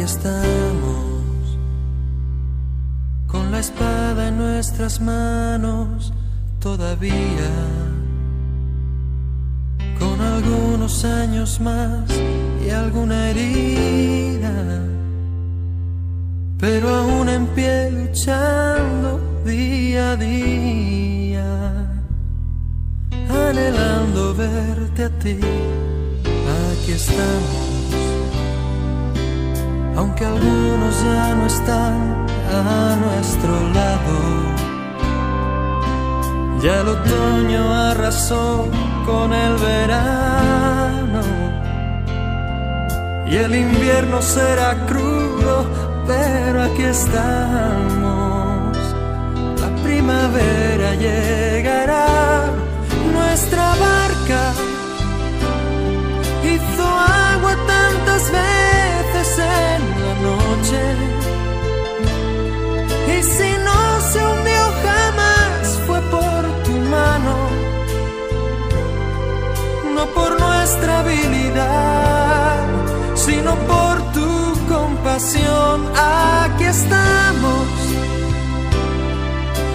Aquí estamos, con la espada en nuestras manos todavía, con algunos años más y alguna herida, pero aún en pie luchando día a día, anhelando verte a ti. Aquí estamos, aunque algunos ya no están a nuestro lado. Ya el otoño arrasó con el verano y el invierno será crudo, pero aquí estamos. La primavera llegará, nuestra barca hizo agua tantas veces en la noche, y si no se hundió jamás fue por tu mano, no por nuestra habilidad, sino por tu compasión. Aquí estamos,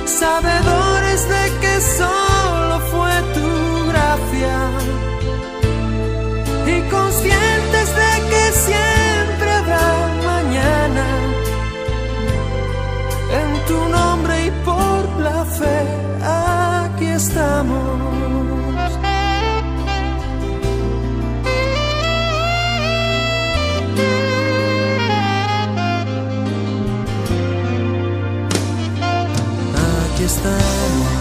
sabedores de que solo fue tu gracia, y conscientes de que siempre habrá mañana, en tu nombre y por la fe. Aquí estamos. Aquí estamos.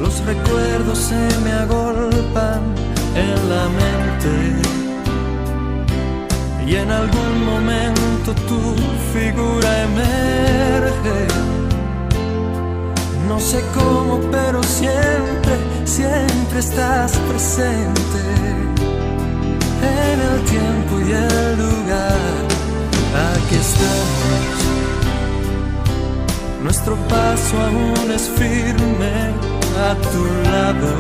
Los recuerdos se me agolpan en la mente, y en algún momento tu figura emerge. No sé cómo, pero siempre, siempre estás presente en el tiempo y el lugar. Aquí estamos, nuestro paso aún es firme a tu lado.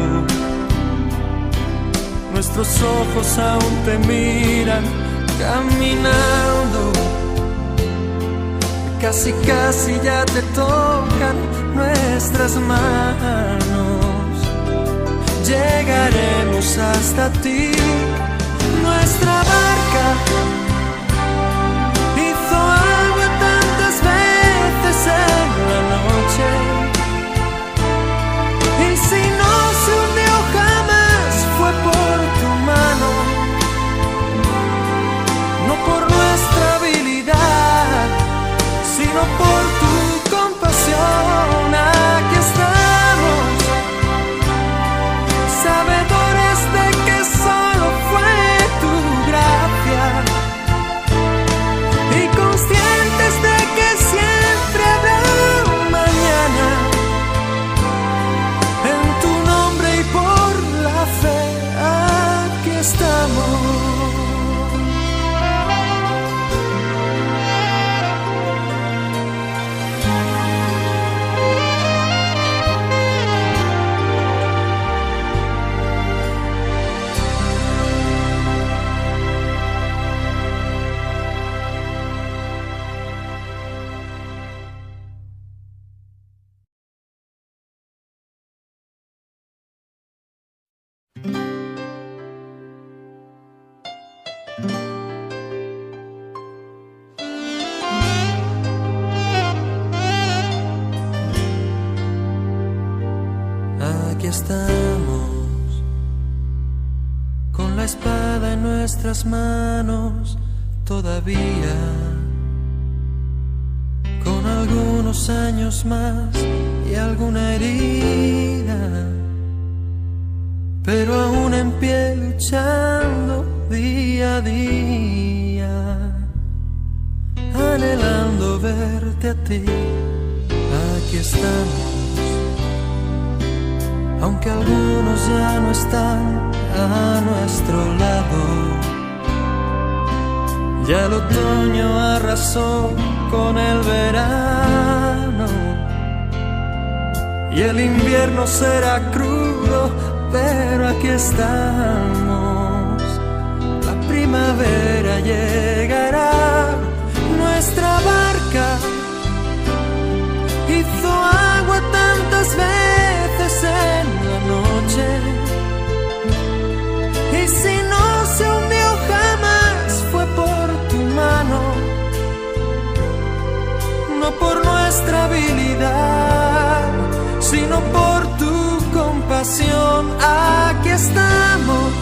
Nuestros ojos aún te miran caminando, casi casi ya te tocan nuestras manos. Llegaremos hasta ti, nuestra barca hizo agua tantas veces en la noche, y si no se hundió jamás fue por tu mano, no por nuestra habilidad, sino por tu compasión. Aquí estamos, sabedores de que solo fue tu gracia, y conscientes de que siempre habrá un mañana, en tu nombre y por la fe. Aquí estamos. Aquí estamos, con la espada en nuestras manos todavía, con algunos años más y alguna herida, pero aún en pie luchando día a día, anhelando verte a ti. Aquí estamos, aunque algunos ya no están a nuestro lado. Ya el otoño arrasó con el verano y el invierno será crudo, pero aquí estamos. La primavera llegará. Nuestra barca hizo agua tantas veces en la noche, y si no se hundió jamás fue por tu mano, no por nuestra habilidad, sino por tu compasión. Aquí estamos,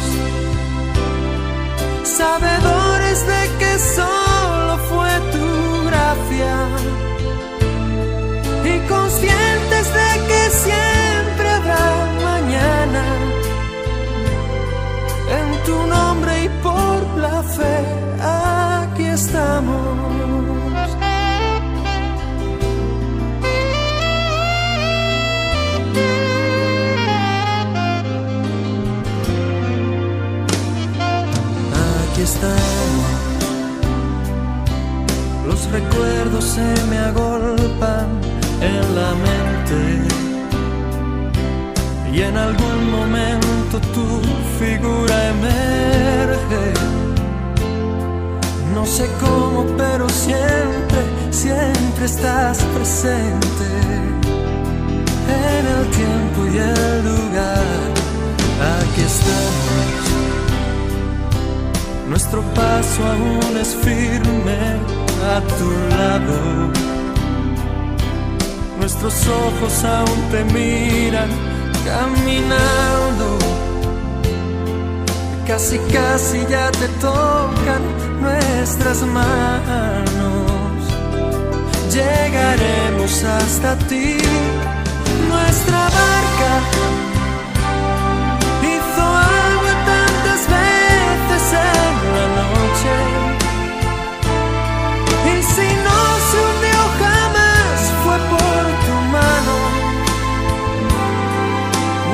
sabedores de que solo fue tu gracia, y conscientes de que siempre habrá mañana. En tu nombre y por la fe, aquí estamos. Aquí estamos. Los recuerdos se me agolpan en la mente, y en algún momento tu figura emerge. No sé cómo, pero siempre, siempre estás presente en el tiempo y el lugar. Aquí estamos. Nuestro paso aún es firme a tu lado. Nuestros ojos aún te miran caminando. Casi, casi ya te tocan nuestras manos. Llegaremos hasta ti. Nuestra barca hizo agua tantas veces en la noche, y si no se hundió jamás fue por tu mano,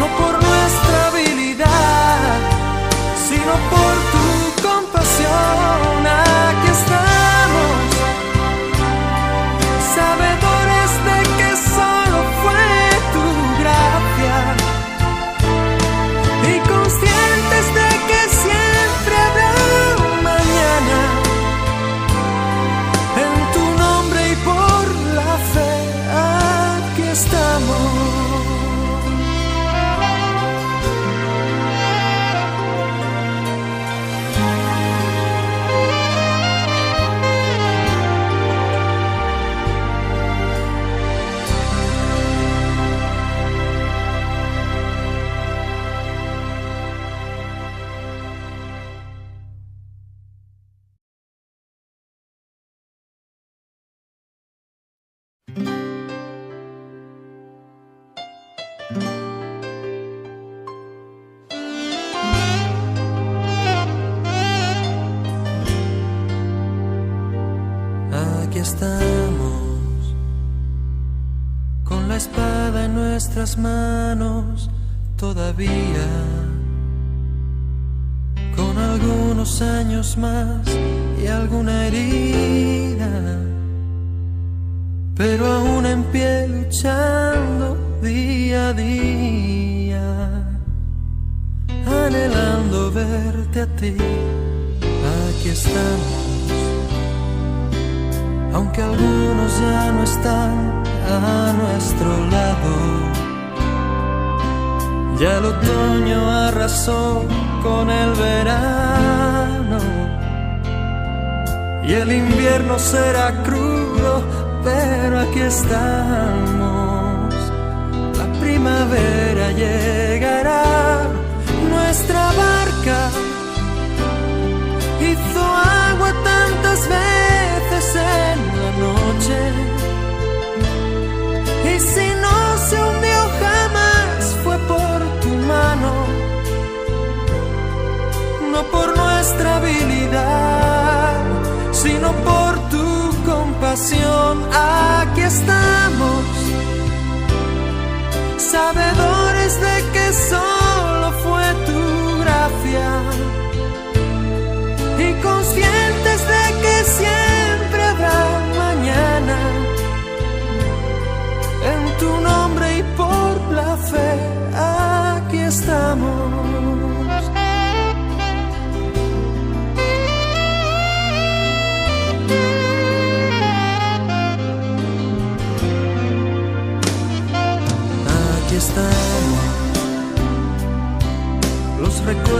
no por nuestra habilidad, sino por tu compasión. Aquí estamos, sabedores de que solo fue tu gracia, y conscientes de que siempre habrá mañana. En tu nombre y por la fe, aquí estamos. Aquí estamos, con la espada en nuestras manos todavía, con algunos años más y alguna herida, pero aún en pie luchando día a día, anhelando verte a ti. Aquí estamos, aunque algunos ya no están a nuestro lado. Ya el otoño arrasó con el verano, y el invierno será crudo, pero aquí estamos. La primavera llegará. Nuestra barca hizo agua tantas veces en la noche, y si no se hundió jamás fue por tu mano, no por nuestra habilidad, sino por tu compasión. Aquí estamos, sabedores de que solo fue tu gracia, y conscientes de que siempre habrá mañana. En tu nombre y por la fe, aquí estamos.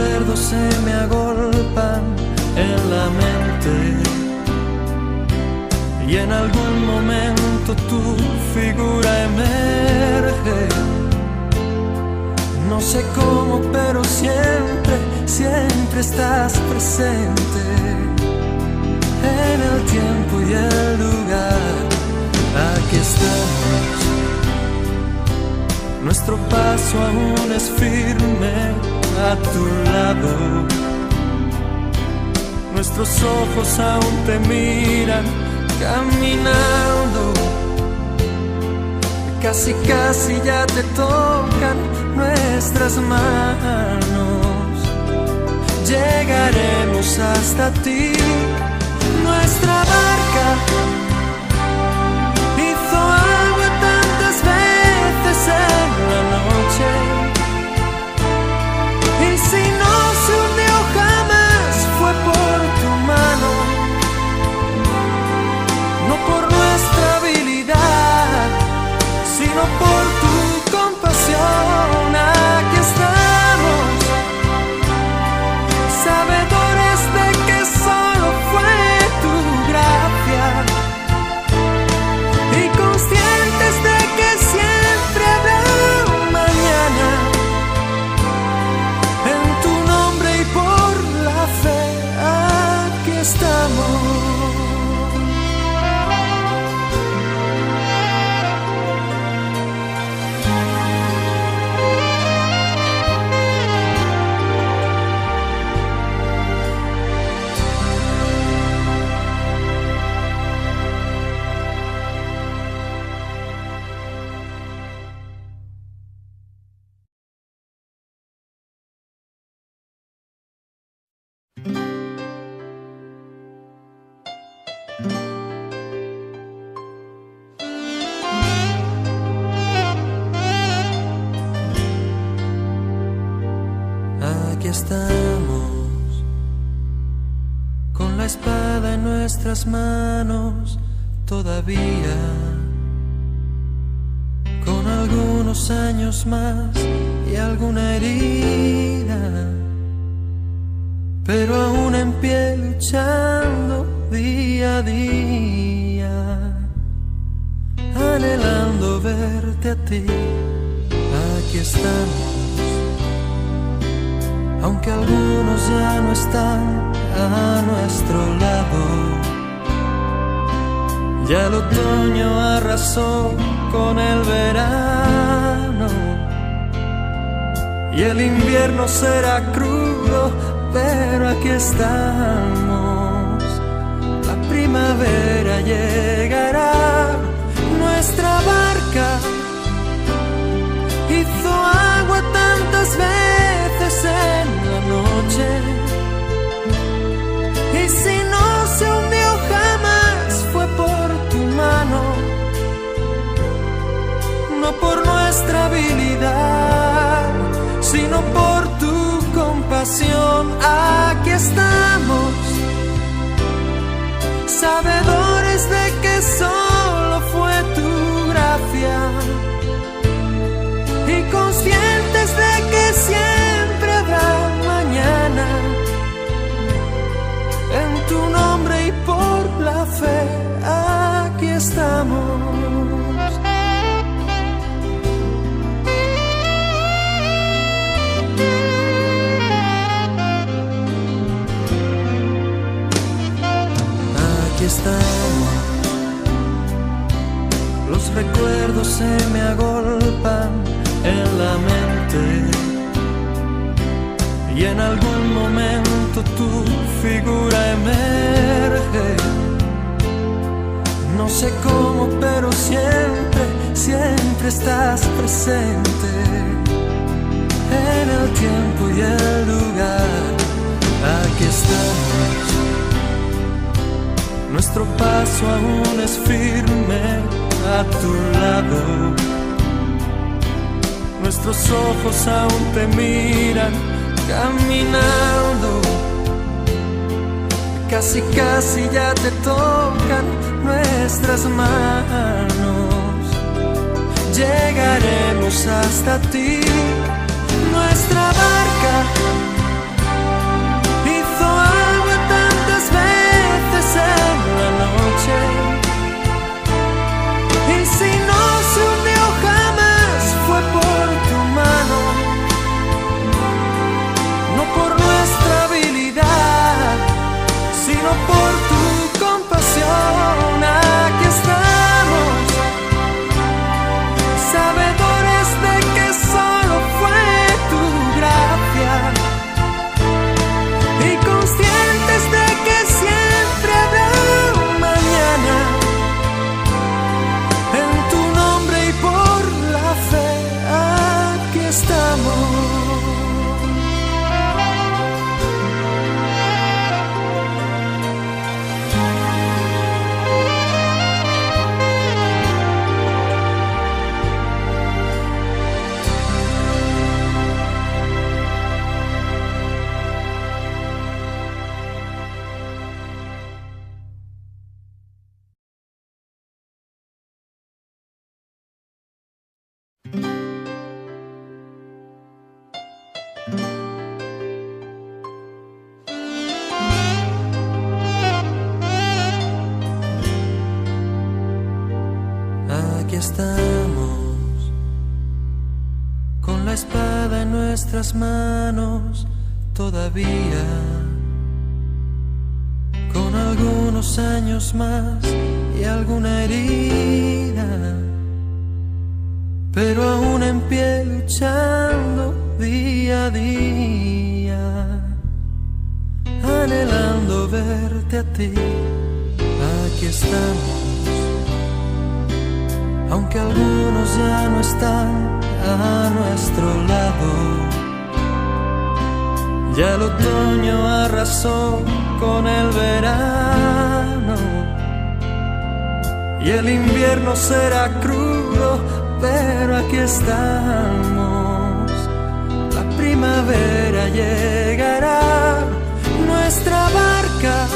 recuerdos se me agolpan en la mente y en algún momento tu figura emerge. No sé cómo, pero siempre, siempre estás presente en el tiempo y el lugar. Aquí estamos, nuestro paso aún es firme a tu lado. Nuestros ojos aún te miran caminando. Casi, casi ya te tocan nuestras manos. Llegaremos hasta ti. Nuestra barca hizo agua tantas veces en la noche, y si no se hundió jamás fue por tu mano, no por nuestra habilidad, sino por tu compasión. Aquí estamos, sabedores de que solo fue tu gracia, y conscientes de que siempre habrá un mañana. En tu nombre y por la fe, aquí estamos. Aquí estamos, con la espada en nuestras manos todavía, con algunos años más y alguna herida, pero aún en pie luchando día a día, anhelando verte a ti. Aquí estamos, aunque algunos ya no están a nuestro lado. Ya el otoño arrasó con el verano, y el invierno será crudo, pero aquí estamos. La primavera llegará. Nuestra barca hizo agua tantas veces en la noche, y si no se hundió jamás fue por tu mano, no por nuestra habilidad, sino por tu compasión. Aquí estamos, sabedores de que solo fue tu gracia, y conscientes de que siempre habrá mañana. En tu nombre y por la fe, aquí estamos. Aquí estamos, los recuerdos se me agolpan en la mente, y en algún momento tu figura emerge. No sé cómo, pero siempre, siempre estás presente en el tiempo y el lugar. Aquí estamos, nuestro paso aún es firme a tu lado. Nuestros ojos aún te miran caminando. Casi, casi ya te tocan nuestras manos. Llegaremos hasta ti. Nuestra barca nuestras manos todavía, con algunos años más y alguna herida, pero aún en pie luchando día a día, anhelando verte a ti. Aquí estamos, aunque algunos ya no están a nuestro lado. Ya el otoño arrasó con el verano y el invierno será crudo, pero aquí estamos. La primavera llegará, nuestra barca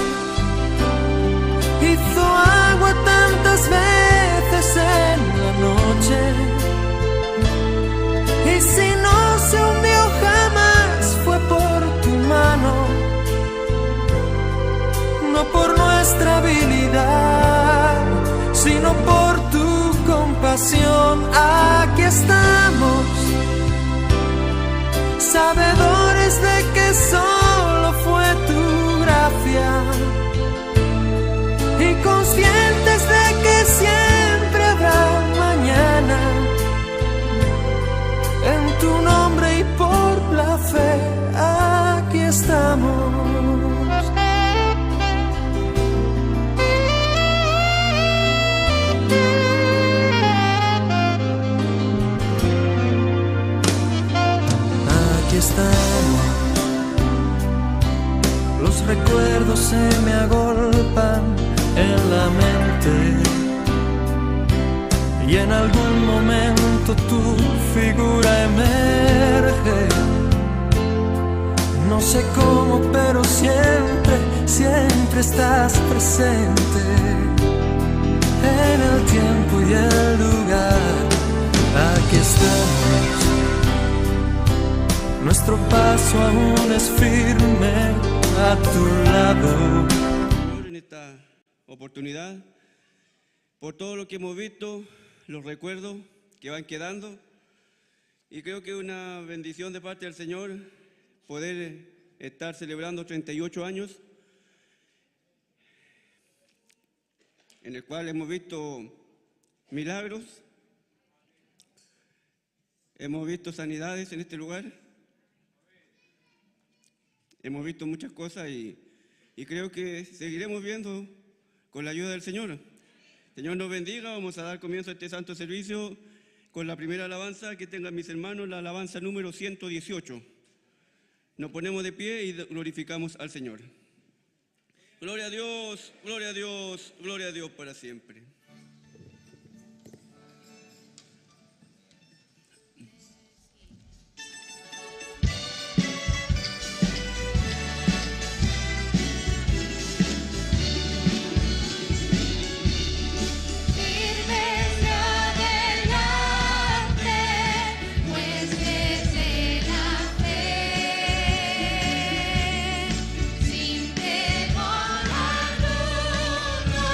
hizo agua tantas veces en la noche, y si no se hundió jamás fue por tu mano, no por nuestra habilidad, sino por tu compasión. Aquí estamos, sabedores de que solo fue tu gracia y conscientes de que siempre habrá mañana. En tu nombre y por la fe, aquí estamos. Aquí estamos. Los recuerdos se me agolpan en la mente y en algún momento tu figura emerge. No sé cómo, pero siempre, siempre estás presente en el tiempo y el lugar. Aquí estamos, nuestro paso aún es firme a tu lado. En esta oportunidad, por todo lo que hemos visto, los recuerdos que van quedando, y creo que es una bendición de parte del Señor poder estar celebrando 38 años en el cual hemos visto milagros, hemos visto sanidades en este lugar, hemos visto muchas cosas y creo que seguiremos viendo con la ayuda del Señor. Señor nos bendiga. Vamos a dar comienzo a este santo servicio con la primera alabanza. Que tengan mis hermanos la alabanza número 118. Nos ponemos de pie y glorificamos al Señor. Gloria a Dios, gloria a Dios, gloria a Dios para siempre. Sin temor alguno,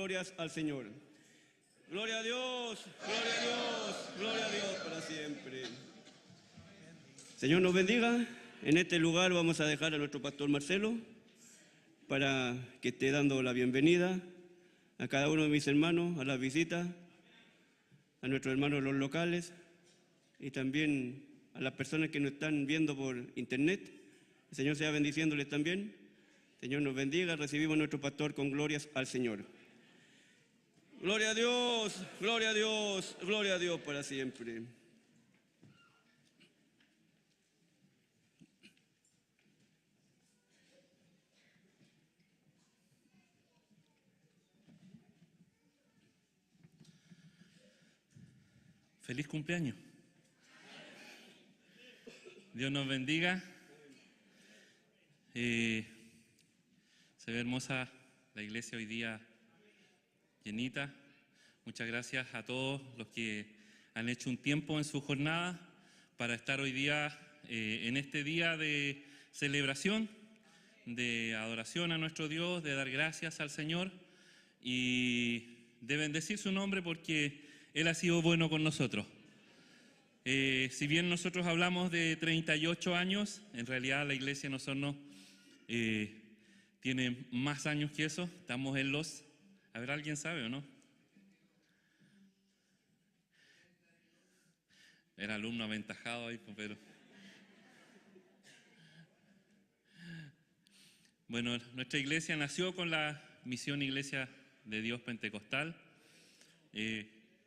glorias al Señor. Gloria a Dios, gloria a Dios, gloria a Dios para siempre. Señor nos bendiga. En este lugar vamos a dejar a nuestro pastor Marcelo para que esté dando la bienvenida a cada uno de mis hermanos, a las visitas, a nuestros hermanos los locales y también a las personas que nos están viendo por internet. El Señor sea bendiciéndoles también. El Señor nos bendiga. Recibimos a nuestro pastor con glorias al Señor. Gloria a Dios, gloria a Dios, gloria a Dios para siempre. Feliz cumpleaños. Dios nos bendiga. Se ve hermosa la iglesia hoy día llenita. Muchas gracias a todos los que han hecho un tiempo en su jornada para estar hoy día en este día de celebración, de adoración a nuestro Dios, de dar gracias al Señor y de bendecir su nombre porque Él ha sido bueno con nosotros. Si bien nosotros hablamos de 38 años, en realidad la iglesia nosotros tiene más años que eso. Estamos en los... A ver, ¿alguien sabe o no? Era alumno aventajado ahí, pero... Bueno, nuestra iglesia nació con la misión Iglesia de Dios Pentecostal.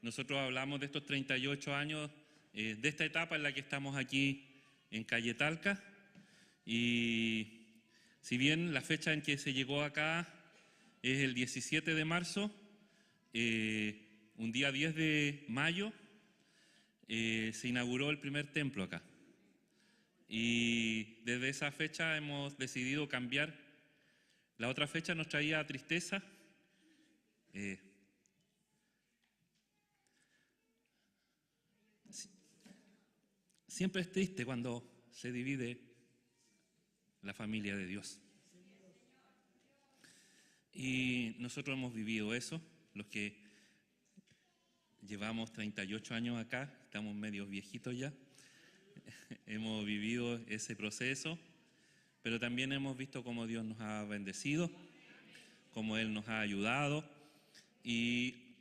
Nosotros hablamos de estos 38 años, de esta etapa en la que estamos aquí en Calle Talca. Y si bien la fecha en que se llegó acá es el 17 de marzo, un día 10 de mayo, se inauguró el primer templo acá. Y desde esa fecha hemos decidido cambiar. La otra fecha nos traía tristeza. Siempre es triste cuando se divide la familia de Dios. Y nosotros hemos vivido eso, los que llevamos 38 años acá, estamos medio viejitos ya, hemos vivido ese proceso, pero también hemos visto cómo Dios nos ha bendecido, cómo Él nos ha ayudado, y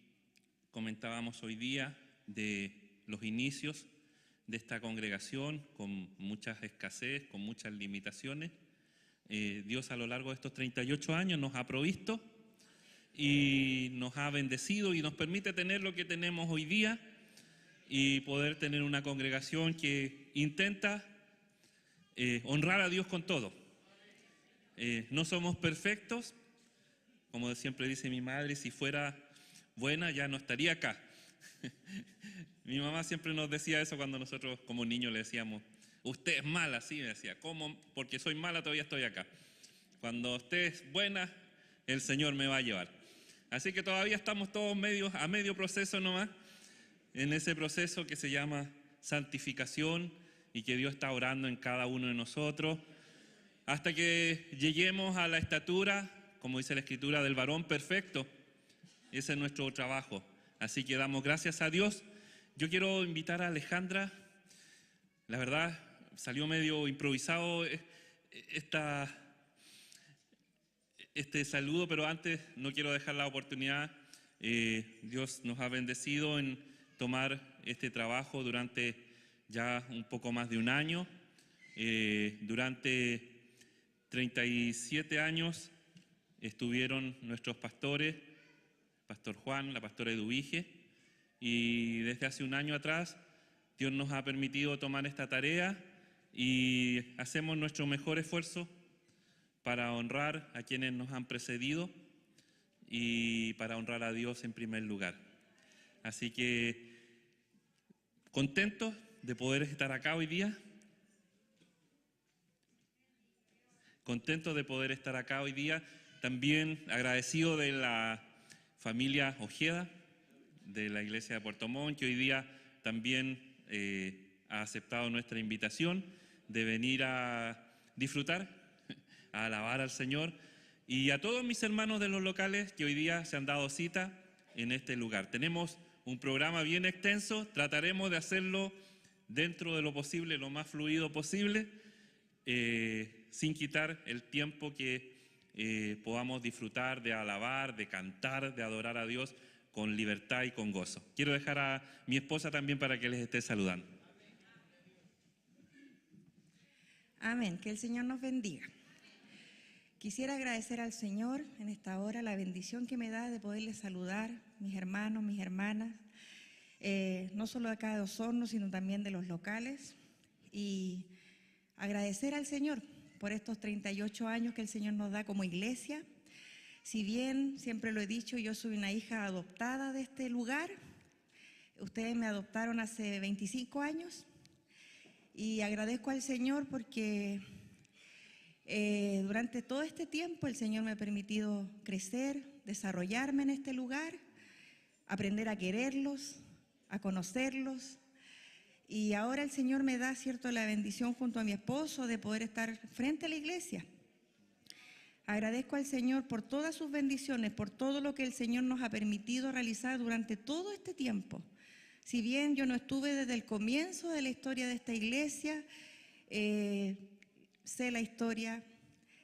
comentábamos hoy día de los inicios de esta congregación con muchas escasez, con muchas limitaciones. Dios a lo largo de estos 38 años nos ha provisto y nos ha bendecido y nos permite tener lo que tenemos hoy día y poder tener una congregación que intenta honrar a Dios con todo. No somos perfectos, como siempre dice mi madre, si fuera buena ya no estaría acá. Mi mamá siempre nos decía eso cuando nosotros como niños le decíamos: usted es mala, sí, me decía, ¿cómo? Porque soy mala todavía estoy acá. Cuando usted es buena, el Señor me va a llevar. Así que todavía estamos todos a medio proceso nomás, en ese proceso que se llama santificación y que Dios está orando en cada uno de nosotros, hasta que lleguemos a la estatura, como dice la Escritura, del varón perfecto. Ese es nuestro trabajo. Así que damos gracias a Dios. Yo quiero invitar a Alejandra. La verdad, salió medio improvisado este saludo, pero antes no quiero dejar la oportunidad. Dios nos ha bendecido en tomar este trabajo durante ya un poco más de un año. Durante 37 años estuvieron nuestros pastores, Pastor Juan, la pastora Eduvige, y desde hace un año atrás Dios nos ha permitido tomar esta tarea y hacemos nuestro mejor esfuerzo para honrar a quienes nos han precedido y para honrar a Dios en primer lugar. Así que contentos de poder estar acá hoy día. Contentos de poder estar acá hoy día. También agradecido de la familia Ojeda, de la iglesia de Puerto Montt, que hoy día también ha aceptado nuestra invitación de venir a disfrutar, a alabar al Señor. Y a todos mis hermanos de los locales que hoy día se han dado cita en este lugar. Tenemos un programa bien extenso, trataremos de hacerlo dentro de lo posible, lo más fluido posible, sin quitar el tiempo que podamos disfrutar de alabar, de cantar, de adorar a Dios con libertad y con gozo. Quiero dejar a mi esposa también para que les esté saludando. Amén, que el Señor nos bendiga. Quisiera agradecer al Señor en esta hora la bendición que me da de poderles saludar, mis hermanos, mis hermanas, no solo de acá de Osorno, sino también de los locales, y agradecer al Señor por estos 38 años que el Señor nos da como iglesia. Si bien, siempre lo he dicho, yo soy una hija adoptada de este lugar, ustedes me adoptaron hace 25 años, y agradezco al Señor porque durante todo este tiempo el Señor me ha permitido crecer, desarrollarme en este lugar, aprender a quererlos, a conocerlos. Y ahora el Señor me da, cierto, la bendición junto a mi esposo de poder estar frente a la iglesia. Agradezco al Señor por todas sus bendiciones, por todo lo que el Señor nos ha permitido realizar durante todo este tiempo. Si bien yo no estuve desde el comienzo de la historia de esta iglesia, sé la historia,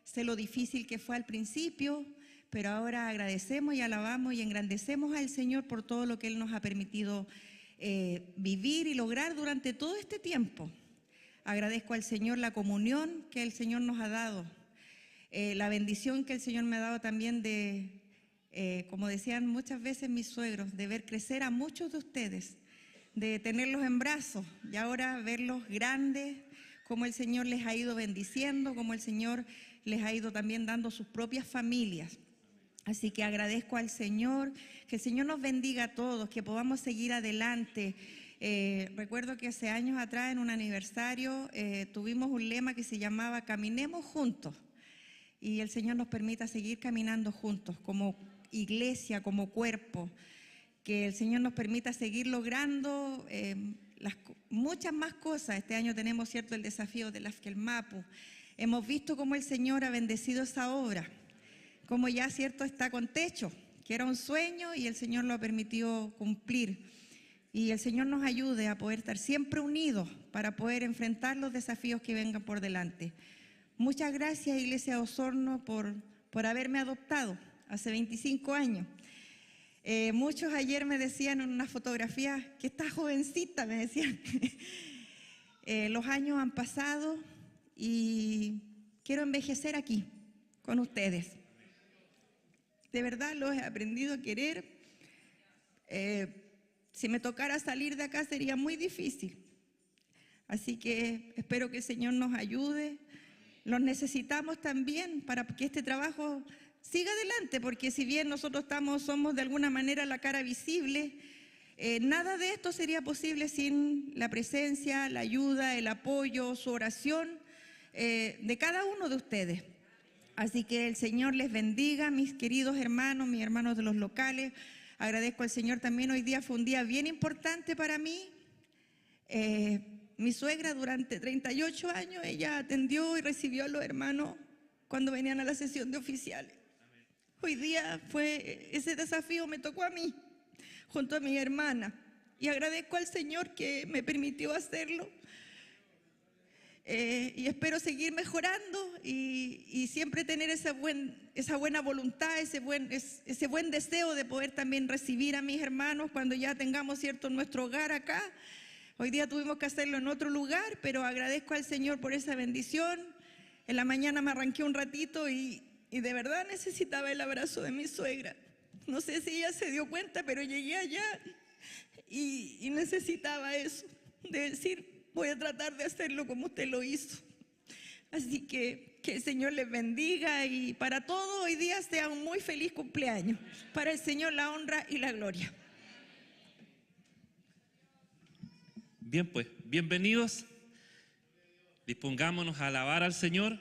sé lo difícil que fue al principio, pero ahora agradecemos y alabamos y engrandecemos al Señor por todo lo que Él nos ha permitido vivir y lograr durante todo este tiempo. Agradezco al Señor la comunión que el Señor nos ha dado, la bendición que el Señor me ha dado también de, como decían muchas veces mis suegros, de ver crecer a muchos de ustedes, de tenerlos en brazos y ahora verlos grandes, cómo el Señor les ha ido bendiciendo, cómo el Señor les ha ido también dando sus propias familias. Así que agradezco al Señor, que el Señor nos bendiga a todos, que podamos seguir adelante. Recuerdo que hace años atrás en un aniversario tuvimos un lema que se llamaba Caminemos Juntos, y el Señor nos permita seguir caminando juntos como iglesia, como cuerpo, que el Señor nos permita seguir logrando muchas más cosas. Este año tenemos, cierto, el desafío de Lafkelmapu. Hemos visto cómo el Señor ha bendecido esa obra, cómo ya, cierto, está con techo, que era un sueño y el Señor lo ha permitido cumplir. Y el Señor nos ayude a poder estar siempre unidos para poder enfrentar los desafíos que vengan por delante. Muchas gracias, Iglesia de Osorno, por haberme adoptado hace 25 años. Muchos ayer me decían en una fotografía que está jovencita, me decían. Los años han pasado y quiero envejecer aquí con ustedes. De verdad los he aprendido a querer. Si me tocara salir de acá sería muy difícil. Así que espero que el Señor nos ayude. Los necesitamos también para que este trabajo siga adelante, porque si bien nosotros somos de alguna manera la cara visible, nada de esto sería posible sin la presencia, la ayuda, el apoyo, su oración de cada uno de ustedes. Así que el Señor les bendiga, mis queridos hermanos, mis hermanos de los locales. Agradezco al Señor también, hoy día fue un día bien importante para mí. Mi suegra durante 38 años, ella atendió y recibió a los hermanos cuando venían a la sesión de oficiales. Hoy día ese desafío me tocó a mí, junto a mi hermana, y agradezco al Señor que me permitió hacerlo. Y espero seguir mejorando y siempre tener esa buena voluntad, ese buen deseo de poder también recibir a mis hermanos cuando ya tengamos, cierto, nuestro hogar acá. Hoy día tuvimos que hacerlo en otro lugar, pero agradezco al Señor por esa bendición. En la mañana me arranqué un ratito y de verdad necesitaba el abrazo de mi suegra. No sé si ella se dio cuenta, pero llegué allá y necesitaba eso, de decir, voy a tratar de hacerlo como usted lo hizo. Así que el Señor les bendiga y para todos hoy día sea un muy feliz cumpleaños. Para el Señor la honra y la gloria. Bien, pues, bienvenidos. Dispongámonos a alabar al Señor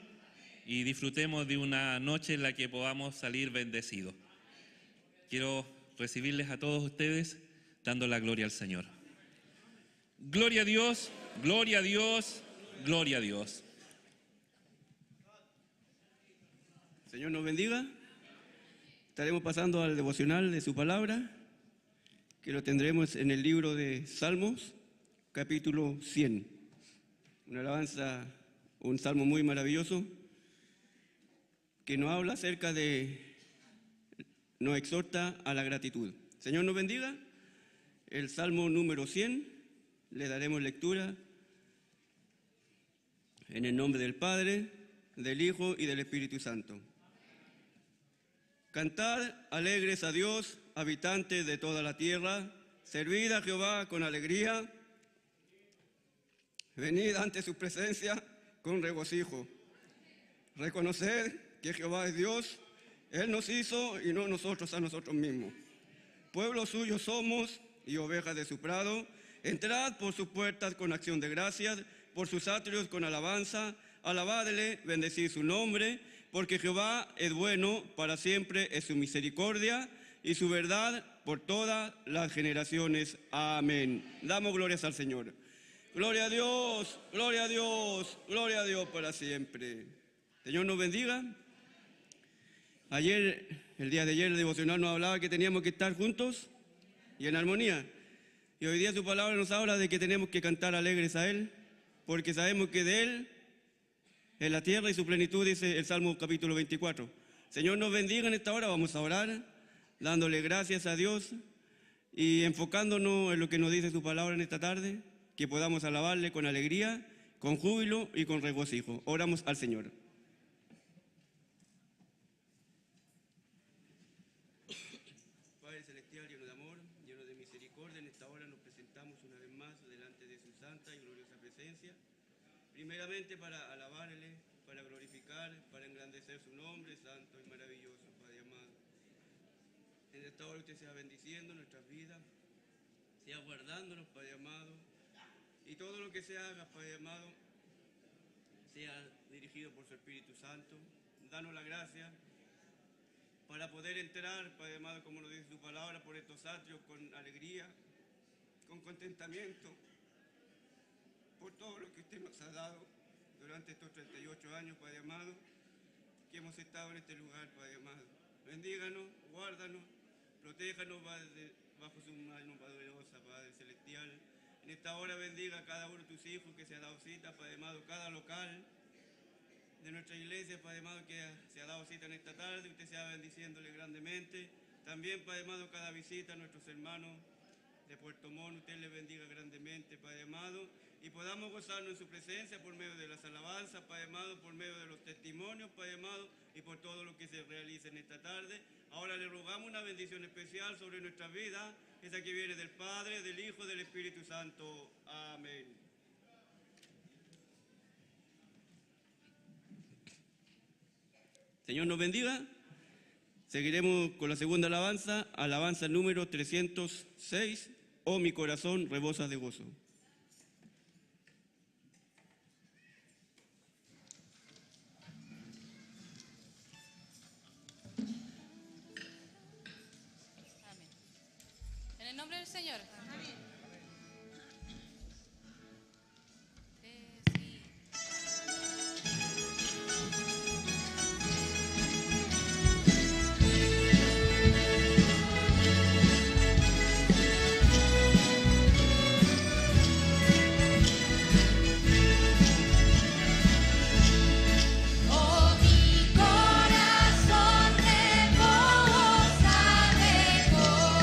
y disfrutemos de una noche en la que podamos salir bendecidos. Quiero recibirles a todos ustedes dando la gloria al Señor. Gloria a Dios, gloria a Dios, gloria a Dios. Señor nos bendiga. Estaremos pasando al devocional de su palabra, que lo tendremos en el libro de Salmos, capítulo 100. Una alabanza, un salmo muy maravilloso, que nos habla acerca nos exhorta a la gratitud. Señor nos bendiga. El salmo número 100, le daremos lectura en el nombre del Padre, del Hijo y del Espíritu Santo. Cantad alegres a Dios, habitantes de toda la tierra, servid a Jehová con alegría, venid ante su presencia con regocijo. Reconoced que Jehová es Dios, Él nos hizo y no nosotros a nosotros mismos. Pueblo suyo somos y ovejas de su prado. Entrad por sus puertas con acción de gracias, por sus atrios con alabanza. Alabadle, bendecid su nombre, porque Jehová es bueno, para siempre es su misericordia y su verdad por todas las generaciones. Amén. Damos glorias al Señor. Gloria a Dios, gloria a Dios, gloria a Dios para siempre. Señor nos bendiga. El día de ayer, el devocional nos hablaba que teníamos que estar juntos y en armonía. Y hoy día su palabra nos habla de que tenemos que cantar alegres a Él, porque sabemos que de Él es la tierra y su plenitud, dice el Salmo capítulo 24. Señor nos bendiga en esta hora, vamos a orar, dándole gracias a Dios y enfocándonos en lo que nos dice su palabra en esta tarde, que podamos alabarle con alegría, con júbilo y con regocijo. Oramos al Señor. Padre celestial, lleno de amor, lleno de misericordia, en esta hora nos presentamos una vez más delante de su santa y gloriosa presencia, primeramente para alabarle, para glorificar, para engrandecer su nombre santo y maravilloso, Padre amado. En esta hora usted sea bendiciendo nuestras vidas, sea guardándonos, Padre amado, y todo lo que se haga, Padre amado, sea dirigido por su Espíritu Santo. Danos la gracia para poder entrar, Padre amado, como nos dice su palabra, por estos atrios con alegría, con contentamiento, por todo lo que usted nos ha dado durante estos 38 años, Padre amado, que hemos estado en este lugar, Padre amado. Bendíganos, guárdanos, protéjanos bajo su mano poderosa, Padre celestial. En esta hora bendiga a cada uno de tus hijos que se ha dado cita, Padre amado, cada local de nuestra iglesia, Padre amado, que se ha dado cita en esta tarde, usted sea bendiciéndole grandemente. También, Padre amado, cada visita a nuestros hermanos de Puerto Montt, usted les bendiga grandemente, Padre amado, y podamos gozarnos en su presencia por medio de las alabanzas, Padre amado, por medio de los testimonios, Padre amado, y por todo lo que se realiza en esta tarde. Ahora le rogamos una bendición especial sobre nuestra vida, esa que viene del Padre, del Hijo, del Espíritu Santo. Amén. Señor nos bendiga. Seguiremos con la segunda alabanza, alabanza número 306, oh mi corazón rebosa de gozo. Amén. En el nombre del Señor. Amén. Rebosa de gozo.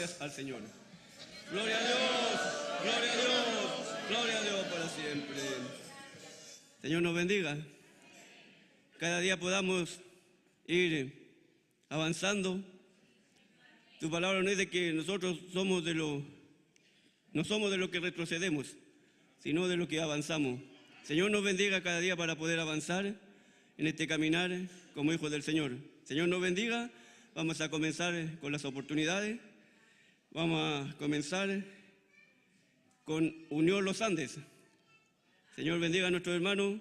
Glorias al Señor. Gloria a Dios, gloria a Dios, gloria a Dios para siempre. Señor nos bendiga. Cada día podamos ir avanzando. Tu palabra nos dice que nosotros no somos de lo que retrocedemos, sino de lo que avanzamos. Señor nos bendiga cada día para poder avanzar en este caminar como hijos del Señor. Señor nos bendiga. Vamos a comenzar con las oportunidades. Vamos a comenzar con Unión Los Andes. Señor bendiga a nuestros hermanos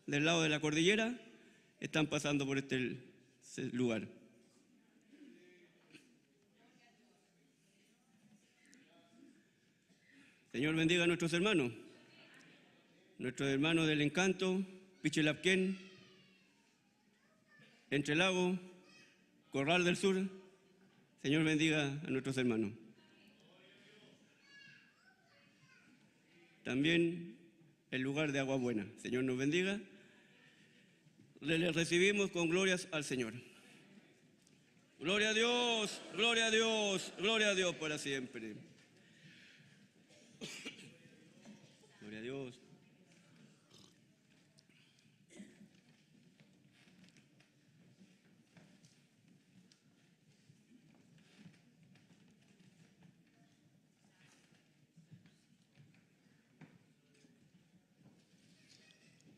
del lado de la cordillera. Están pasando por este lugar. Señor bendiga a nuestros hermanos del Encanto, Pichilapquén, Entre Lago, Corral del Sur. Señor bendiga a nuestros hermanos. También el lugar de Agua Buena. Señor nos bendiga. Le recibimos con glorias al Señor. Gloria a Dios, gloria a Dios, gloria a Dios para siempre. Gloria a Dios.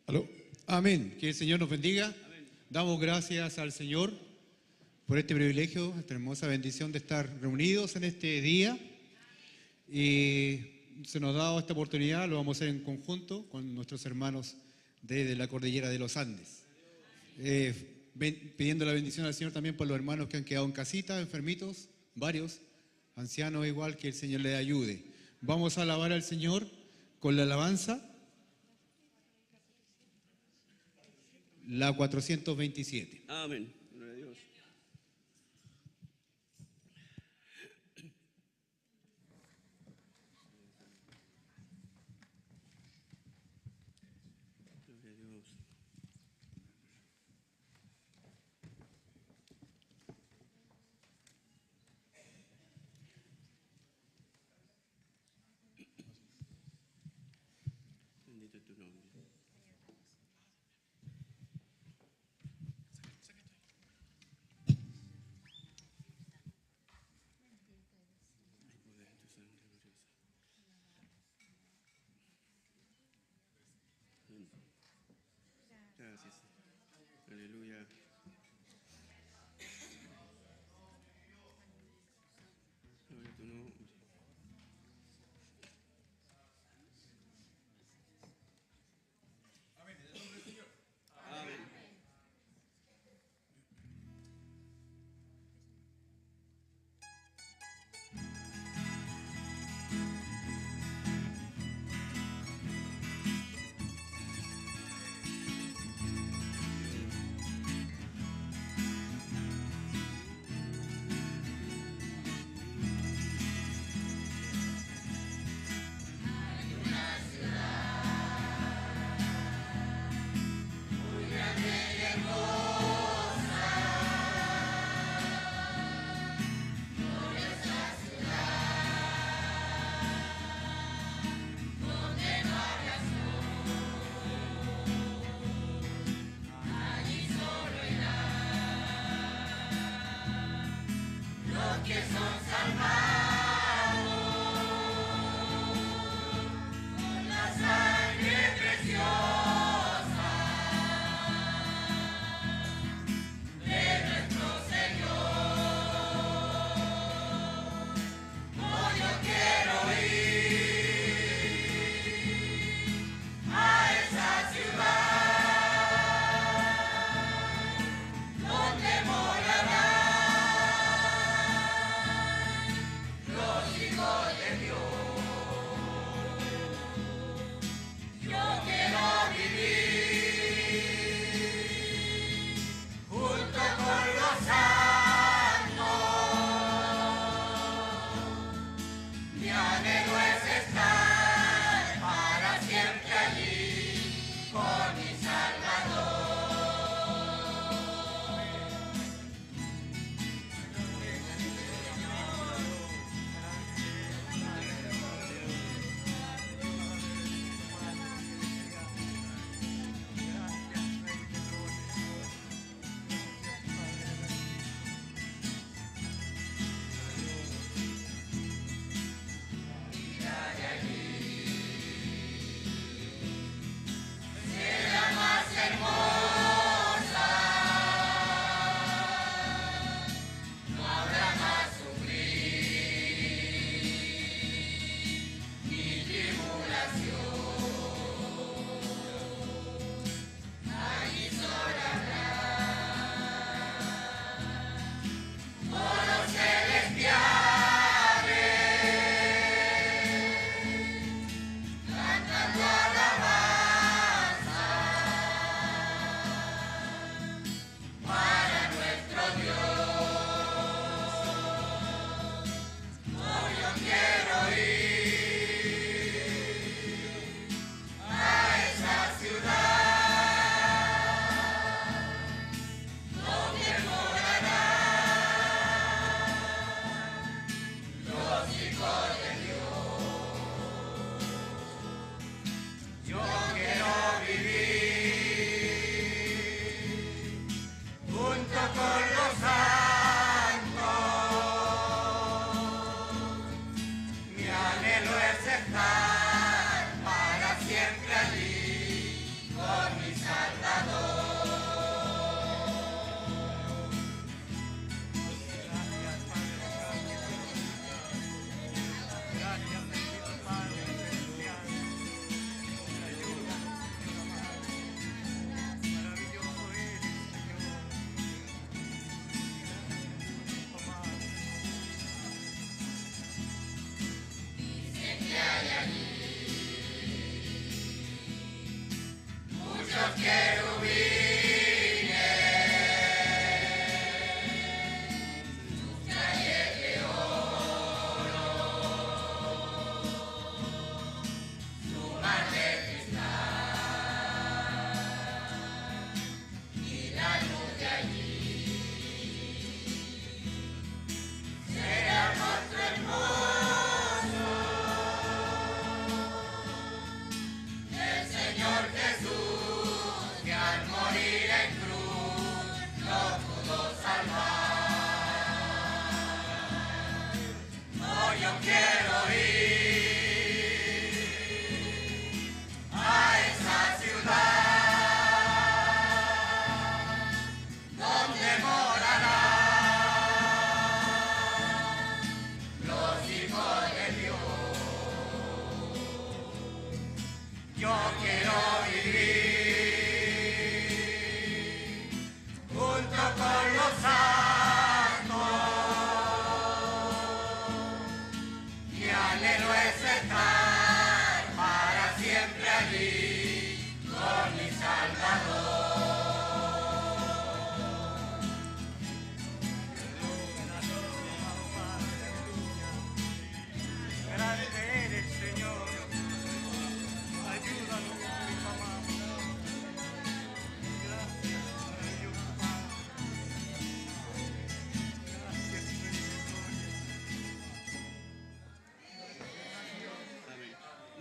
¿Aló? Amén. Que el Señor nos bendiga. Amén. Damos gracias al Señor por este privilegio, esta hermosa bendición de estar reunidos en este día. Y se nos ha dado esta oportunidad, lo vamos a hacer en conjunto con nuestros hermanos de la cordillera de los Andes. Pidiendo la bendición al Señor también por los hermanos que han quedado en casita, enfermitos, varios, ancianos igual, que el Señor les ayude. Vamos a alabar al Señor con la alabanza. La 427. Amén. Gloria a Dios. Gloria a Dios. Bendito es tu nombre. Gracias. Aleluya. Gloria a tu nombre. Amén.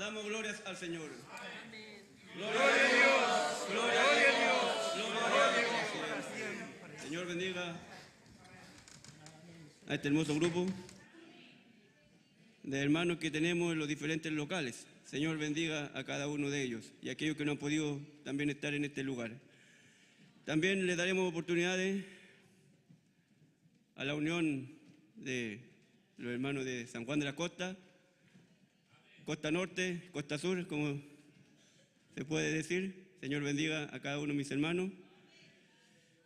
Damos glorias al Señor. Gloria a Dios, gloria a Dios, gloria a Dios. Señor bendiga a este hermoso grupo de hermanos que tenemos en los diferentes locales. Señor bendiga a cada uno de ellos y a aquellos que no han podido también estar en este lugar. También le daremos oportunidades a la unión de los hermanos de San Juan de la Costa, Costa Norte, Costa Sur, como se puede decir. Señor bendiga a cada uno de mis hermanos.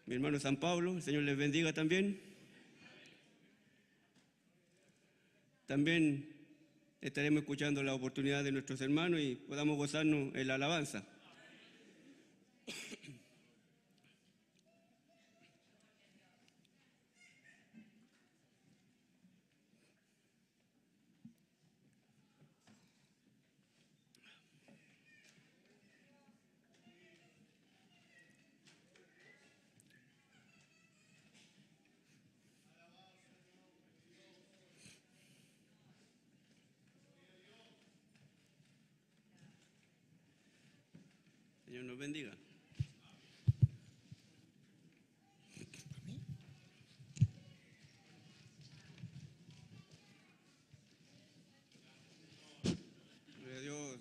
Mi hermano San Pablo, el Señor les bendiga también. También estaremos escuchando la oportunidad de nuestros hermanos y podamos gozarnos en la alabanza. Señor nos bendiga. Gloria a Dios.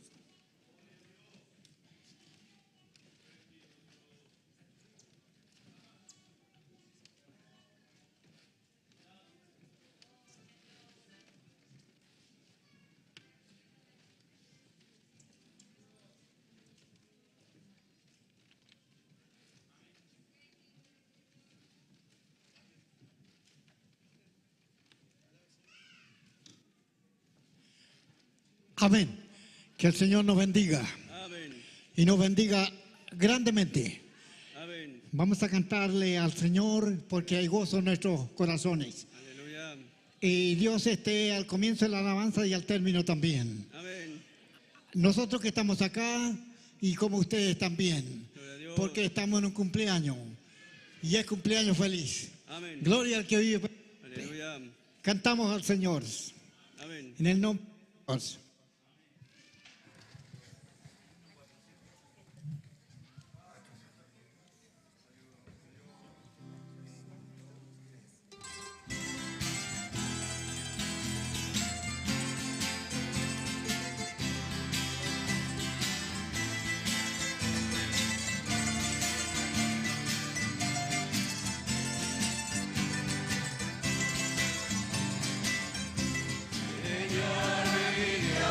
Amén. Que el Señor nos bendiga Amén. y nos bendiga grandemente. Amén. Vamos a cantarle al Señor porque hay gozo en nuestros corazones. Aleluya. Y Dios esté al comienzo de la alabanza y al término también. Amén. Nosotros que estamos acá y como ustedes también, Gloria a Dios. porque estamos en un cumpleaños y es cumpleaños feliz. Amén. Gloria al que vive. Aleluya. Cantamos al Señor Amén. en el nombre de Dios. Señor, bendiga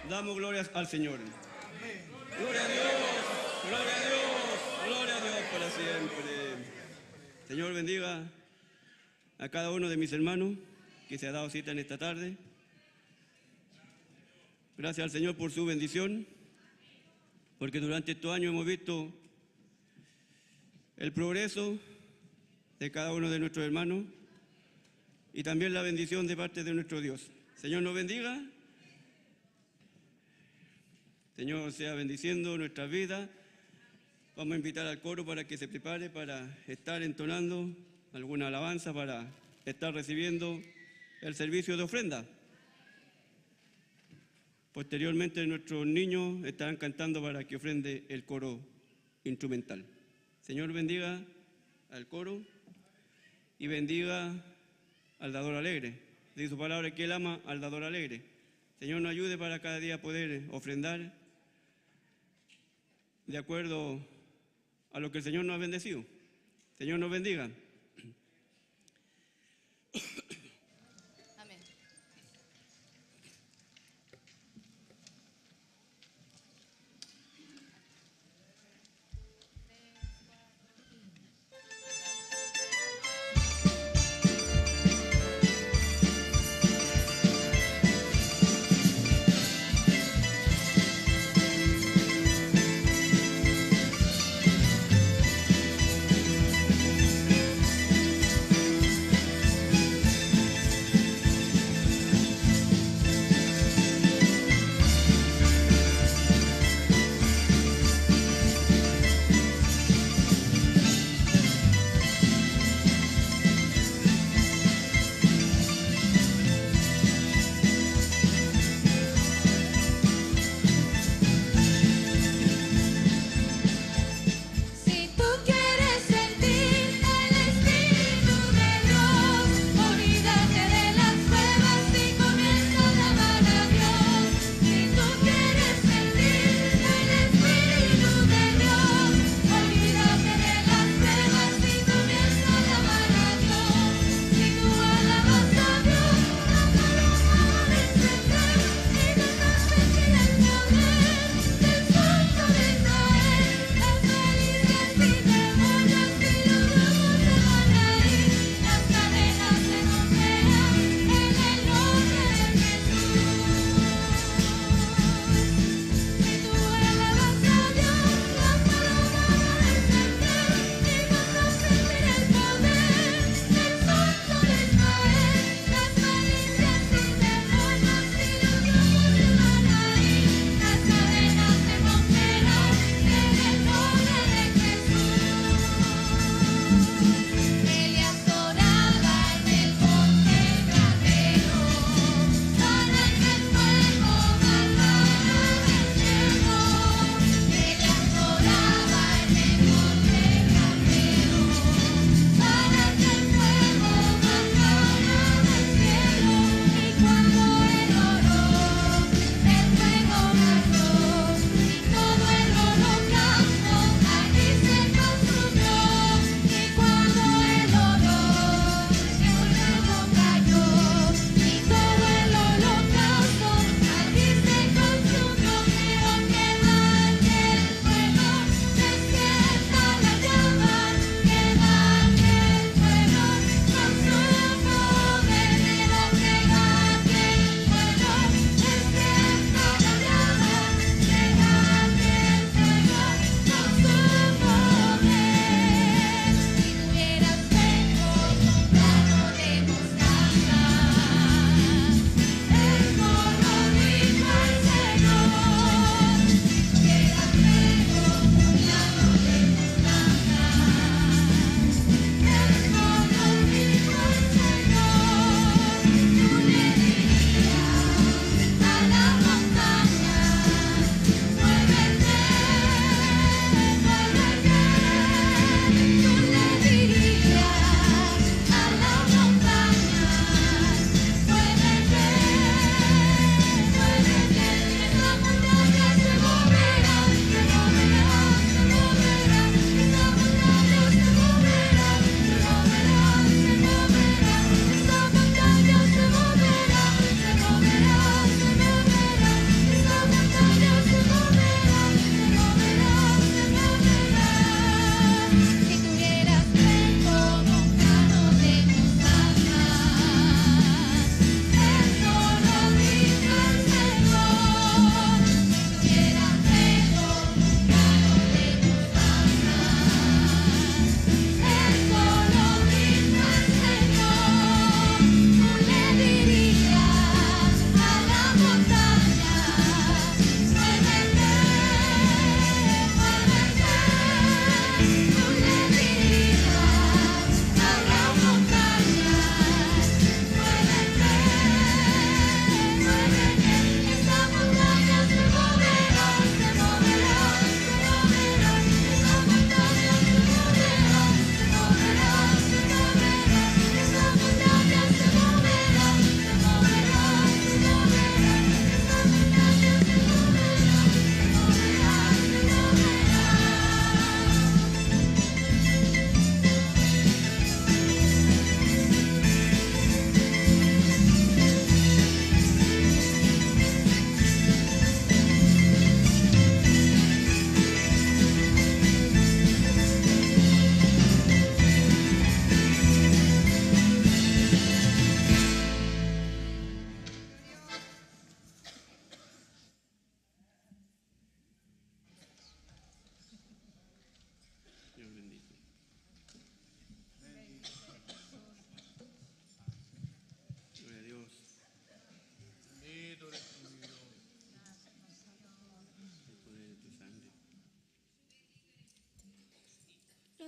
Damos gloria al Señor. Gloria a Dios, gloria a Dios, gloria a Dios para siempre. Señor, bendiga a cada uno de mis hermanos que se ha dado cita en esta tarde. Gracias al Señor por su bendición, porque durante estos años hemos visto el progreso de cada uno de nuestros hermanos y también la bendición de parte de nuestro Dios. Señor nos bendiga. Señor sea bendiciendo nuestras vidas. Vamos a invitar al coro para que se prepare para estar entonando alguna alabanza, para estar recibiendo el servicio de ofrenda. Posteriormente nuestros niños estarán cantando para que ofrende el coro instrumental. Señor bendiga al coro y bendiga al dador alegre. Dice su palabra que Él ama al dador alegre. Señor nos ayude para cada día poder ofrendar de acuerdo a lo que el Señor nos ha bendecido. Señor nos bendiga. Amén. Gloria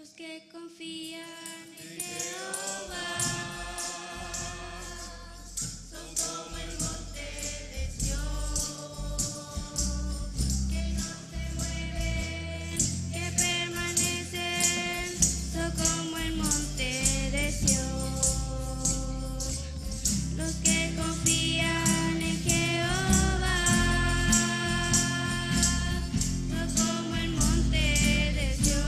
Los que confían en Jehová son como el monte de Sión, que no se mueven, que permanecen, son como el monte de Sión. Los que confían en Jehová son como el monte de Sión,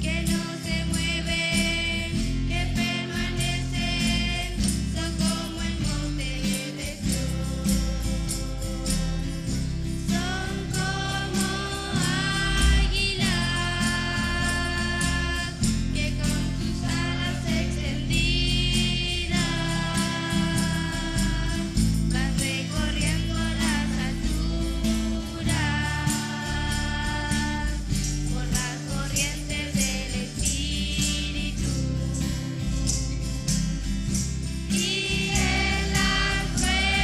que no se mueven, que permanecen, son como el monte de Sión. Son como águilas que con sus alas extendidas van recorriendo las alturas por las corrientes del Espíritu. Y en las pruebas,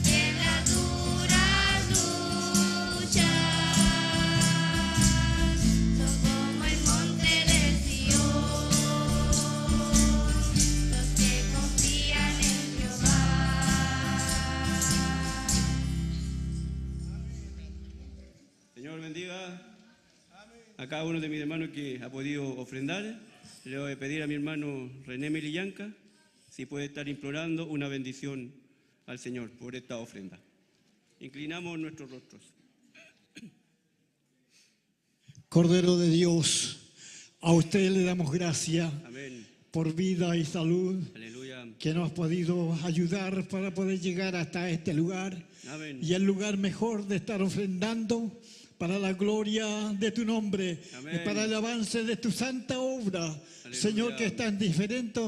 en las duras luchas, son como el monte de Sión, los que confían en Jehová. Señor bendiga a cada uno de mis hermanos que ha podido ofrendar. Le voy a pedir a mi hermano René Melillanca si puede estar implorando una bendición al Señor por esta ofrenda. Inclinamos nuestros rostros. Cordero de Dios, a usted le damos gracias Amén. por vida y salud Aleluya. que nos ha podido ayudar para poder llegar hasta este lugar Amén. y el lugar mejor de estar ofrendando para la gloria de tu nombre Amén. y para el avance de tu santa obra. Aleluya. Señor, que está en diferentes.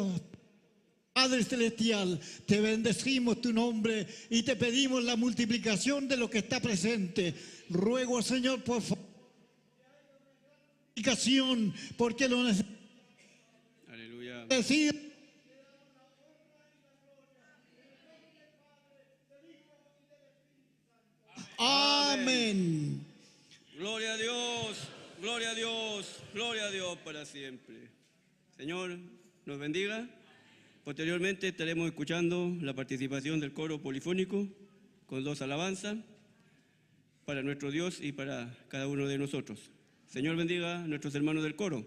Padre Celestial, te bendecimos tu nombre y te pedimos la multiplicación de lo que está presente. Ruego, Señor, por favor, multiplicación, porque lo Aleluya. necesitamos. Amén. Gloria a Dios, gloria a Dios, gloria a Dios para siempre. Señor, nos bendiga. Posteriormente estaremos escuchando la participación del coro polifónico con 2 alabanzas para nuestro Dios y para cada uno de nosotros. Señor bendiga a nuestros hermanos del coro.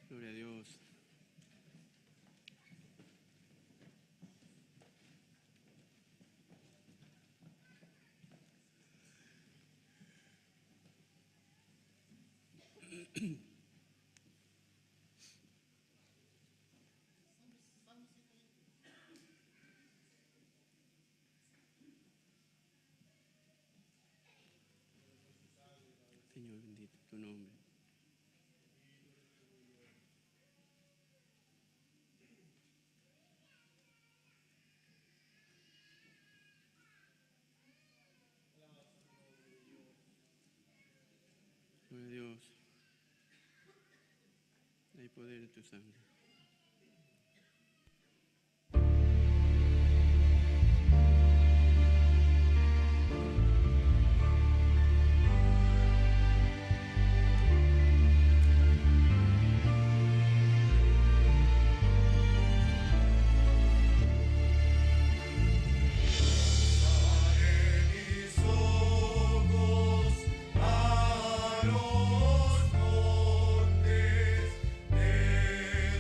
Gloria a Dios. Señor, bendito tu nombre. Gloria a Dios. Hay poder en tu sangre. Los montes de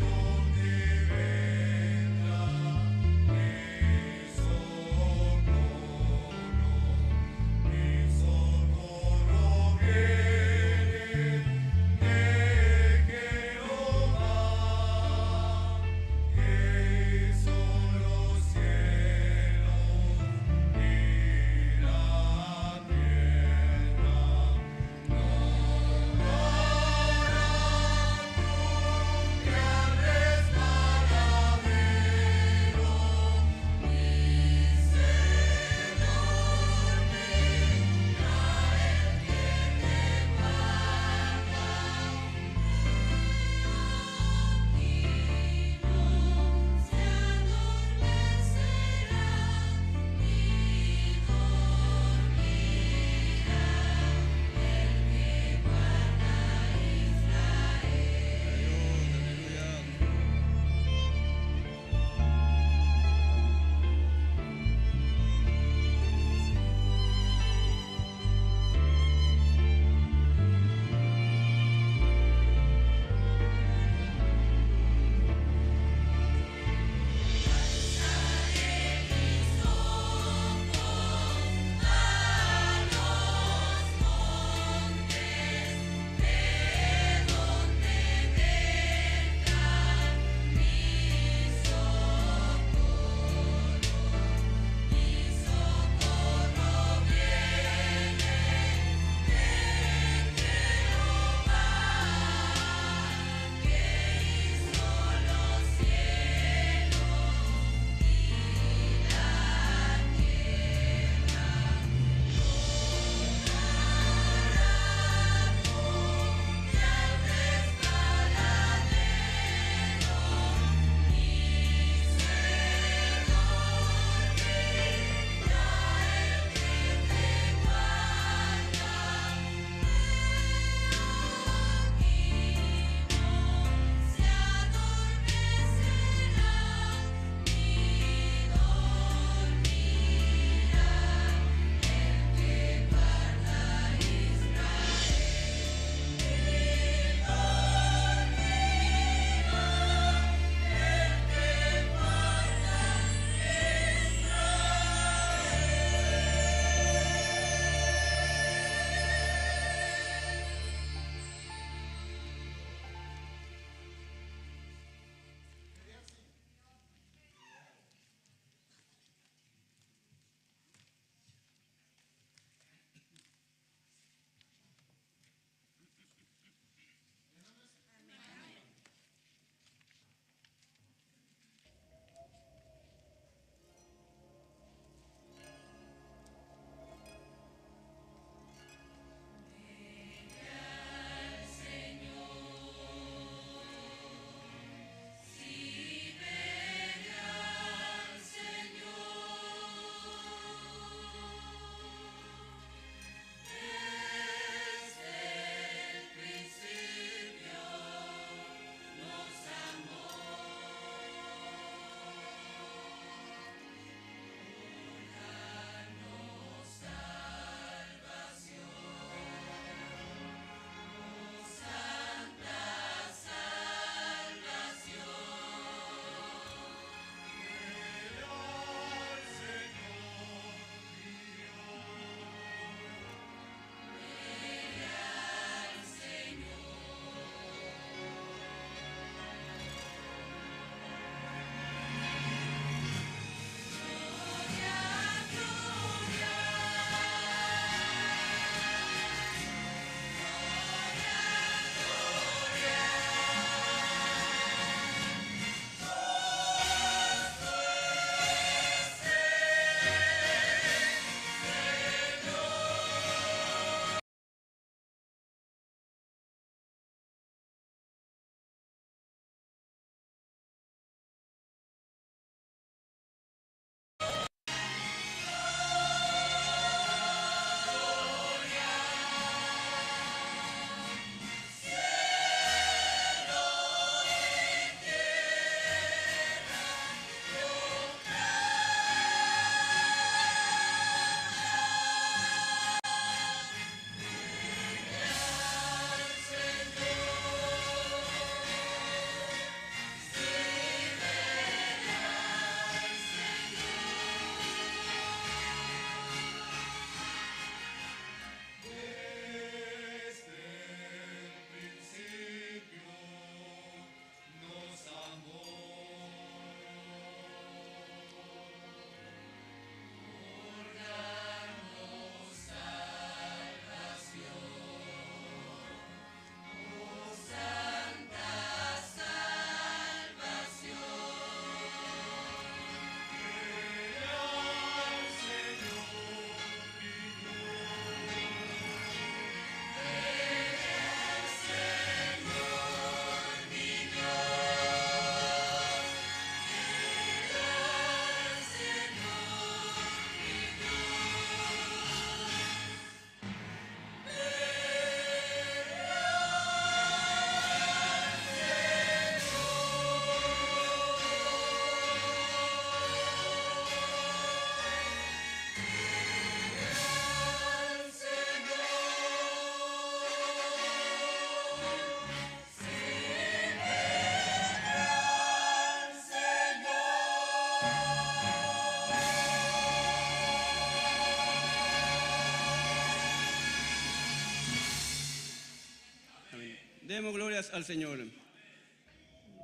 al Señor.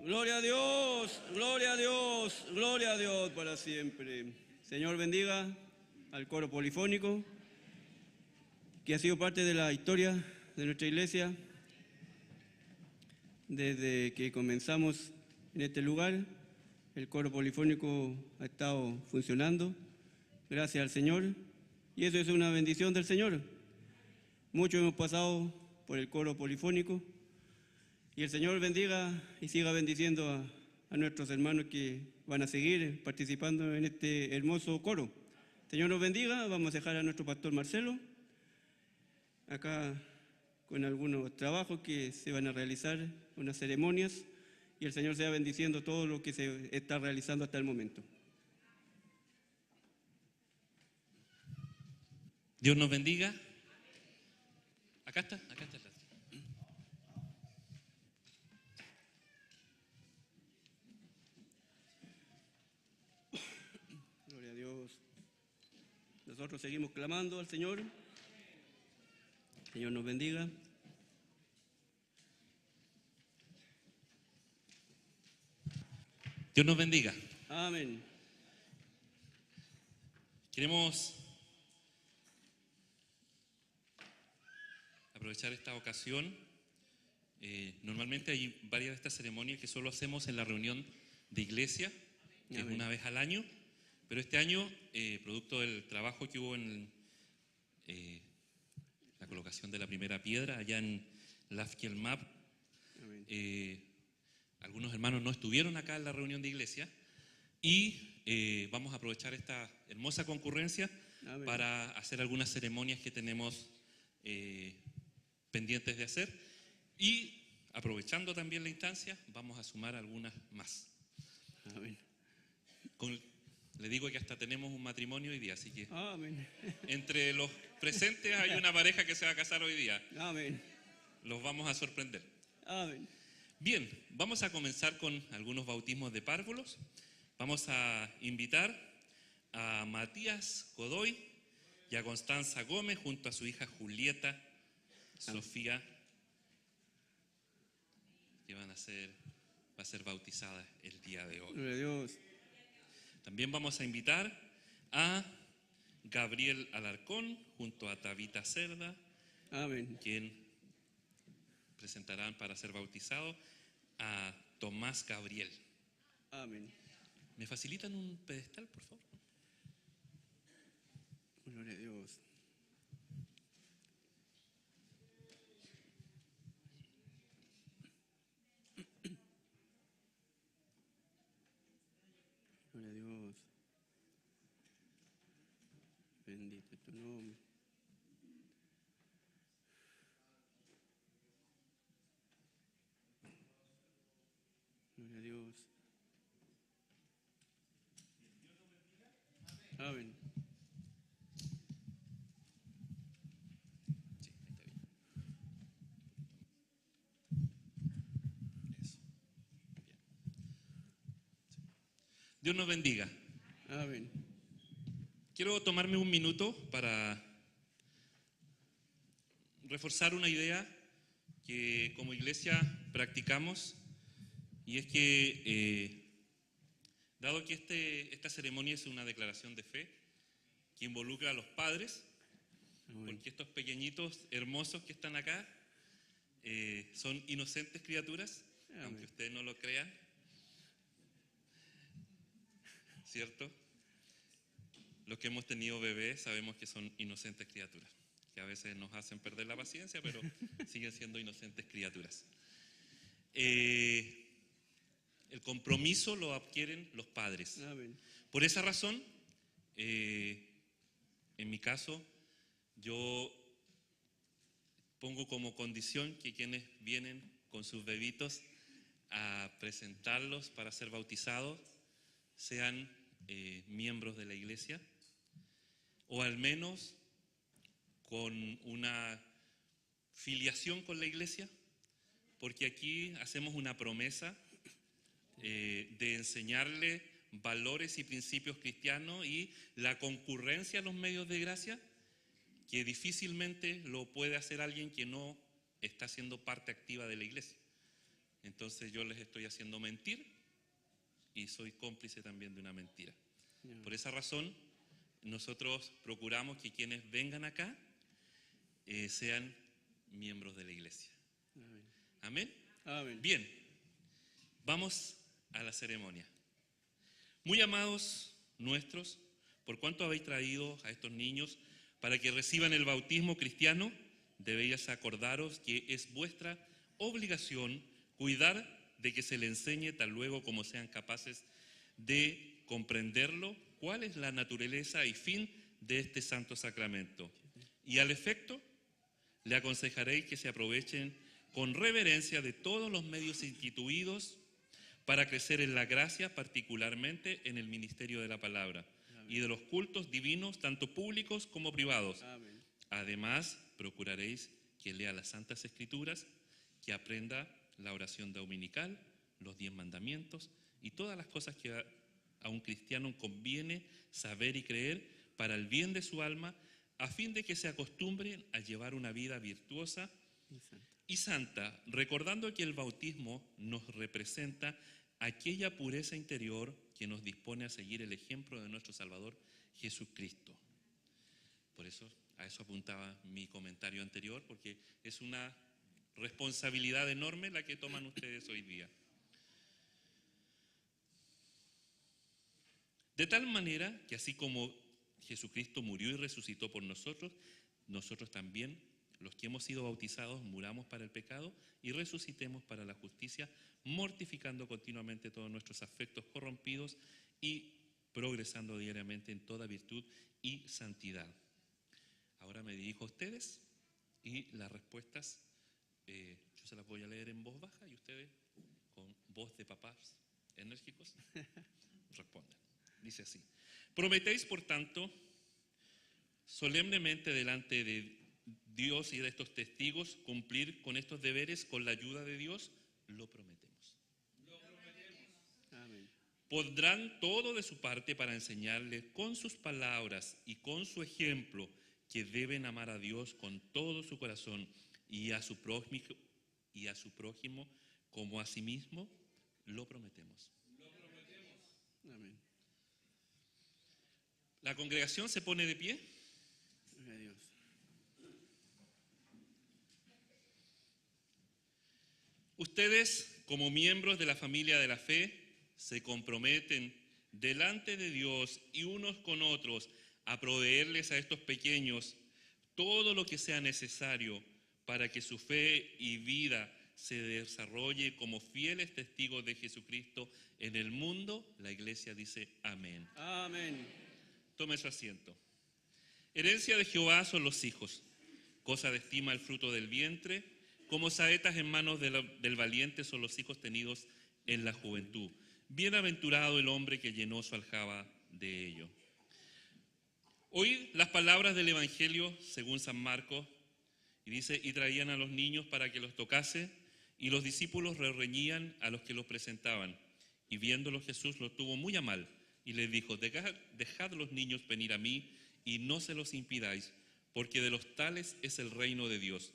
Gloria a Dios, gloria a Dios, gloria a Dios para siempre. Señor bendiga al coro polifónico que ha sido parte de la historia de nuestra iglesia desde que comenzamos en este lugar. El coro polifónico ha estado funcionando, gracias al Señor, y eso es una bendición del Señor. Muchos hemos pasado por el coro polifónico, y el Señor bendiga y siga bendiciendo a nuestros hermanos que van a seguir participando en este hermoso coro. Señor nos bendiga. Vamos a dejar a nuestro pastor Marcelo acá con algunos trabajos que se van a realizar, unas ceremonias, y el Señor sea bendiciendo todo lo que se está realizando hasta el momento. Dios nos bendiga. Acá está. Gloria a Dios. Nosotros seguimos clamando al Señor. Señor nos bendiga. Dios nos bendiga. Amén. Queremos aprovechar esta ocasión. Normalmente hay varias de estas ceremonias que solo hacemos en la reunión de iglesia, que Amén. es una vez al año, pero este año, producto del trabajo que hubo en la colocación de la primera piedra allá en Lafkielmap, algunos hermanos no estuvieron acá en la reunión de iglesia y vamos a aprovechar esta hermosa concurrencia Amén. para hacer algunas ceremonias que tenemos pendientes de hacer, y aprovechando también la instancia vamos a sumar algunas más. Amén. Le digo que hasta tenemos un matrimonio hoy día, así que Amén. entre los presentes hay una pareja que se va a casar hoy día. Amén. Los vamos a sorprender. Amén. Bien, vamos a comenzar con algunos bautismos de párvulos. Vamos a invitar a Matías Godoy y a Constanza Gómez junto a su hija Julieta Sofía, que va a ser bautizada el día de hoy. Gloria a Dios. También vamos a invitar a Gabriel Alarcón junto a Tabita Cerda, Amén. quien presentarán para ser bautizado a Tomás Gabriel. Amén. ¿Me facilitan un pedestal, por favor? Gloria a Dios. Gloria a Dios. Bendito es tu nombre. Gloria a Dios. Amén. Sí, ahí está bien. Eso. Bien. Sí. Dios nos bendiga. Amén. Quiero tomarme un minuto para reforzar una idea que como iglesia practicamos, y es que dado que esta ceremonia es una declaración de fe que involucra a los padres, porque estos pequeñitos hermosos que están acá son inocentes criaturas, aunque ustedes no lo crean, ¿cierto? Los que hemos tenido bebés sabemos que son inocentes criaturas, que a veces nos hacen perder la paciencia, pero siguen siendo inocentes criaturas. El compromiso lo adquieren los padres. Amén. Por esa razón, en mi caso, yo pongo como condición que quienes vienen con sus bebitos a presentarlos para ser bautizados sean miembros de la iglesia, o al menos con una filiación con la iglesia, porque aquí hacemos una promesa de enseñarle valores y principios cristianos y la concurrencia a los medios de gracia, que difícilmente lo puede hacer alguien que no está siendo parte activa de la iglesia. Entonces yo les estoy haciendo mentir y soy cómplice también de una mentira. Por esa razón, nosotros procuramos que quienes vengan acá sean miembros de la iglesia. Amén. Amén. Bien, vamos a la ceremonia. Muy amados nuestros, por cuanto habéis traído a estos niños para que reciban el bautismo cristiano, debéis acordaros que es vuestra obligación cuidar de que se le enseñe tal luego como sean capaces de comprenderlo, cuál es la naturaleza y fin de este santo sacramento. Y al efecto, le aconsejaréis que se aprovechen con reverencia de todos los medios instituidos para crecer en la gracia, particularmente en el ministerio de la palabra y de los cultos divinos, tanto públicos como privados. Amén. Además, procuraréis que lea las Santas Escrituras, que aprenda la oración dominical, los 10 mandamientos y todas las cosas que a un cristiano conviene saber y creer para el bien de su alma, a fin de que se acostumbren a llevar una vida virtuosa y santa, recordando que el bautismo nos representa aquella pureza interior que nos dispone a seguir el ejemplo de nuestro Salvador Jesucristo. Por eso, a eso apuntaba mi comentario anterior, porque es una responsabilidad enorme la que toman ustedes hoy día. De tal manera que así como Jesucristo murió y resucitó por nosotros, nosotros también, los que hemos sido bautizados, muramos para el pecado y resucitemos para la justicia, mortificando continuamente todos nuestros afectos corrompidos y progresando diariamente en toda virtud y santidad. Ahora me dirijo a ustedes y las respuestas yo se las voy a leer en voz baja y ustedes con voz de papás enérgicos respondan. Dice así: prometéis, por tanto, solemnemente delante de Dios y de estos testigos, cumplir con estos deberes con la ayuda de Dios. Lo prometemos. Amén. Pondrán todo de su parte para enseñarles con sus palabras y con su ejemplo que deben amar a Dios con todo su corazón y a su prójimo como a sí mismo. Lo prometemos. Amén. La congregación se pone de pie. Gloria a Dios. Ustedes, como miembros de la familia de la fe, se comprometen delante de Dios y unos con otros a proveerles a estos pequeños todo lo que sea necesario para que su fe y vida se desarrolle como fieles testigos de Jesucristo en el mundo. La iglesia dice amén. Amén. Tome su asiento. Herencia de Jehová son los hijos, cosa de estima el fruto del vientre, como saetas en manos del valiente son los hijos tenidos en la juventud. Bienaventurado el hombre que llenó su aljaba de ello. Oíd las palabras del Evangelio según San Marcos, y dice: y traían a los niños para que los tocase, y los discípulos reñían a los que los presentaban. Y viéndolo Jesús los tuvo muy a mal, y les dijo: dejad los niños venir a mí, y no se los impidáis, porque de los tales es el reino de Dios.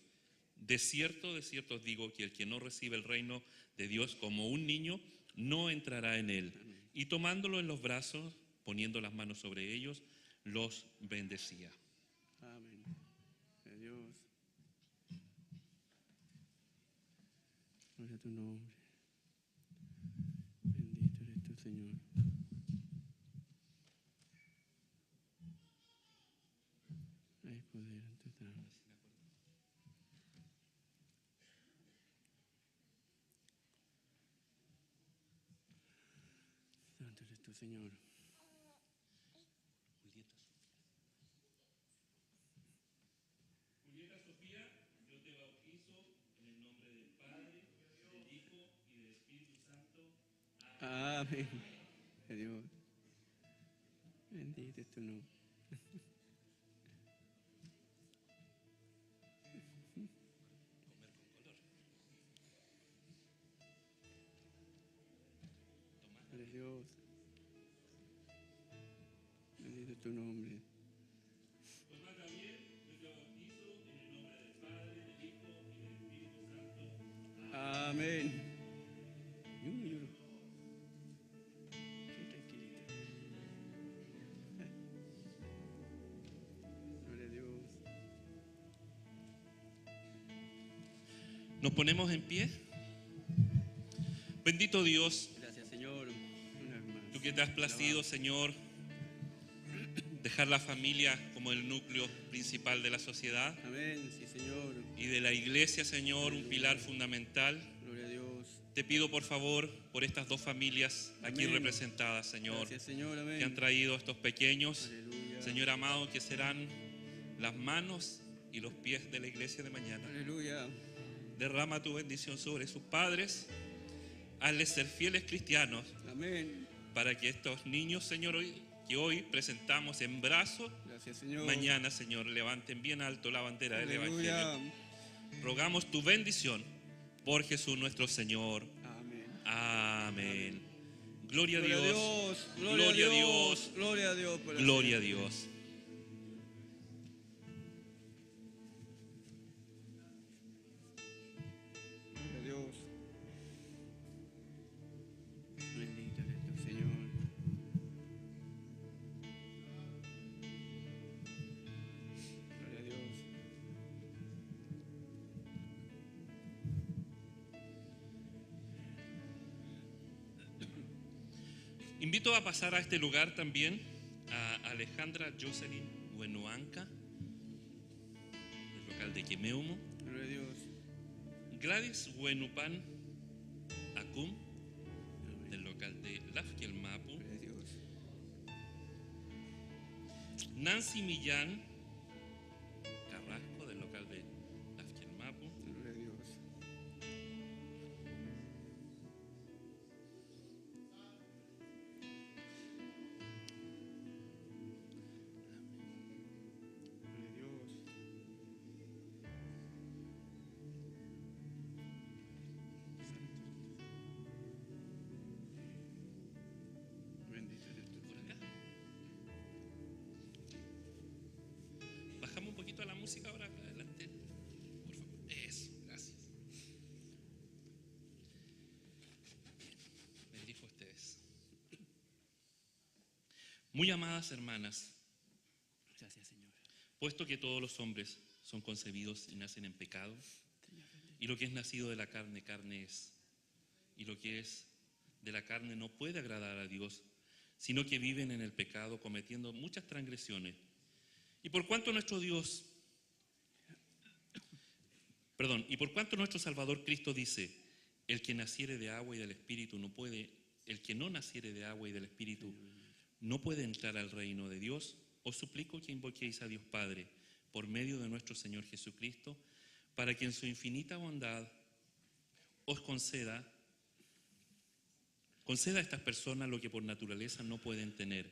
De cierto os digo que el que no recibe el reino de Dios como un niño, no entrará en él. Y tomándolo en los brazos, poniendo las manos sobre ellos, los bendecía. Amén. Gloria a Dios. Gloria a tu nombre. Bendito eres tú, Señor. Hay poder en tus manos. Santo eres tú, Señor. Julieta Sofía, yo te bautizo en el nombre del Padre, del Hijo y del Espíritu Santo. Amén. Gloria a Dios. Bendito es tu nombre. Gloria a Dios. Bendito es tu nombre. Tomás Gabriel, yo te bautizo en el nombre del Padre, del Hijo y del Espíritu Santo. Amén. Nos ponemos en pie. Bendito Dios, Gracias, Señor. Una vez más. tú que te has placido, Señor, dejar la familia como el núcleo principal de la sociedad Amén. Sí, Señor. y de la iglesia, Señor, un pilar fundamental. Gloria a Dios. Te pido por favor por estas dos familias aquí Amén. representadas, Señor, Gracias, Señor. Amén. que han traído a estos pequeños, Aleluya. Señor amado, que serán las manos y los pies de la iglesia de mañana. Aleluya. Derrama tu bendición sobre sus padres, hazles ser fieles cristianos, Amén. para que estos niños, Señor, que hoy presentamos en brazos, Gracias, Señor. mañana, Señor, levanten bien alto la bandera del Aleluya. Evangelio. Rogamos tu bendición por Jesús nuestro Señor. Amén. Amén. Gloria a Gloria a Dios. Dios. Gloria a Dios. Gloria a Dios. por la Gloria a fe. Dios. Gloria a Dios. Bendito eres tú, Señor. Gloria a Dios. Invito a pasar a este lugar también a Alejandra Jocelyn Huenuanca, del local de Quemeumo, Gloria a Dios. Gladys Huenupan Acum, del local de Lafquielmapu, Gloria a Dios. Nancy Millán Carrasco, del local de Lafquielmapu, Gloria a Dios. Gloria a Dios. Bendito eres tú. por acá. Bajamos un poquito la música ahora acá adelante, por favor. Eso, gracias. Bien, bendijo a ustedes. Muy amadas hermanas, Gracias, Señor. puesto que todos los hombres son concebidos y nacen en pecado, y lo que es nacido de la carne, carne es, y lo que es de la carne no puede agradar a Dios, sino que viven en el pecado cometiendo muchas transgresiones. Y por cuanto nuestro Salvador Cristo dice, el que naciere de agua y del Espíritu el que no naciere de agua y del Espíritu no puede entrar al reino de Dios, os suplico que invoquéis a Dios Padre por medio de nuestro Señor Jesucristo, para que en su infinita bondad os conceda a estas personas lo que por naturaleza no pueden tener.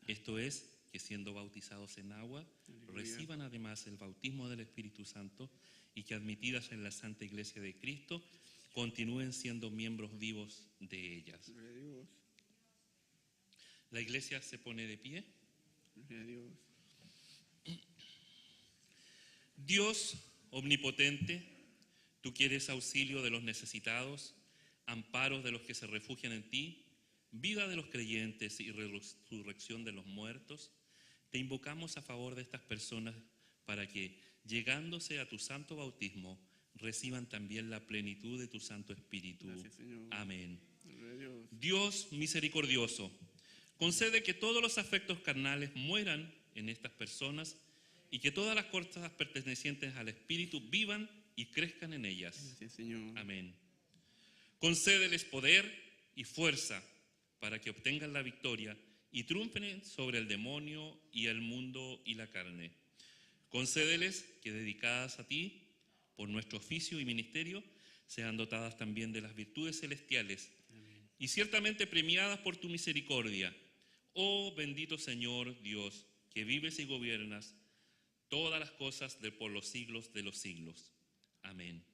Esto es, que siendo bautizados en agua, reciban además el bautismo del Espíritu Santo y que admitidas en la Santa Iglesia de Cristo, continúen siendo miembros vivos de ellas. Gloria a Dios. La iglesia se pone de pie. Gloria a Dios. Dios omnipotente, tú quieres auxilio de los necesitados, amparo de los que se refugian en ti, vida de los creyentes y resurrección de los muertos. Te invocamos a favor de estas personas para que, llegándose a tu santo bautismo, reciban también la plenitud de tu Santo Espíritu. Gracias, Señor. Amén. Gloria a Dios. Dios misericordioso, concede que todos los afectos carnales mueran en estas personas y que todas las cosas pertenecientes al Espíritu vivan y crezcan en ellas. Gracias, Señor. Amén. Concédeles poder y fuerza para que obtengan la victoria y triunfen sobre el demonio y el mundo y la carne. Concédeles que, dedicadas a ti, por nuestro oficio y ministerio, sean dotadas también de las virtudes celestiales y ciertamente premiadas por tu misericordia. Oh bendito Señor Dios, que vives y gobiernas todas las cosas por los siglos de los siglos. Amén.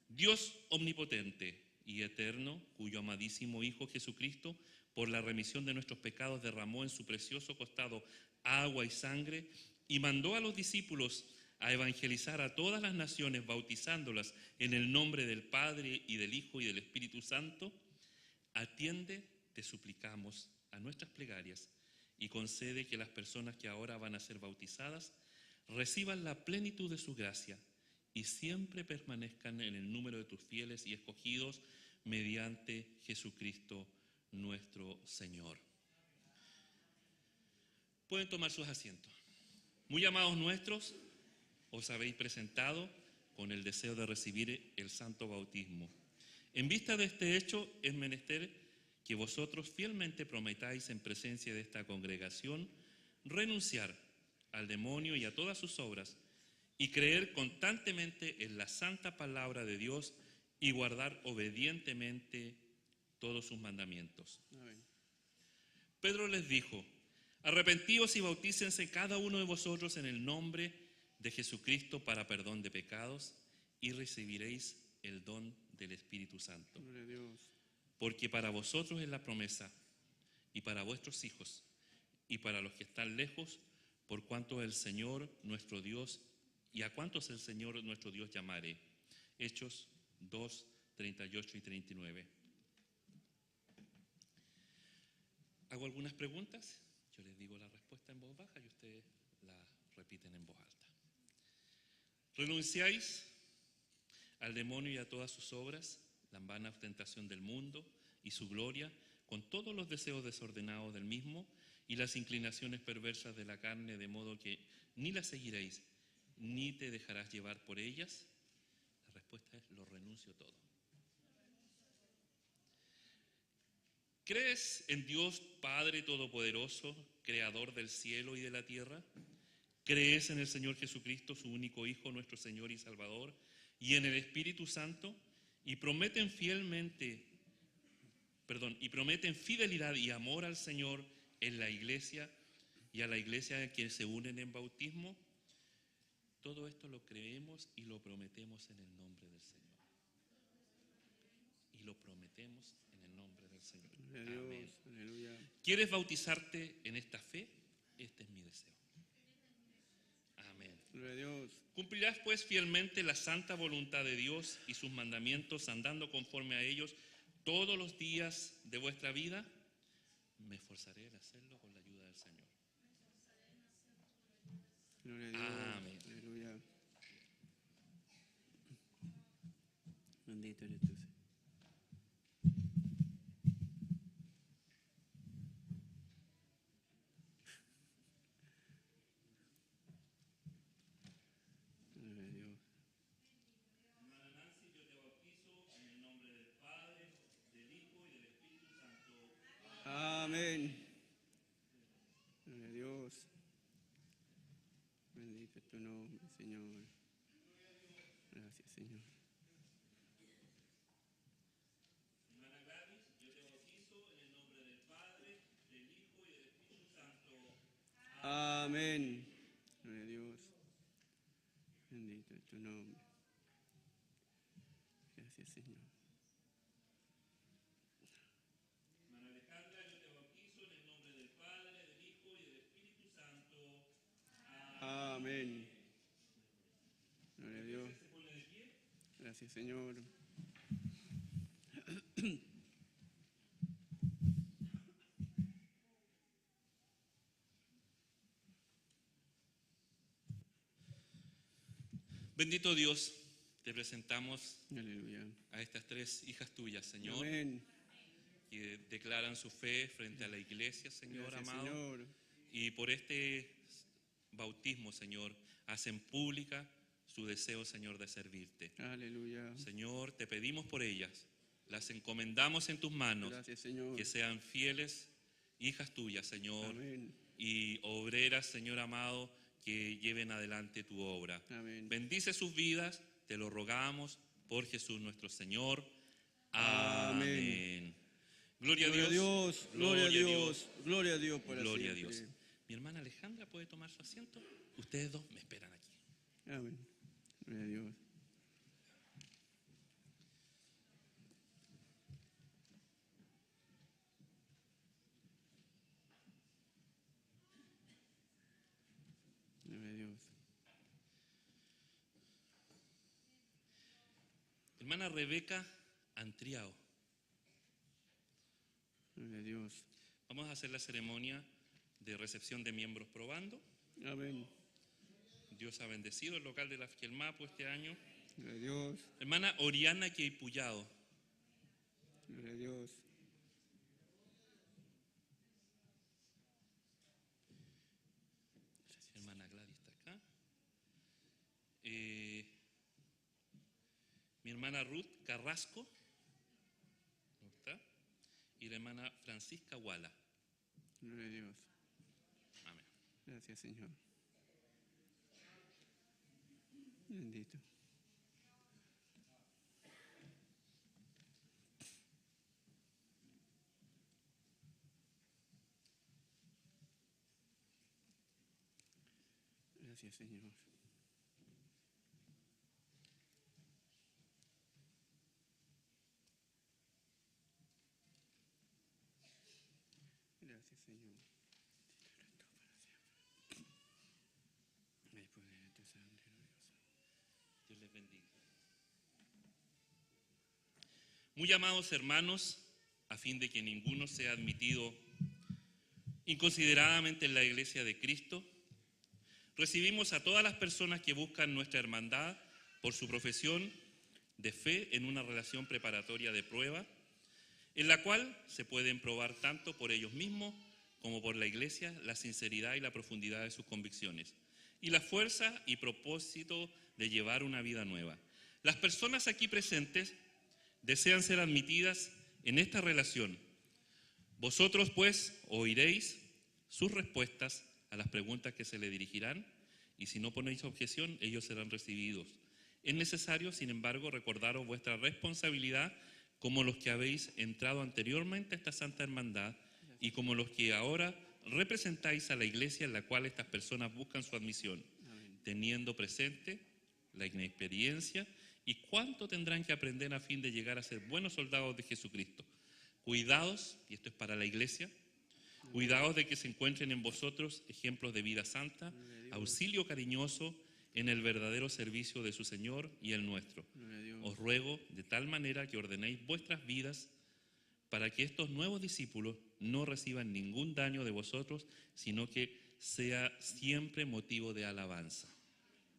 Dios omnipotente y eterno, cuyo amadísimo Hijo Jesucristo, por la remisión de nuestros pecados, derramó en su precioso costado agua y sangre y mandó a los discípulos a evangelizar a todas las naciones, bautizándolas en el nombre del Padre y del Hijo y del Espíritu Santo. Atiende, te suplicamos, a nuestras plegarias y concede que las personas que ahora van a ser bautizadas reciban la plenitud de su gracia y siempre permanezcan en el número de tus fieles y escogidos mediante Jesucristo nuestro Señor. Pueden tomar sus asientos. Muy amados nuestros, os habéis presentado con el deseo de recibir el santo bautismo. En vista de este hecho, es menester que vosotros fielmente prometáis en presencia de esta congregación renunciar al demonio y a todas sus obras y creer constantemente en la santa palabra de Dios y guardar obedientemente todos sus mandamientos. Amén. Pedro les dijo: arrepentíos y bautícense cada uno de vosotros en el nombre de Jesucristo para perdón de pecados y recibiréis el don del Espíritu Santo. Gloria a Dios. Porque para vosotros es la promesa, y para vuestros hijos, y para los que están lejos, por cuanto el Señor nuestro Dios, y a cuantos el Señor nuestro Dios llamare. Hechos 2, 38 y 39. ¿Hago algunas preguntas? Yo les digo la respuesta en voz baja y ustedes la repiten en voz alta. ¿Renunciáis al demonio y a todas sus obras, la vana ostentación del mundo y su gloria, con todos los deseos desordenados del mismo y las inclinaciones perversas de la carne, de modo que ni las seguiréis, ni te dejarás llevar por ellas? La respuesta es: lo renuncio todo. ¿Crees en Dios Padre Todopoderoso, Creador del cielo y de la tierra? ¿Crees en el Señor Jesucristo, su único Hijo, nuestro Señor y Salvador, y en el Espíritu Santo? Y prometen fidelidad y amor al Señor en la iglesia y a la iglesia a quienes se unen en bautismo. Todo esto lo creemos y lo prometemos en el nombre del Señor. Y lo prometemos en el nombre del Señor. Gloria a Amén. Dios. Aleluya. ¿Quieres bautizarte en esta fe? Este es mi deseo. Amén. Gloria a Dios. Cumplirás pues fielmente la santa voluntad de Dios y sus mandamientos, andando conforme a ellos todos los días de vuestra vida. Me esforzaré en hacerlo con la ayuda del Señor. Gloria a Dios. Amén. Aleluya. Bendito eres tú, Señor. Gloria a Dios. Hermana Nancy, yo te bautizo en el nombre del Padre, del Hijo y del Espíritu Santo. Amén. Gloria a Dios. Bendito es tu nombre, Señor. Gracias, Señor. Hermana Gladys, yo te bautizo en el nombre del Padre, del Hijo y del Espíritu Santo. Amén. Gloria a Dios. Bendito es tu nombre. Gracias, Señor. Hermana Alejandra, yo te bautizo en el nombre del Padre, del Hijo y del Espíritu Santo. Amén. Gloria a Dios. Se pone de pie. Gracias, Señor. Bendito Dios, te presentamos Aleluya. a estas tres hijas tuyas, Señor, Amén. que declaran su fe frente a la iglesia, Señor Gracias, amado. Señor. Y por este bautismo, Señor, hacen pública su deseo, Señor, de servirte. Aleluya. Señor, te pedimos por ellas, las encomendamos en tus manos, Gracias, Señor. que sean fieles hijas tuyas, Señor, Amén. y obreras, Señor amado, que lleven adelante tu obra. Amén. Bendice sus vidas, te lo rogamos por Jesús nuestro Señor. Amén. Amén. Gloria a Gloria a Dios. Dios. Gloria a Dios. Gloria a Dios para Gloria a siempre. Dios. Mi hermana Alejandra puede tomar su asiento. Ustedes dos me esperan aquí. Amén. Gloria a Dios. Gloria a Dios. Hermana Rebeca Antriao. Gloria a Dios. Vamos a hacer la ceremonia de recepción de miembros probando. Amén. Dios ha bendecido el local de la Fielmapo este año. Gloria a Dios, Hermana Oriana Queipuyado. gloria a Dios. Hermana Gladys está acá. Mi hermana Ruth Carrasco. ¿No está? Y la hermana Francisca Wala. Gloria a Dios. Amén. Gracias, Señor. Bendito. Gracias, Señor. Gracias, Señor. Ay, poder de tu sangre, gloriosa. Dios les bendiga. Muy amados hermanos, a fin de que ninguno sea admitido inconsideradamente en la iglesia de Cristo, recibimos a todas las personas que buscan nuestra hermandad por su profesión de fe en una relación preparatoria de prueba, en la cual se pueden probar tanto por ellos mismos como por la iglesia la sinceridad y la profundidad de sus convicciones y la fuerza y propósito de llevar una vida nueva. Las personas aquí presentes desean ser admitidas en esta relación. Vosotros, pues, oiréis sus respuestas a las preguntas que se le dirigirán, y si no ponéis objeción, ellos serán recibidos. Es necesario, sin embargo, recordaros vuestra responsabilidad como los que habéis entrado anteriormente a esta Santa Hermandad y como los que ahora representáis a la iglesia en la cual estas personas buscan su admisión, teniendo presente la inexperiencia y cuánto tendrán que aprender a fin de llegar a ser buenos soldados de Jesucristo. Cuidaos, y esto es para la iglesia, cuidaos de que se encuentren en vosotros ejemplos de vida santa, auxilio cariñoso en el verdadero servicio de su Señor y el nuestro. Os ruego de tal manera que ordenéis vuestras vidas para que estos nuevos discípulos no reciban ningún daño de vosotros, sino que sea siempre motivo de alabanza.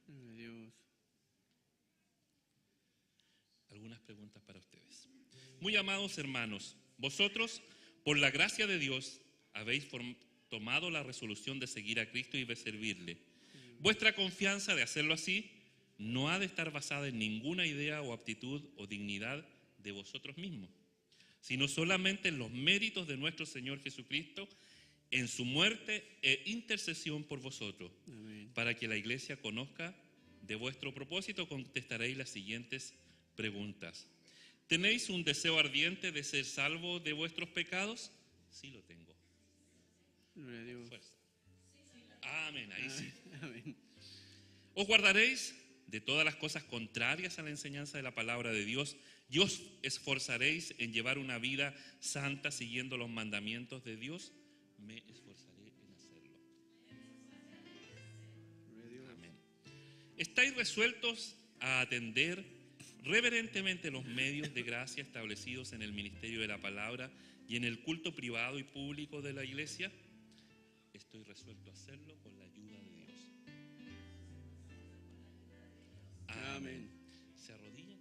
Gloria a Dios. Algunas preguntas para ustedes. Muy amados hermanos, vosotros, por la gracia de Dios, habéis tomado la resolución de seguir a Cristo y de servirle. Vuestra confianza de hacerlo así no ha de estar basada en ninguna idea o aptitud o dignidad de vosotros mismos, sino solamente en los méritos de nuestro Señor Jesucristo, en su muerte e intercesión por vosotros. Amén. Para que la iglesia conozca de vuestro propósito, contestaréis las siguientes preguntas. ¿Tenéis un deseo ardiente de ser salvos de vuestros pecados? Sí lo tengo. Gloria a Dios. Fuerza. Amén, ahí sí. Amén. Os guardaréis de todas las cosas contrarias a la enseñanza de la palabra de Dios y os esforzaréis en llevar una vida santa siguiendo los mandamientos de Dios. Me esforzaré en hacerlo. Gloria a Dios. Amén. ¿Estáis resueltos a atender reverentemente los medios de gracia establecidos en el ministerio de la palabra y en el culto privado y público de la iglesia? Estoy resuelto a hacerlo con la ayuda de Dios. Amén. Se arrodillan.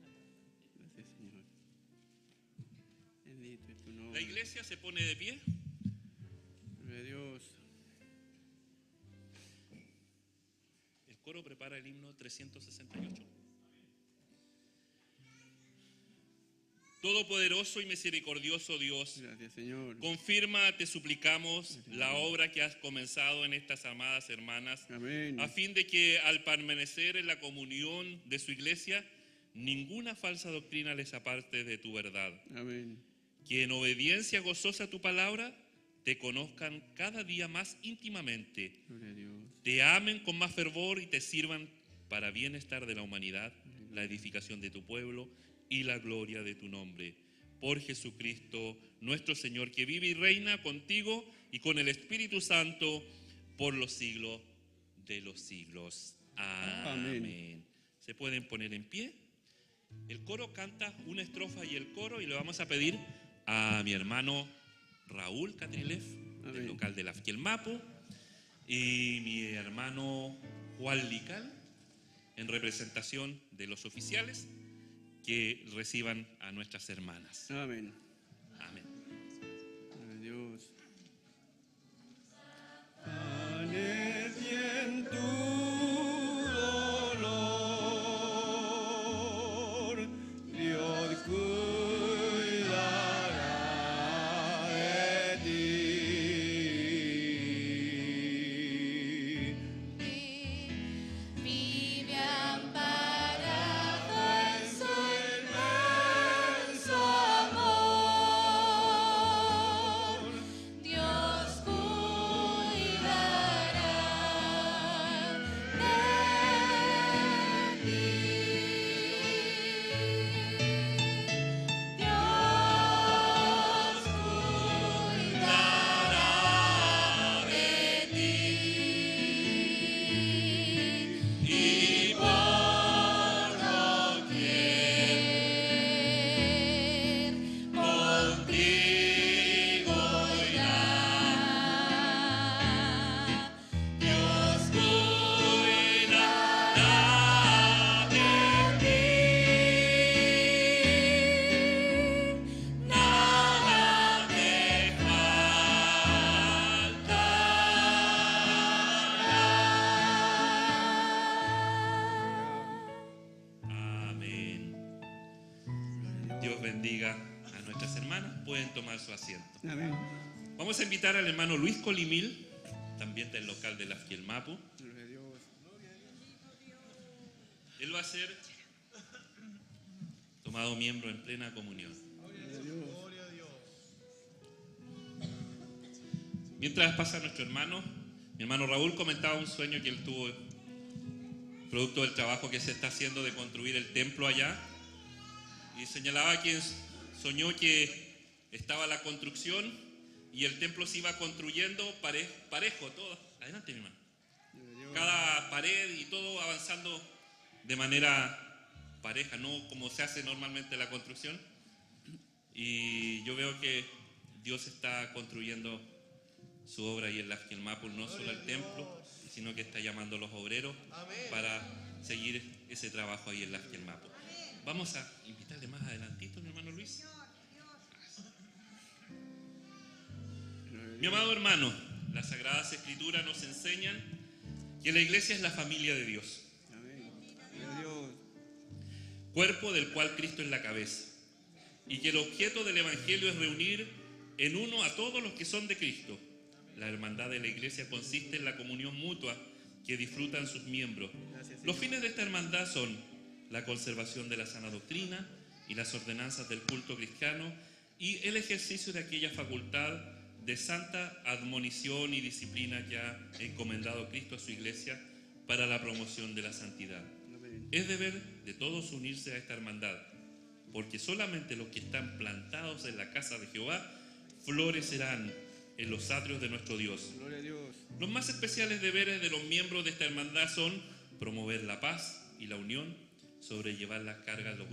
Gracias, Señor. Bendito es tu La nombre. iglesia se pone de pie. Gloria a Dios. El coro prepara el himno 368. Todopoderoso y misericordioso Dios, Gracias, Señor. confirma, te suplicamos, la obra que has comenzado en estas amadas hermanas, Amén. a fin de que al permanecer en la comunión de su iglesia, ninguna falsa doctrina les aparte de tu verdad. Amén. Que en obediencia gozosa a tu palabra, te conozcan cada día más íntimamente, Gloria a Dios. te amen con más fervor y te sirvan para bienestar de la humanidad, la edificación de tu pueblo y la gloria de tu nombre. Por Jesucristo, nuestro Señor, que vive y reina contigo y con el Espíritu Santo por los siglos de los siglos. Amén. Amén. ¿Se pueden poner en pie? El coro canta una estrofa y el coro, y le vamos a pedir a mi hermano Raúl Catrilef, del Amén. local de la Fielmapo, y mi hermano Huallical, en representación de los oficiales, que reciban a nuestras hermanas. Amén. Amén. Dios. Panece en tu dolor, Dios cuidará de ti. Vive amparado en su inmenso amor. Dios cuidará de ti. Dios cuidará de ti. Y por doquier contigo irá. Dios cuidará de ti. Nada te faltará. Amén. Dios bendiga a nuestras hermanas. Pueden tomar su asiento. Amén. Vamos a invitar al hermano Luis Colimil, también del local de la Fielmapu. Gloria a Dios. Él va a ser tomado miembro en plena comunión. Mientras pasa nuestro hermano, mi hermano Raúl comentaba un sueño que él tuvo, producto del trabajo que se está haciendo de construir el templo allá, y señalaba que soñó que estaba la construcción y el templo se iba construyendo parejo, todo. Adelante, mi hermano. Cada pared y todo avanzando de manera pareja, no como se hace normalmente la construcción. Y yo veo que Dios está construyendo su obra ahí en la Fielmapu, no solo el templo, sino que está llamando a los obreros para seguir ese trabajo ahí en la Fielmapu. Vamos a invitarle más adelantito, mi hermano Luis. Mi amado hermano, las Sagradas Escrituras nos enseñan que la iglesia es la familia de Dios, Amén. Gloria a Dios. cuerpo del cual Cristo es la cabeza, y que el objeto del Evangelio es reunir en uno a todos los que son de Cristo. La hermandad de la iglesia consiste en la comunión mutua que disfrutan sus miembros. Los fines de esta hermandad son la conservación de la sana doctrina y las ordenanzas del culto cristiano y el ejercicio de aquella facultad de santa admonición y disciplina que ha encomendado Cristo a su iglesia para la promoción de la santidad. Es deber de todos unirse a esta hermandad, porque solamente los que están plantados en la casa de Jehová florecerán en los atrios de nuestro Dios. Gloria a Dios. Los más especiales deberes de los miembros de esta hermandad son promover la paz y la unión, sobrellevar las cargas los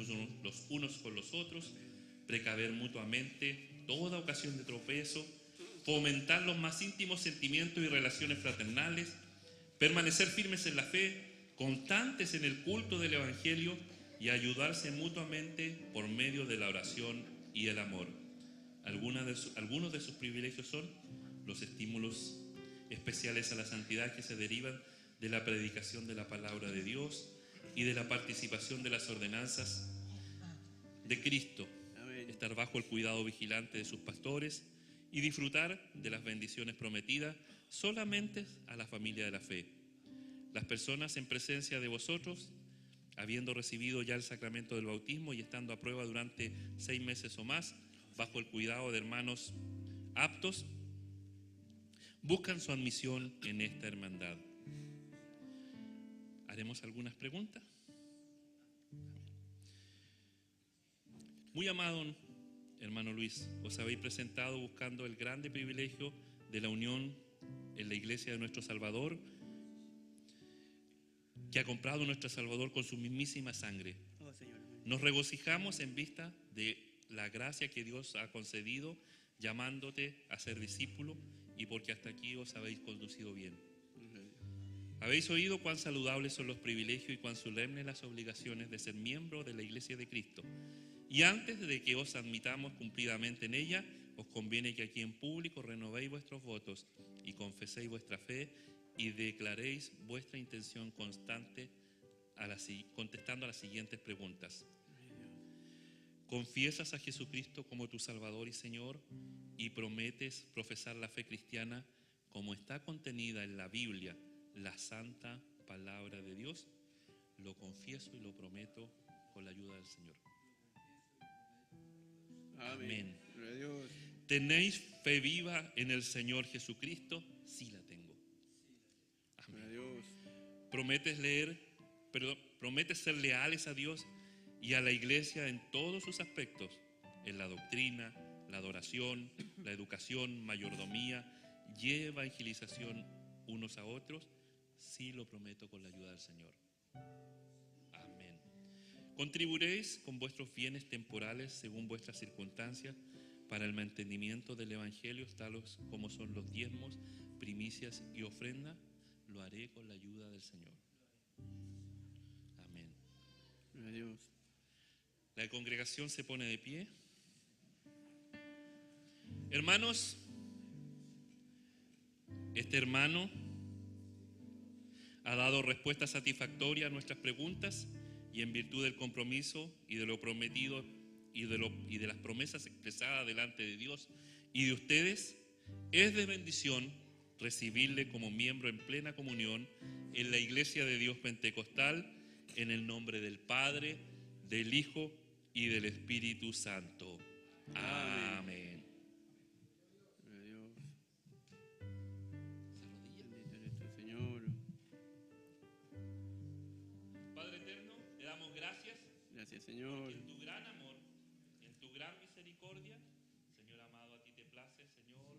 unos con los otros, precaver mutuamente toda ocasión de tropezo, fomentar los más íntimos sentimientos y relaciones fraternales, permanecer firmes en la fe, constantes en el culto del Evangelio y ayudarse mutuamente por medio de la oración y el amor. Algunos de sus privilegios son los estímulos especiales a la santidad que se derivan de la predicación de la palabra de Dios y de la participación de las ordenanzas de Cristo, Amén. estar bajo el cuidado vigilante de sus pastores y disfrutar de las bendiciones prometidas solamente a la familia de la fe. Las personas en presencia de vosotros, habiendo recibido ya el sacramento del bautismo y estando a prueba durante 6 meses o más, bajo el cuidado de hermanos aptos, buscan su admisión en esta hermandad. ¿Haremos algunas preguntas? Muy amado hermano Luis, os habéis presentado buscando el grande privilegio de la unión en la iglesia de nuestro Salvador, que ha comprado nuestro Salvador con su mismísima sangre. Oh, Señor. Nos regocijamos en vista de la gracia que Dios ha concedido, llamándote a ser discípulo, y porque hasta aquí os habéis conducido bien. Habéis oído cuán saludables son los privilegios y cuán solemnes las obligaciones de ser miembro de la Iglesia de Cristo. Y antes de que os admitamos cumplidamente en ella, os conviene que aquí en público renovéis vuestros votos y confeséis vuestra fe y declaréis vuestra intención constante contestando a las siguientes preguntas. ¿Confiesas a Jesucristo como tu Salvador y Señor y prometes profesar la fe cristiana como está contenida en la Biblia, la santa palabra de Dios? Lo confieso y lo prometo con la ayuda del Señor. Amén. Gloria a Dios. ¿Tenéis fe viva en el Señor Jesucristo? Sí la tengo. Gloria a Dios. ¿Prometes ser leales a Dios y a la iglesia en todos sus aspectos? En la doctrina, la adoración, la educación, mayordomía y evangelización unos a otros. Sí lo prometo con la ayuda del Señor. Amén. ¿Contribuiréis con vuestros bienes temporales según vuestras circunstancias para el mantenimiento del Evangelio, tales como son los diezmos, primicias y ofrenda? Lo haré con la ayuda del Señor. Amén. Gloria a Dios. La congregación se pone de pie. Hermanos, este hermano ha dado respuesta satisfactoria a nuestras preguntas y en virtud del compromiso y de lo prometido y de las promesas expresadas delante de Dios y de ustedes, es de bendición recibirle como miembro en plena comunión en la Iglesia de Dios Pentecostal, en el nombre del Padre, del Hijo y del Espíritu Santo. Amén. Gloria a Dios. Bendito eres tú, Señor. Padre eterno, te damos gracias Gracias, Señor. en tu gran amor, en tu gran misericordia. Señor amado, a ti te place, Señor,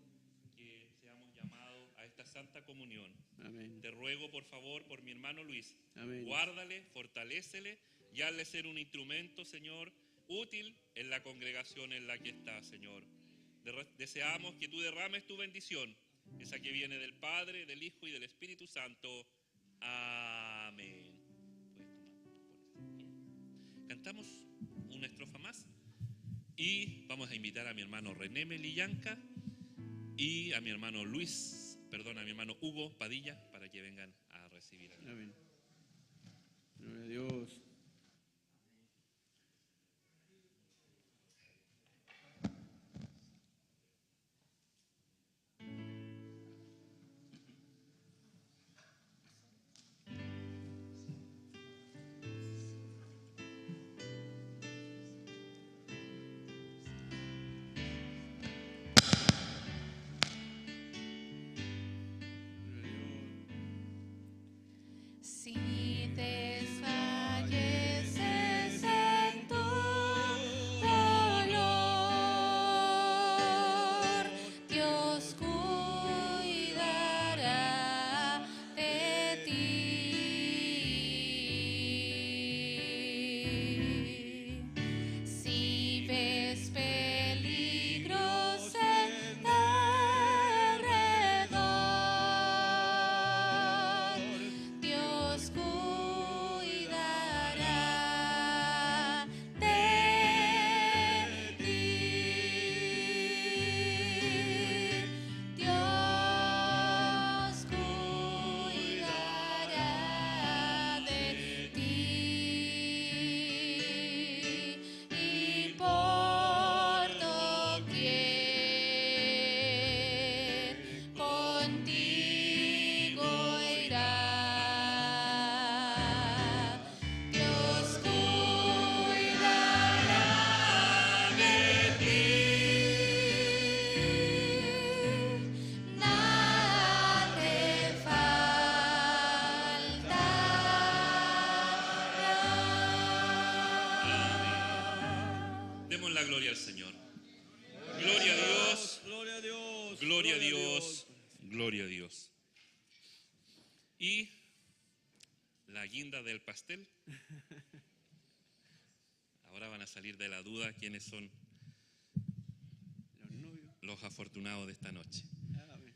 que seamos llamados a esta santa comunión. Amén. Te ruego, por favor, por mi hermano Luis, Amén. guárdale, fortalécele y hazle ser un instrumento, Señor, útil en la congregación en la que está, Señor. Deseamos que tú derrames tu bendición, esa que viene del Padre, del Hijo y del Espíritu Santo. Amén. Cantamos una estrofa más y vamos a invitar a mi hermano René Melillanca y a mi hermano a mi hermano Hugo Padilla para que vengan a recibir a mí. Amén. Gloria a Dios. Si desfalleces en tu dolor, Dios cuidará de ti. Si ves peligros en derredor, Dios cuidará de ti. Dios cuidará de ti. Y por doquier contigo irá. Dios cuidará de ti. Nada te faltará. Demos la gloria al Señor. Gloria a Dios, Gloria a Dios. gloria a Dios, gloria a Dios. Y la guinda del pastel. Ahora van a salir de la duda quiénes son Los novios. los afortunados de esta noche. Amén.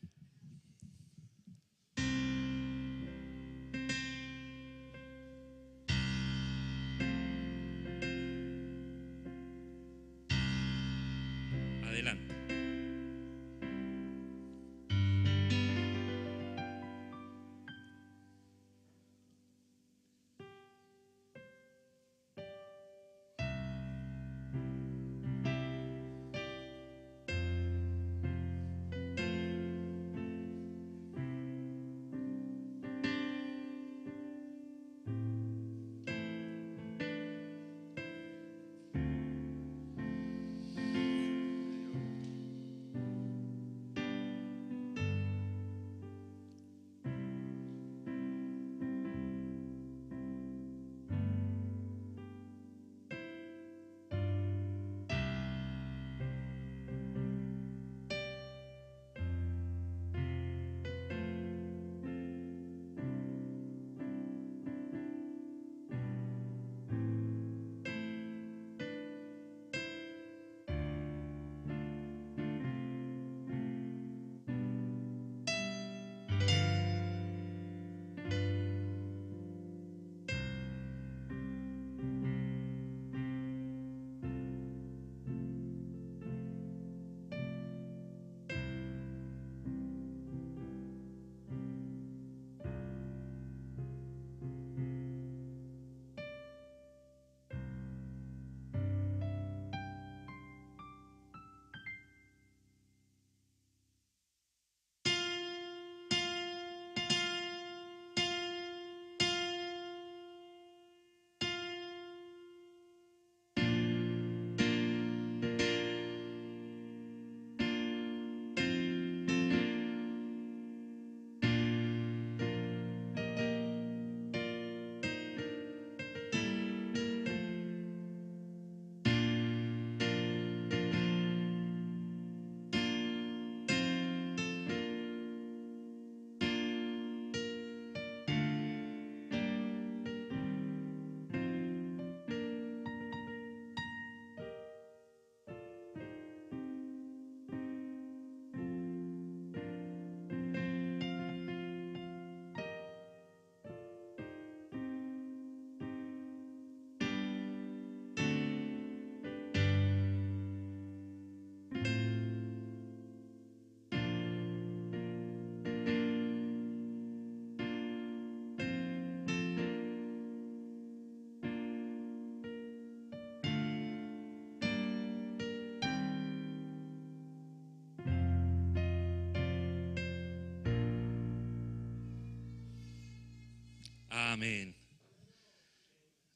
Amén.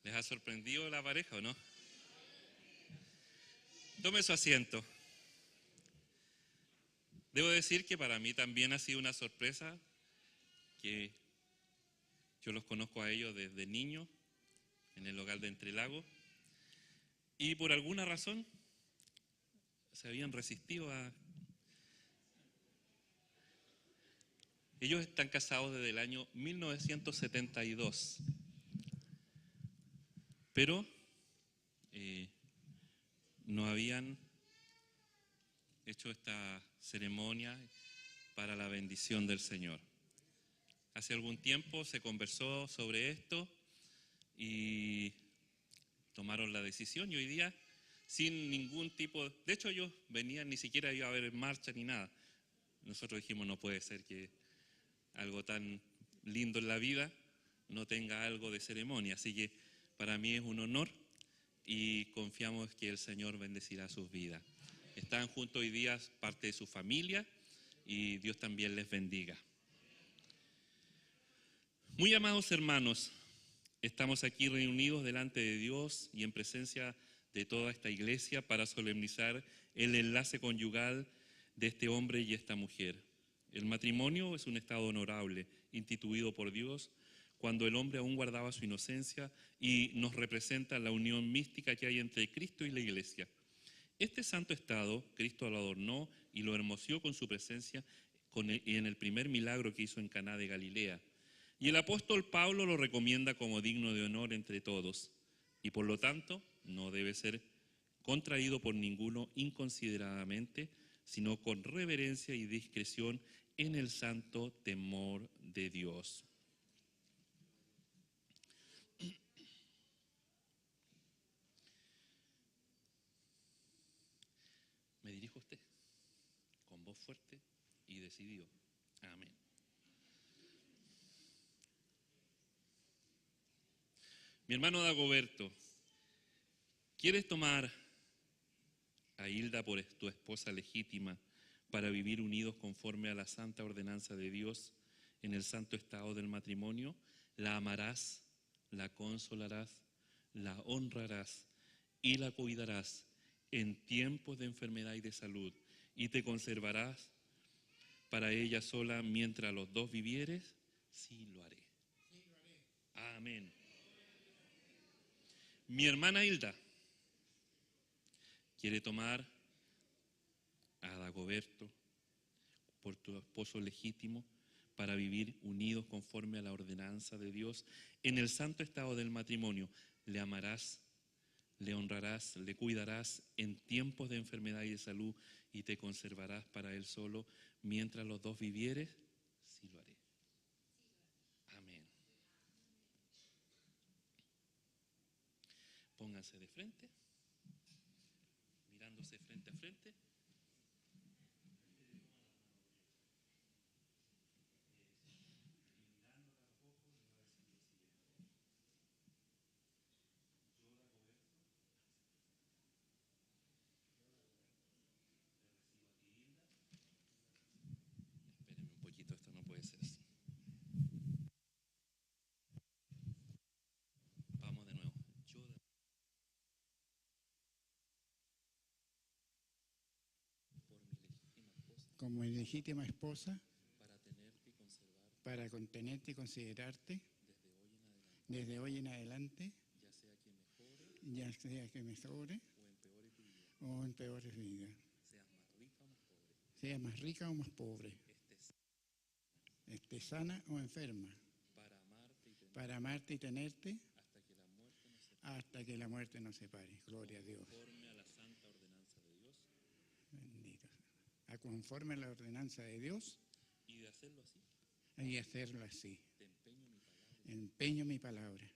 ¿Les ha sorprendido la pareja o no? Tome su asiento. Debo decir que para mí también ha sido una sorpresa que yo los conozco a ellos desde niños en el local de Entrelagos y por alguna razón se habían resistido a... Ellos están casados desde el año 1972, pero no habían hecho esta ceremonia para la bendición del Señor. Hace algún tiempo se conversó sobre esto y tomaron la decisión y hoy día sin ningún tipo, de hecho ellos venían, ni siquiera iba a haber marcha ni nada. Nosotros dijimos no puede ser que algo tan lindo en la vida no tenga algo de ceremonia, así que para mí es un honor y confiamos que el Señor bendecirá sus vidas. Están juntos hoy día parte de su familia y Dios también les bendiga. Muy amados hermanos, estamos aquí reunidos delante de Dios y en presencia de toda esta iglesia para solemnizar el enlace conyugal de este hombre y esta mujer. El matrimonio es un estado honorable, instituido por Dios, cuando el hombre aún guardaba su inocencia y nos representa la unión mística que hay entre Cristo y la iglesia. Este santo estado, Cristo lo adornó y lo hermoseó con su presencia y en el primer milagro que hizo en Caná de Galilea. Y el apóstol Pablo lo recomienda como digno de honor entre todos, y por lo tanto no debe ser contraído por ninguno inconsideradamente, sino con reverencia y discreción en el santo temor de Dios. Me dirijo a usted con voz fuerte y decidido. Amén. Mi hermano Dagoberto, ¿quieres tomar a Hilda por tu esposa legítima para vivir unidos conforme a la santa ordenanza de Dios en el santo estado del matrimonio? La amarás, la consolarás, la honrarás y la cuidarás en tiempos de enfermedad y de salud, y te conservarás para ella sola mientras los dos vivieres. Sí, lo haré. Amén. Mi hermana Hilda quiere tomar a Dagoberto por tu esposo legítimo para vivir unidos conforme a la ordenanza de Dios en el santo estado del matrimonio. Le amarás, le honrarás, le cuidarás en tiempos de enfermedad y de salud y te conservarás para él solo mientras los dos vivieres. Sí, lo haré. Amén. Pónganse de frente, mirándose frente a frente. Espérenme un poquito, esto no puede ser así. Vamos de nuevo. Como mi legítima esposa, Para tenerte y conservarte para contenerte y considerarte desde hoy en adelante, desde hoy en adelante, ya sea que mejore ya sea que mejore o empeore tu vida, o empeore vida, seas más rica o más pobre, sea más rica o más pobre, estés esté sana o enferma, para amarte y tenerte para amarte y tenerte hasta que la muerte nos separe. hasta que la muerte nos separe. Gloria a Dios. Conforme a la santa ordenanza de Dios, Bendito. A conforme a la ordenanza de Dios y de hacerlo así, y hacerlo así. te empeño mi palabra Empeño mi palabra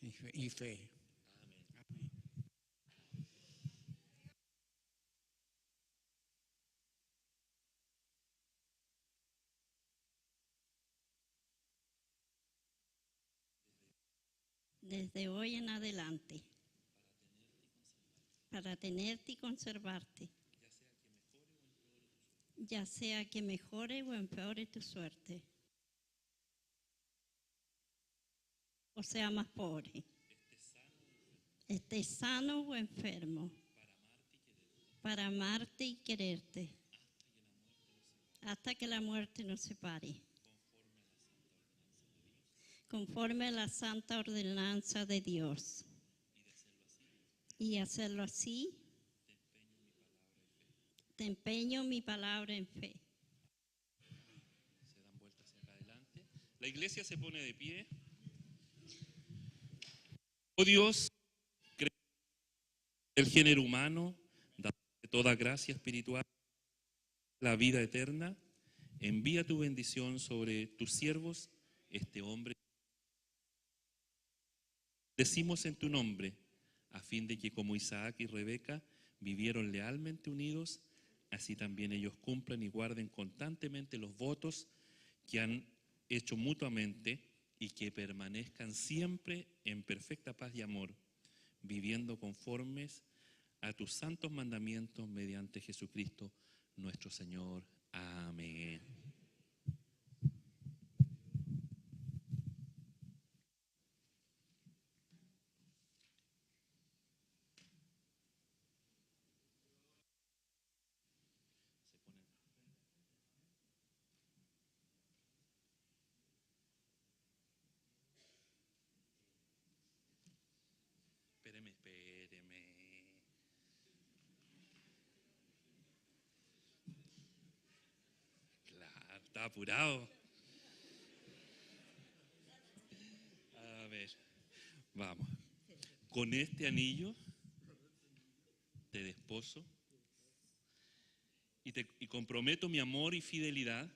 y fe. y fe. Amén. Amén. Desde hoy en adelante, para tenerte y conservarte, ya sea que mejore o empeore tu suerte, o sea más pobre, estés sano o enfermo, para amarte y quererte, hasta que la muerte nos separe, conforme a la santa ordenanza de Dios. Y hacerlo así, te empeño mi palabra en fe. Se dan vueltas hacia adelante. La iglesia se pone de pie. Oh Dios, creador del género humano, dándote toda gracia espiritual, la vida eterna, envía tu bendición sobre tus siervos, este hombre. Decimos en tu nombre, a fin de que como Isaac y Rebeca vivieron lealmente unidos, así también ellos cumplan y guarden constantemente los votos que han hecho mutuamente y que permanezcan siempre en perfecta paz y amor, viviendo conformes a tus santos mandamientos mediante Jesucristo nuestro Señor. Amén. Espéreme. Claro, está apurado. A ver, vamos. Con este anillo te desposo y comprometo mi amor y fidelidad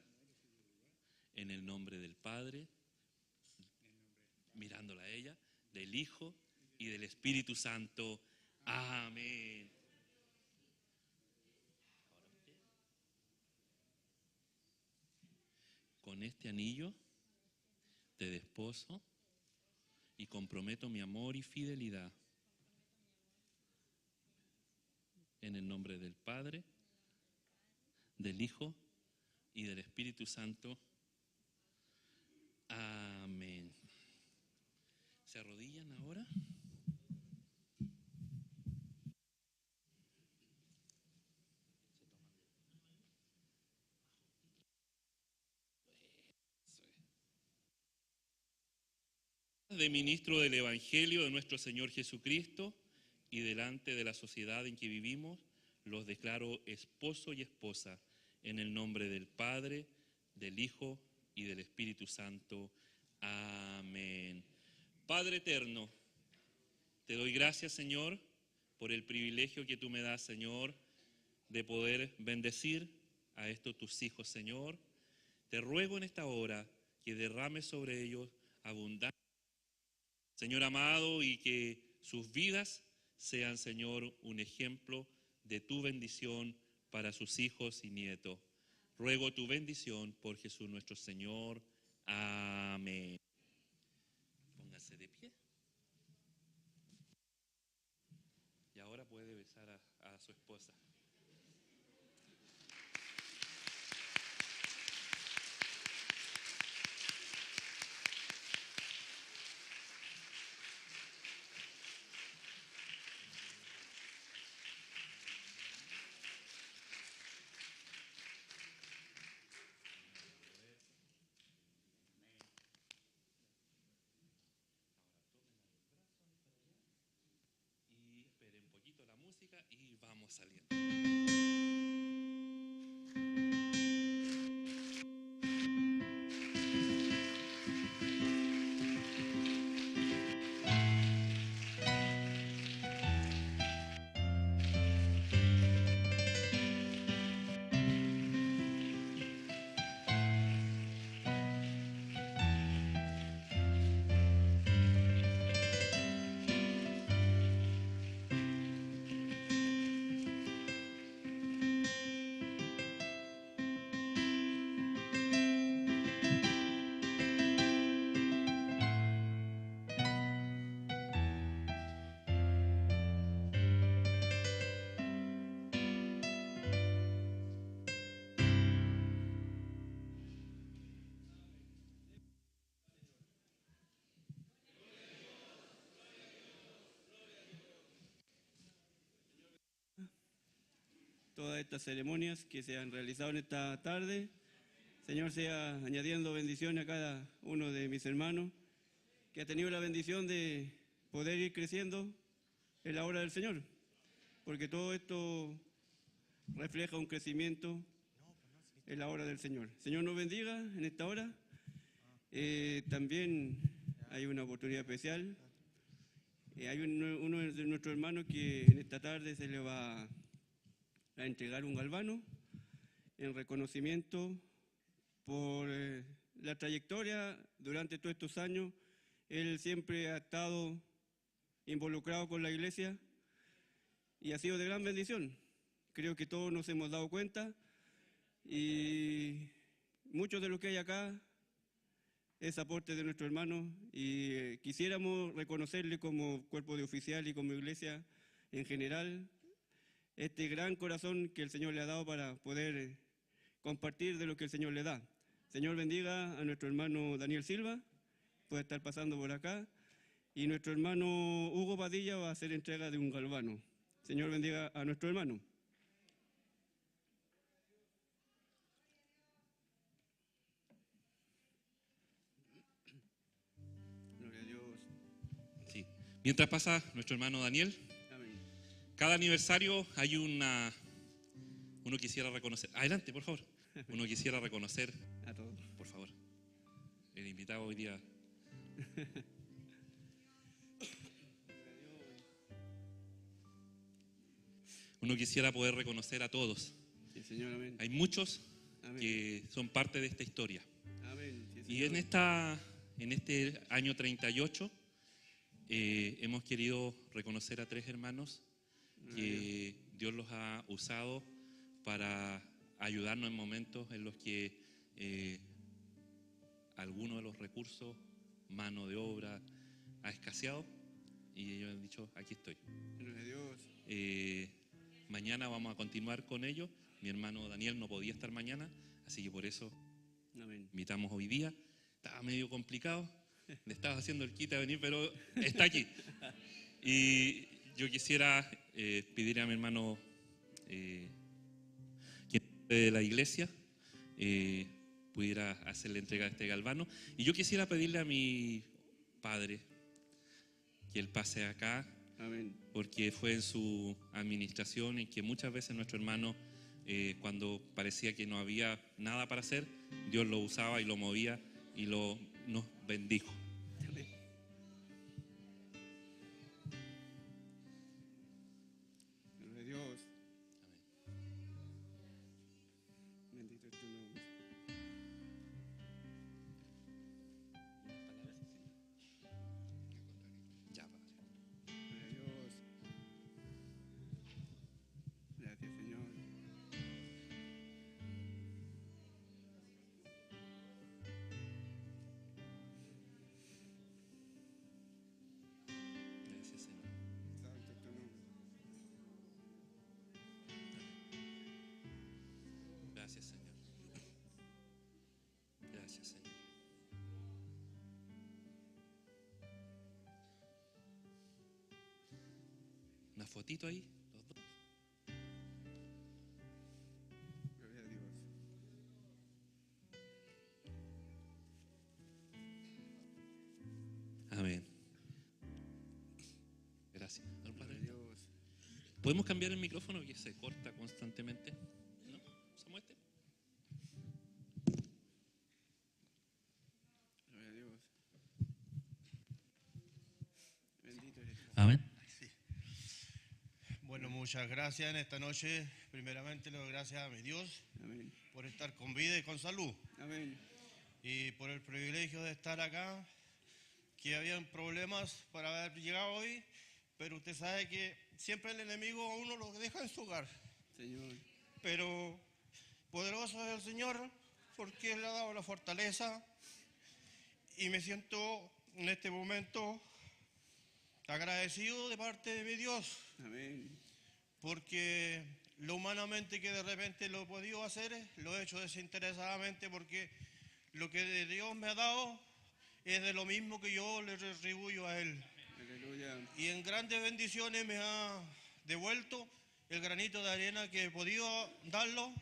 en el nombre del Padre, mirándola a ella, del Hijo y del Espíritu Santo. Amén. Con este anillo te desposo y comprometo mi amor y fidelidad en el nombre del Padre, del Hijo y del Espíritu Santo. Amén. ¿Se arrodillan ahora? De ministro del Evangelio de nuestro Señor Jesucristo y delante de la sociedad en que vivimos, los declaro esposo y esposa en el nombre del Padre, del Hijo y del Espíritu Santo. Amén. Padre eterno, te doy gracias, Señor, por el privilegio que tú me das, Señor, de poder bendecir a estos tus hijos, Señor. Te ruego en esta hora que derrames sobre ellos abundancia, Señor amado, y que sus vidas sean, Señor, un ejemplo de tu bendición para sus hijos y nietos. Ruego tu bendición por Jesús nuestro Señor. Amén. Póngase de pie. Y ahora puede besar a su esposa. Y esperen un poquito la música y vamos saliendo. todas estas ceremonias que se han realizado en esta tarde. Señor, sea añadiendo bendiciones a cada uno de mis hermanos que ha tenido la bendición de poder ir creciendo en la obra del Señor, porque todo esto refleja un crecimiento en la obra del Señor. Señor nos bendiga en esta hora. También hay una oportunidad especial. Hay uno de nuestros hermanos que en esta tarde se le va a entregar un galvano en reconocimiento por la trayectoria durante todos estos años. Él siempre ha estado involucrado con la iglesia y ha sido de gran bendición. Creo que todos nos hemos dado cuenta y muchos de los que hay acá es aporte de nuestro hermano y quisiéramos reconocerle como cuerpo de oficial y como iglesia en general este gran corazón que el Señor le ha dado para poder compartir de lo que el Señor le da. Señor bendiga a nuestro hermano Daniel Silva, puede estar pasando por acá, y nuestro hermano Hugo Padilla va a hacer entrega de un galvano. Señor bendiga a nuestro hermano. Gloria a Dios. Sí. Mientras pasa nuestro hermano Daniel, Amén. cada aniversario hay uno quisiera reconocer. Adelante, por favor. Uno quisiera reconocer, A todos. por favor, el invitado hoy día. Uno quisiera poder reconocer a todos. Sí, Señor, amén. Hay muchos Amén. que son parte de esta historia. Amén. Sí, Y Señor. en este año 38 hemos querido reconocer a 3 hermanos que Dios los ha usado para ayudarnos en momentos en los que alguno de los recursos, mano de obra, ha escaseado, y ellos han dicho, aquí estoy. Gloria a Dios. Mañana vamos a continuar con ellos. Mi hermano Daniel no podía estar mañana, así que por eso Amén. invitamos hoy día. Estaba medio complicado, le estaba haciendo el quite a venir, pero está aquí. Y yo quisiera pedir a mi hermano que de la iglesia pudiera hacer la entrega de este galvano. Y yo quisiera pedirle a mi padre que él pase acá, Amén. porque fue en su administración en que muchas veces nuestro hermano, cuando parecía que no había nada para hacer, Dios lo usaba y lo movía y nos bendijo. Amén. Gloria a Dios. Bendito es tu nombre. Ya, padre. Gloria a Dios. Gracias, Señor. Gracias, Señor. Santo es tu nombre. Gracias, Señor. Gracias, Señor. Una fotito ahí, los dos. Gloria a Dios. Amén. Gracias. Gloria a Dios. ¿Podemos cambiar el micrófono que se corta constantemente? ¿No? ¿Usamos este? Gloria a Dios. Bendito eres tú. Amén. Bueno, muchas gracias en esta noche. Primeramente le doy gracias a mi Dios Amén. por estar con vida y con salud. Amén. Y por el privilegio de estar acá, que habían problemas para haber llegado hoy, pero usted sabe que siempre el enemigo a uno lo deja en su hogar. Señor. Pero poderoso es el Señor, porque Él le ha dado la fortaleza, y me siento en este momento agradecido de parte de mi Dios, Amén. porque lo humanamente que de repente lo he podido hacer, lo he hecho desinteresadamente, porque lo que de Dios me ha dado es de lo mismo que yo le retribuyo a Él. Aleluya. Y en grandes bendiciones me ha devuelto, el granito de arena que he podido darlo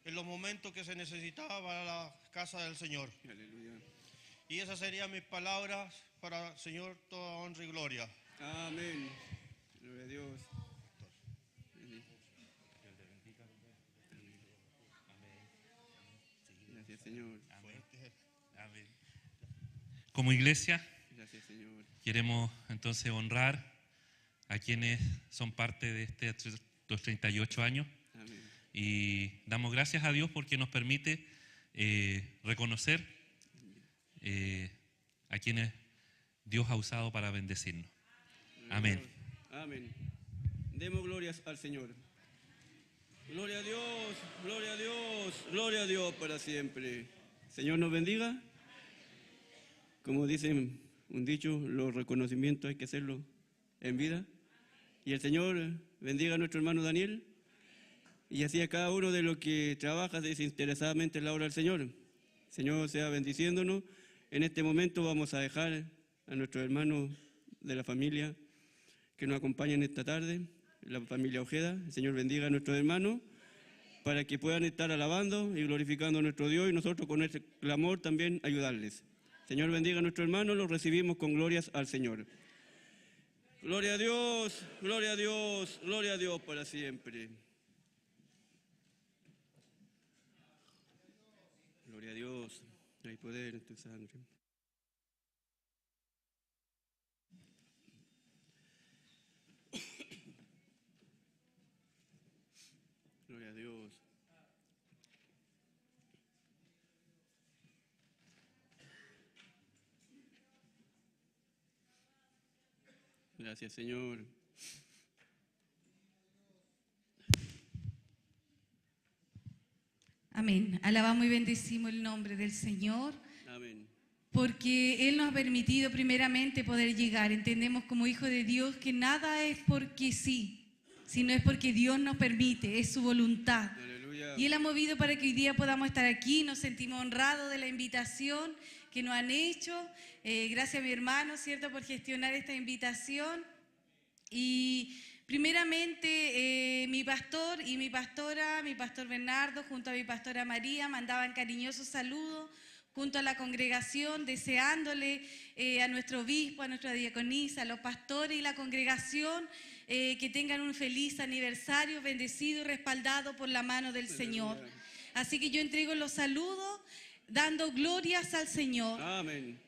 en los momentos que se necesitaba para la casa del Señor. Aleluya. Y esas serían mis palabras para el Señor, toda honra y gloria. Amén. Gloria a Dios. Gracias, Señor. Amén. Como iglesia, Gracias, Señor. queremos entonces honrar a quienes son parte de estos 38 años Amén. y damos gracias a Dios porque nos permite reconocer a quienes Dios ha usado para bendecirnos. Amén. Amén. Demos glorias al Señor. Gloria a Dios, gloria a Dios, gloria a Dios para siempre. Señor nos bendiga. Como dice un dicho, los reconocimientos hay que hacerlo en vida. Y el Señor bendiga a nuestro hermano Daniel y así a cada uno de los que trabaja desinteresadamente en la obra del Señor. El Señor sea bendiciéndonos. En este momento vamos a dejar a nuestros hermanos de la familia que nos acompañan esta tarde, la familia Ojeda. El Señor bendiga a nuestros hermanos para que puedan estar alabando y glorificando a nuestro Dios y nosotros con ese clamor también ayudarles. Señor bendiga a nuestros hermanos, los recibimos con glorias al Señor. Gloria a Dios, gloria a Dios, gloria a Dios para siempre. Gloria a Dios, hay poder en tu sangre. Gloria a Dios. Gracias, Señor. Amén. Alabamos y bendecimos el nombre del Señor. Amén. Porque Él nos ha permitido primeramente poder llegar. Entendemos como hijos de Dios que nada es porque sí, sino es porque Dios nos permite, es su voluntad. Aleluya. Y Él ha movido para que hoy día podamos estar aquí. Nos sentimos honrados de la invitación que nos han hecho. Gracias a mi hermano, ¿cierto?, por gestionar esta invitación. Y primeramente mi pastor y mi pastora, mi pastor Bernardo, junto a mi pastora María, mandaban cariñosos saludos junto a la congregación, deseándole a nuestro obispo, a nuestra diaconisa, a los pastores y la congregación que tengan un feliz aniversario, bendecido y respaldado por la mano del Señor. Así que yo entrego los saludos dando glorias al Señor. Amén.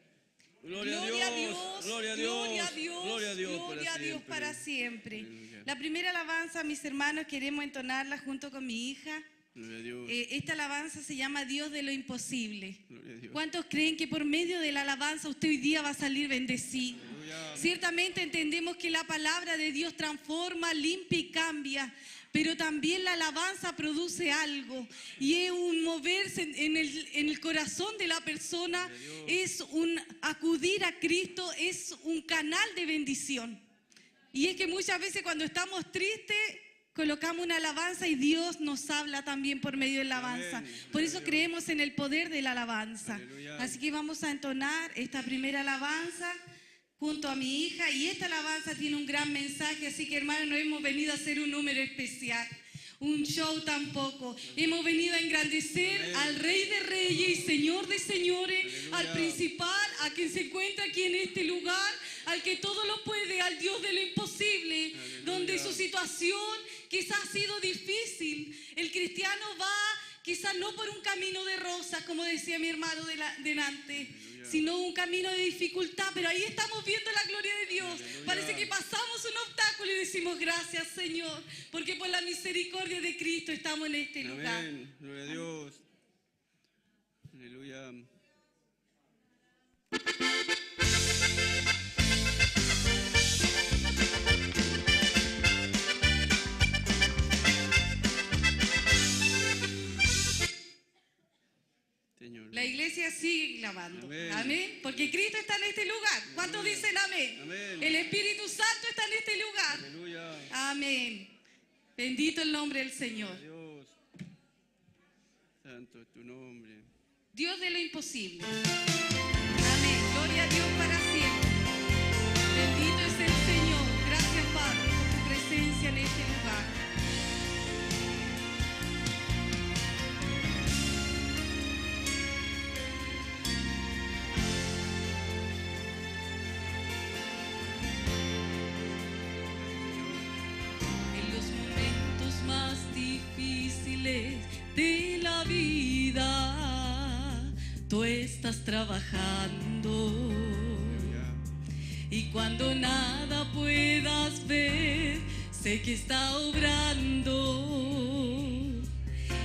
Gloria a Dios, gloria a Dios, gloria a Dios, gloria a Dios, gloria a Dios para siempre. Aleluya. La primera alabanza, mis hermanos, queremos entonarla junto con mi hija. Gloria a Dios. Esta alabanza se llama Dios de lo imposible. Gloria a Dios. ¿Cuántos creen que por medio de la alabanza usted hoy día va a salir bendecido? Aleluya. Ciertamente entendemos que la palabra de Dios transforma, limpia y cambia, pero también la alabanza produce algo y es un moverse en el corazón de la persona, es un acudir a Cristo, es un canal de bendición. Y es que muchas veces cuando estamos tristes colocamos una alabanza y Dios nos habla también por medio de la alabanza. Amén. Por eso creemos en el poder de la alabanza. Aleluya. Así que vamos a entonar esta primera alabanza junto a mi hija, y esta alabanza tiene un gran mensaje, así que hermanos, no hemos venido a hacer un número especial, un show tampoco. Hemos venido a engrandecer al Rey de Reyes y Señor de Señores, Aleluya. al principal, a quien se encuentra aquí en este lugar, al que todo lo puede, al Dios de lo imposible. Aleluya. Donde su situación quizás ha sido difícil, el cristiano va quizás no por un camino de rosas, como decía mi hermano delante, sino un camino de dificultad, pero ahí estamos viendo la gloria de Dios. Aleluya. Parece que pasamos un obstáculo y decimos gracias, Señor, porque por la misericordia de Cristo estamos en este lugar. Amén. Gloria a Dios. Aleluya. Señor. La iglesia sigue clamando. Amén. Amén. Porque Cristo está en este lugar. ¿Cuántos dicen amén? Amén. El Espíritu Santo está en este lugar. Aleluya. Amén. Bendito el nombre del Señor. Dios. Santo es tu nombre. Dios de lo imposible. Amén. Gloria a Dios para siempre. Bendito es el Señor. Gracias, Padre, por tu presencia en este lugar. tú estás trabajando. Y cuando nada puedas ver, sé que está obrando.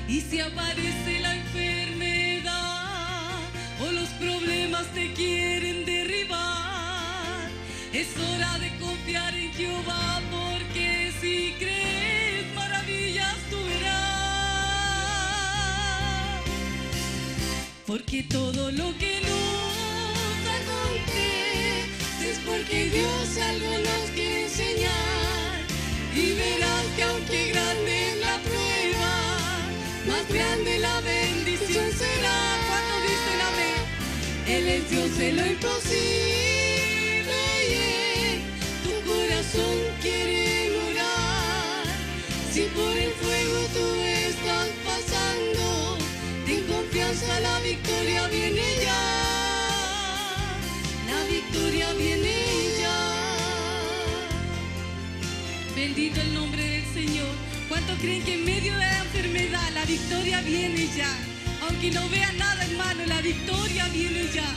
Y si aparece la enfermedad o los problemas te quieren derribar, es hora de confiar en Jehová, porque si crees maravillas tú verás. Porque todo lo que nos acontece es porque Dios algo nos quiere enseñar. Y verás que aunque grande es la prueba, más grande la bendición será. Cuando dicen amén, Él es Dios de lo imposible, y en tu corazón quiere morar. Si por el fuego tú estás pasando, ten confianza, la victoria viene ya. La victoria viene ya. Bendito el nombre del Señor. ¿Cuántos creen que en medio de la enfermedad la victoria viene ya? Aunque no vean nada, hermano, la victoria viene ya.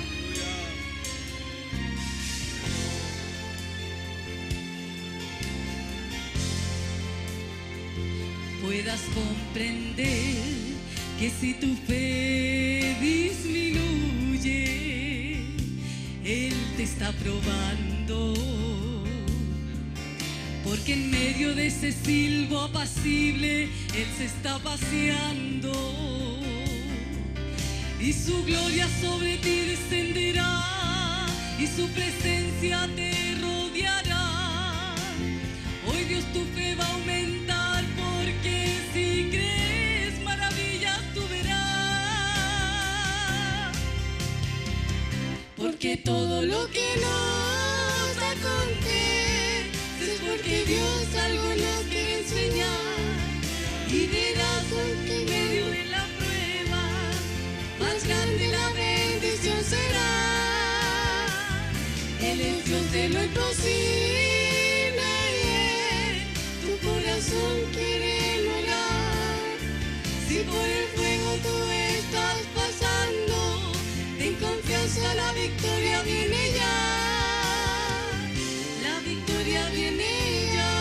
Puedas comprender que si tu fe disminuye, Él te está probando. Porque en medio de ese silbo apacible, Él se está paseando. Y su gloria sobre ti descenderá, y su presencia te rodeará. Hoy Dios tu fe va a aumentar, porque si crees maravillas tú verás. Porque todo lo que nos acontece es porque Dios algo nos quiere enseñar. Y verás que en medio de la prueba, más grande la bendición será. Él es Dios de lo imposible, y tu corazón quiere morar. Si por el fuego tú estás pasando, ten confianza, la victoria viene ya. La victoria viene ya.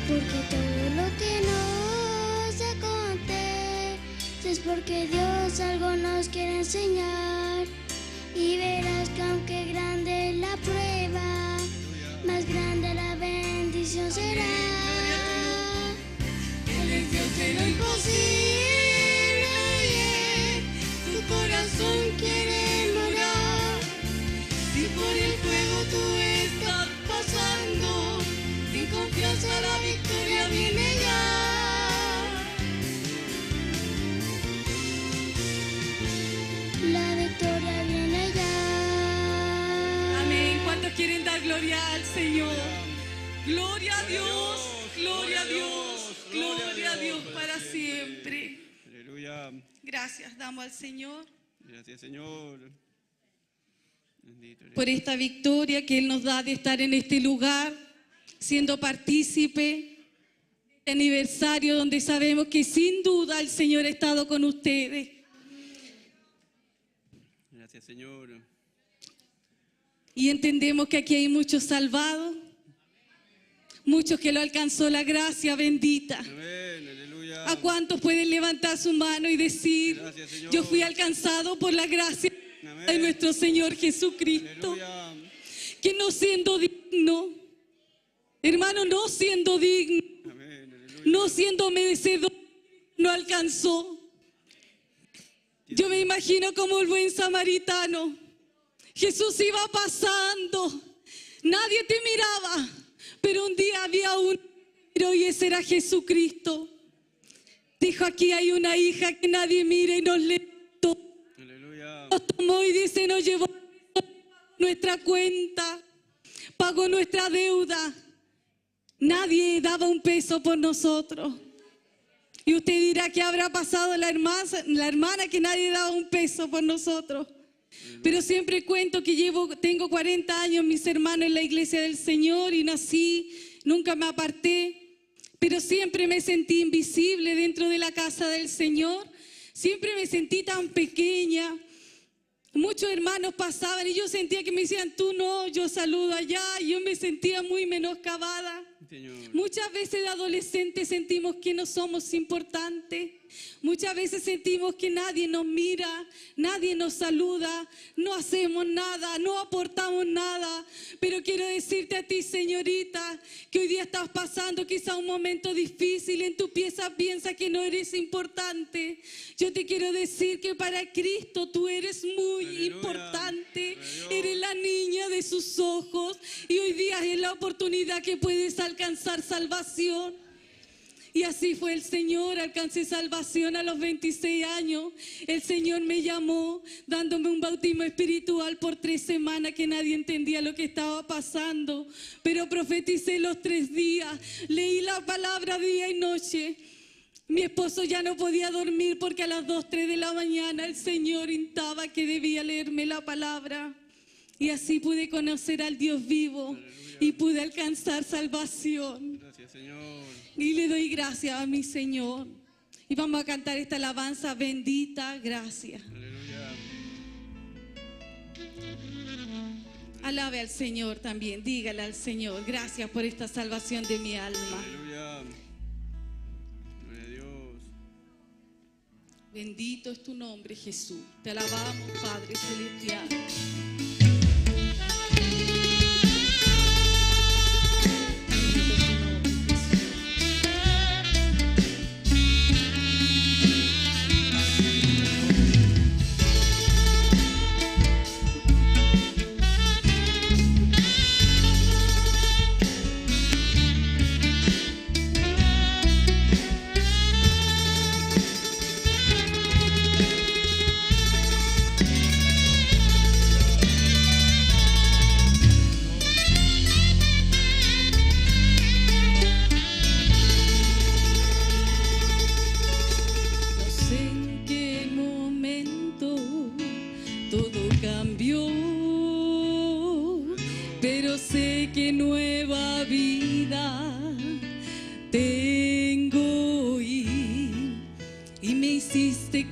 Porque todo lo que nos acontece es porque Dios algo nos quiere enseñar. Y verás que aunque grande es la prueba, más grande la bendición será. Él es Dios de lo imposible, y en tu corazón quiere morar. Si por el fuego tú estás pasando, sin confianza la victoria viene ya. La victoria viene ya. Amén. ¿Cuántos quieren dar gloria al Señor? Gloria a Dios, gloria a Dios, gloria a Dios para siempre. Aleluya. Gracias damos al Señor Gracias, Señor. Bendito eres. por esta victoria que Él nos da de estar en este lugar, siendo partícipe de este aniversario donde sabemos que sin duda el Señor ha estado con ustedes. Gracias, Señor. Y entendemos que aquí hay muchos salvados, muchos que lo alcanzó la gracia bendita. Amén, aleluya. ¿A cuántos pueden levantar su mano y decir, Gracias, Señor. yo fui alcanzado por la gracia de nuestro Señor Jesucristo? Aleluya. Que no siendo digno, hermano, no siendo digno, Amén, aleluya. no siendo merecedor, no alcanzó. Yo me imagino como el buen samaritano. Jesús iba pasando, nadie te miraba, pero un día había uno que miró y ese era Jesucristo. Dijo, aquí hay una hija que nadie mira, y nos levantó. Aleluya. Nos tomó y dice, nos llevó nuestra cuenta, pagó nuestra deuda. Nadie daba un peso por nosotros. Y usted dirá, ¿qué habrá pasado la hermana que nadie daba un peso por nosotros? Pero siempre cuento que tengo 40 años, mis hermanos, en la iglesia del Señor, y nací, nunca me aparté, pero siempre me sentí invisible dentro de la casa del Señor. Siempre me sentí tan pequeña. Muchos hermanos pasaban y yo sentía que me decían, tú no, yo saludo allá. Y yo me sentía muy menoscabada. Señor. Muchas veces de adolescentes sentimos que no somos importantes. Muchas veces sentimos que nadie nos mira, nadie nos saluda, no hacemos nada, no aportamos nada. Pero quiero decirte a ti, señorita, que hoy día estás pasando quizá un momento difícil. En tu pieza piensa que no eres importante. Yo te quiero decir que para Cristo tú eres muy importante. Eres la niña de sus ojos y hoy día es la oportunidad que puedes alcanzar salvación. Y así fue el Señor, alcancé salvación a los 26 años. El Señor me llamó dándome un bautismo espiritual por 3 semanas que nadie entendía lo que estaba pasando. Pero profeticé los 3 días, leí la palabra día y noche. Mi esposo ya no podía dormir porque a las 2, 3 de la mañana el Señor instaba que debía leerme la palabra. Y así pude conocer al Dios vivo. Aleluya. Y pude alcanzar salvación. Gracias, Señor. Y le doy gracias a mi Señor. Y vamos a cantar esta alabanza, bendita gracia. Aleluya. Alabe al Señor también, dígale al Señor, gracias por esta salvación de mi alma. Aleluya. Gloria a Dios. Bendito es tu nombre, Jesús. Te alabamos, Padre Celestial.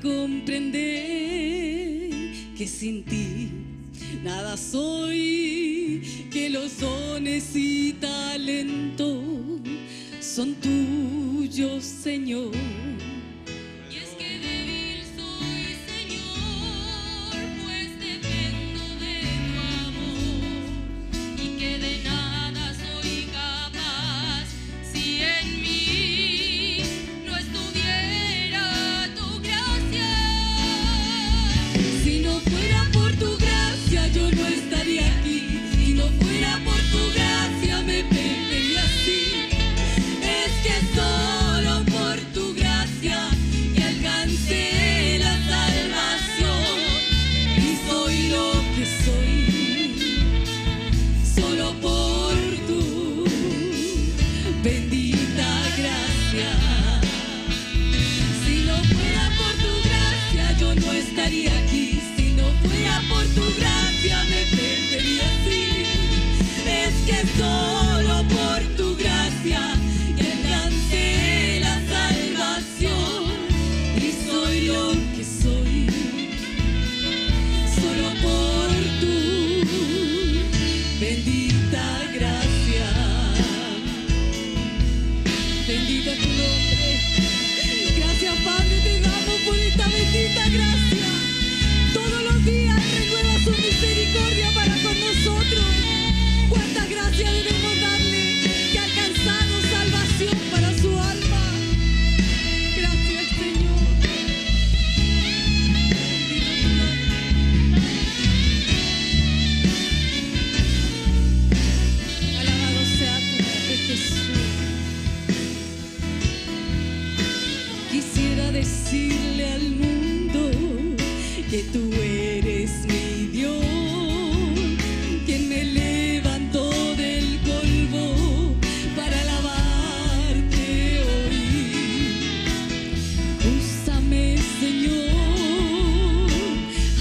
Comprender que sin ti nada soy, que los dones y talentos son tuyos, Señor. Y es que débil soy, Señor, pues dependo de tu amor, y que de nada soy capaz si en mí no estuviera tu gracia. Si no fuera por tu gracia yo no estaría aquí, si no fuera por tu gracia me perdería así. Es que solo por tu gracia que alcancé la salvación y soy lo que soy, solo por tu bendita gracia. Si no fuera por tu gracia yo no estaría aquí, si no fuera por tu gracia me perdería así. Es que solo por tu gracia que alcancé la salvación y soy lo que soy, solo por tu bendita gracia. Bendito es tu nombre. Gracias, Padre, te damos por esta bendita gracia. Todos los días renueva su misericordia para con nosotros. Cuánta gracia debemos darle, que ha alcanzado salvación para su alma. Gracias, Señor. Alabado sea tu nombre, Jesús. Quisiera decirle al mundo que tú eres mi Dios, quien me levantó del polvo para alabarte hoy. Úsame, Señor,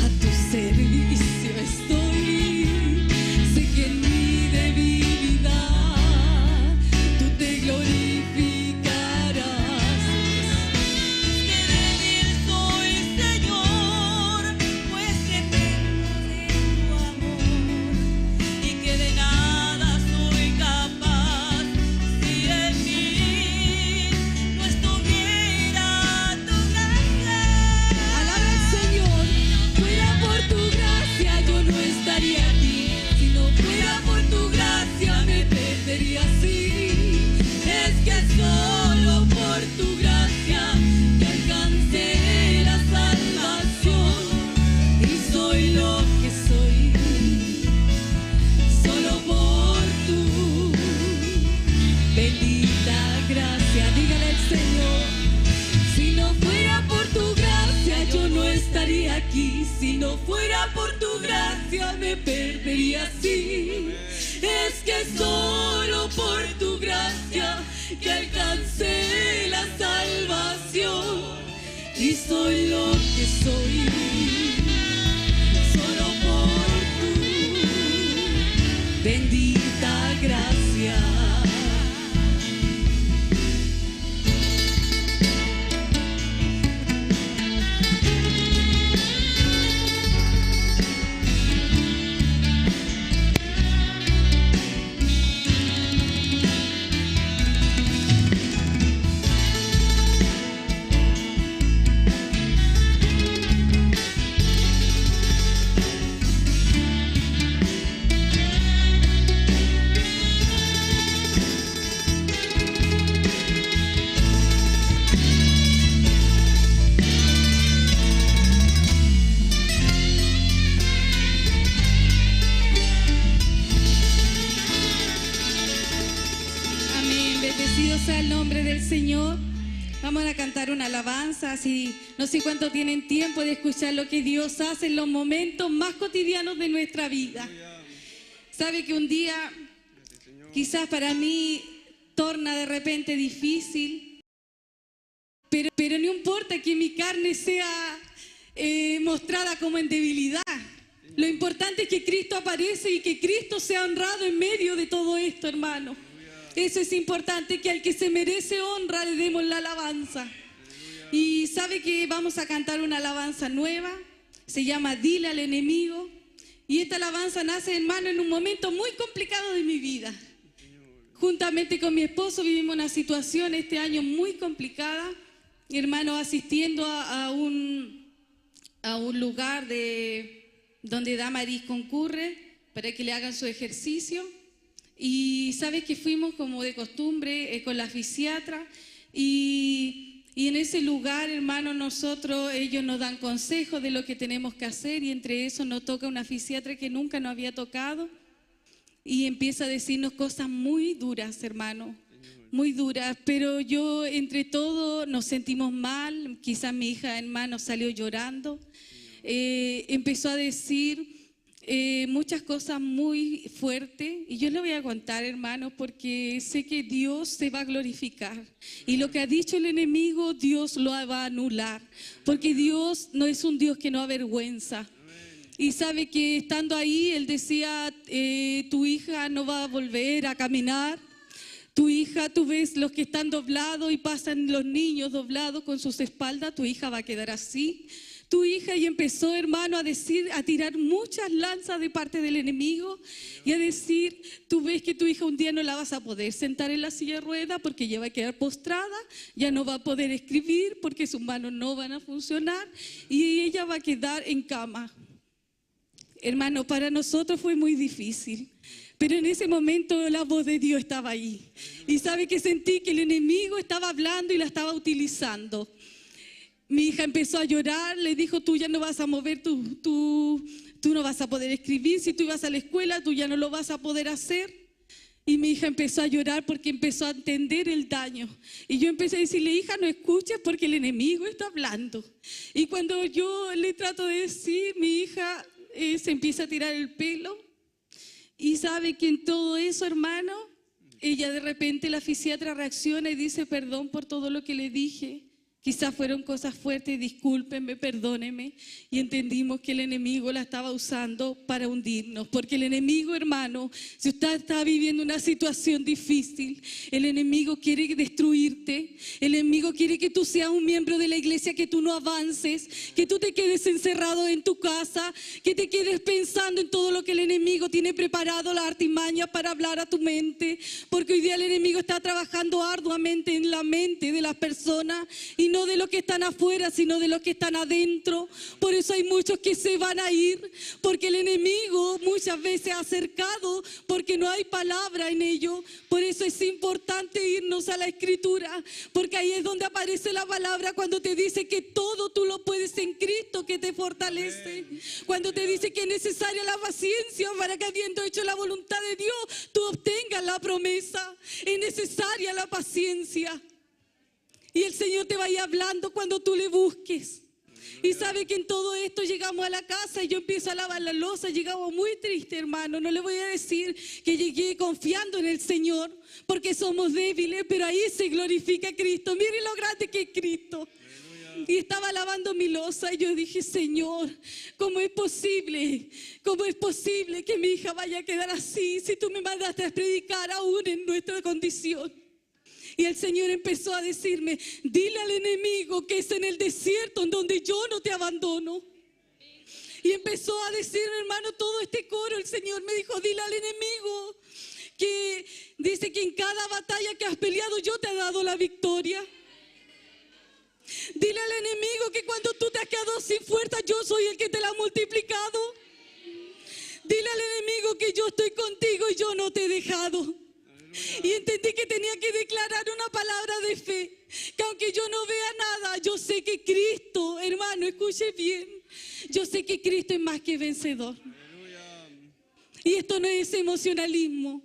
a tu servicio estoy. Sé que en mi debilidad tú te glorificarás. Que débil soy, aquí. Si no fuera por tu gracia me perdería así. Es que solo por tu gracia que alcancé la salvación y soy lo que soy. Solo por tu bendita gracia. Sea el nombre del Señor. Vamos a cantar una alabanza. Así, no sé cuánto tienen tiempo de escuchar lo que Dios hace en los momentos más cotidianos de nuestra vida. Sabe que un día quizás para mí torna de repente difícil, pero no importa que mi carne sea mostrada como en debilidad. Lo importante es que Cristo aparece y que Cristo sea honrado en medio de todo esto, hermano. Eso es importante, que al que se merece honra le demos la alabanza. Y sabe que vamos a cantar una alabanza nueva, se llama Dile al enemigo. Y esta alabanza nace, hermano, en un momento muy complicado de mi vida. Juntamente con mi esposo vivimos una situación este año muy complicada. Mi hermano asistiendo a un lugar donde Damaris concurre para que le hagan su ejercicio. Y sabes que fuimos como de costumbre con la fisiatra y en ese lugar, hermano, ellos nos dan consejos de lo que tenemos que hacer y entre eso nos toca una fisiatra que nunca nos había tocado y empieza a decirnos cosas muy duras, hermano, muy duras, pero yo entre todo nos sentimos mal, quizás mi hija, hermano, salió llorando, empezó a decir muchas cosas muy fuertes y yo le voy a contar, hermano, porque sé que Dios se va a glorificar y lo que ha dicho el enemigo Dios lo va a anular, porque Dios no es un Dios que no avergüenza. Y sabe que estando ahí él decía, tu hija no va a volver a caminar, tu hija, tú ves los que están doblados y pasan los niños doblados con sus espaldas, tu hija va a quedar así. Tu hija, y empezó, hermano, a tirar muchas lanzas de parte del enemigo y a decir, tú ves que tu hija un día no la vas a poder sentar en la silla de ruedas porque ya va a quedar postrada, ya no va a poder escribir porque sus manos no van a funcionar y ella va a quedar en cama. Hermano, para nosotros fue muy difícil, pero en ese momento la voz de Dios estaba ahí y sabe que sentí que el enemigo estaba hablando y la estaba utilizando. Mi hija empezó a llorar, le dijo, tú ya no vas a mover, tú no vas a poder escribir, si tú ibas a la escuela, tú ya no lo vas a poder hacer. Y mi hija empezó a llorar porque empezó a entender el daño. Y yo empecé a decirle, hija, no escuches porque el enemigo está hablando. Y cuando yo le trato de decir, mi hija se empieza a tirar el pelo. Y sabe que en todo eso, hermano, ella de repente, la fisiatra reacciona y dice, perdón por todo lo que le dije. Quizás fueron cosas fuertes, discúlpenme, perdónenme. Y entendimos que el enemigo la estaba usando para hundirnos. Porque el enemigo, hermano, si usted está viviendo una situación difícil, el enemigo quiere destruirte. El enemigo quiere que tú seas un miembro de la iglesia, que tú no avances, que tú te quedes encerrado en tu casa, que te quedes pensando en todo lo que el enemigo tiene preparado, la artimaña para hablar a tu mente. Porque hoy día el enemigo está trabajando arduamente en la mente de las personas y no de los que están afuera, sino de los que están adentro. Por eso hay muchos que se van a ir, porque el enemigo muchas veces ha acercado, porque no hay palabra en ello. Por eso es importante irnos a la Escritura, porque ahí es donde aparece la palabra cuando te dice que todo tú lo puedes en Cristo que te fortalece. Cuando te dice que es necesaria la paciencia para que, habiendo hecho la voluntad de Dios, tú obtengas la promesa. Es necesaria la paciencia. Y el Señor te va a ir hablando cuando tú le busques. Y sabe que en todo esto llegamos a la casa y yo empiezo a lavar la loza. Llegamos muy tristes, hermano. No le voy a decir que llegué confiando en el Señor, porque somos débiles, pero ahí se glorifica a Cristo. Miren lo grande que es Cristo. Y estaba lavando mi loza y yo dije, Señor, ¿cómo es posible? ¿Cómo es posible que mi hija vaya a quedar así si tú me mandaste a predicar aún en nuestra condición? Y el Señor empezó a decirme, dile al enemigo que es en el desierto en donde yo no te abandono. Y empezó a decirme, hermano, todo este coro, el Señor me dijo, dile al enemigo que dice que en cada batalla que has peleado yo te he dado la victoria. Dile al enemigo que cuando tú te has quedado sin fuerza, yo soy el que te la ha multiplicado. Dile al enemigo que yo estoy contigo y yo no te he dejado. Y entendí que tenía que declarar una palabra de fe, que aunque yo no vea nada, yo sé que Cristo, hermano, escuche bien, yo sé que Cristo es más que vencedor. Y esto no es emocionalismo,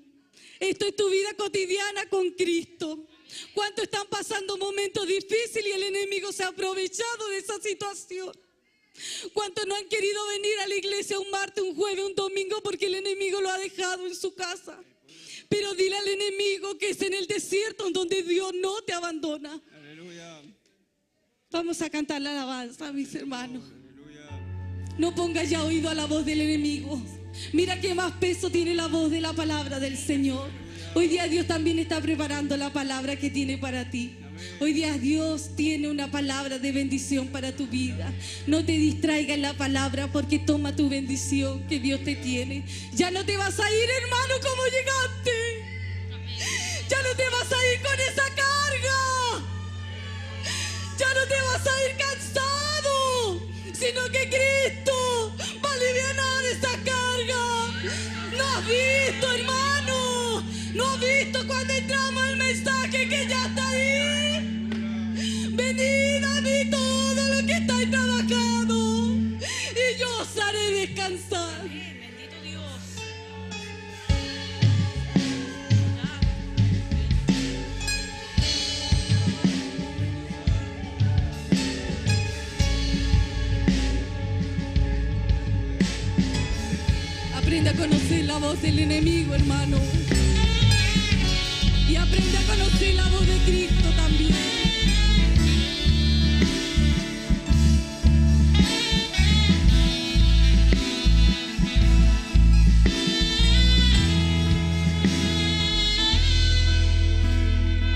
esto es tu vida cotidiana con Cristo. ¿Cuántos están pasando momentos difíciles y el enemigo se ha aprovechado de esa situación? ¿Cuántos no han querido venir a la iglesia un martes, un jueves, un domingo porque el enemigo lo ha dejado en su casa? Pero dile al enemigo que es en el desierto donde Dios no te abandona. Aleluya. Vamos a cantar la alabanza, mis hermanos. No pongas ya oído a la voz del enemigo. Mira qué más peso tiene la voz de la palabra del Señor. Hoy día Dios también está preparando la palabra que tiene para ti. Hoy día Dios tiene una palabra de bendición para tu vida. No te distraigas en la palabra, porque toma tu bendición que Dios te tiene. Ya no te vas a ir, hermano, como llegaste. Ya no te vas a ir con esa carga. Ya no te vas a ir cansado, sino que Cristo va a aliviar esa carga. ¿No has visto, hermano? ¿No has visto cuando entramos el mensaje que ya está ahí? Venid a mí todo lo que estáis trabajando y yo os haré descansar. Bendito Dios. Aprende a conocer la voz del enemigo, hermano. Y aprende a conocer la voz de Cristo también.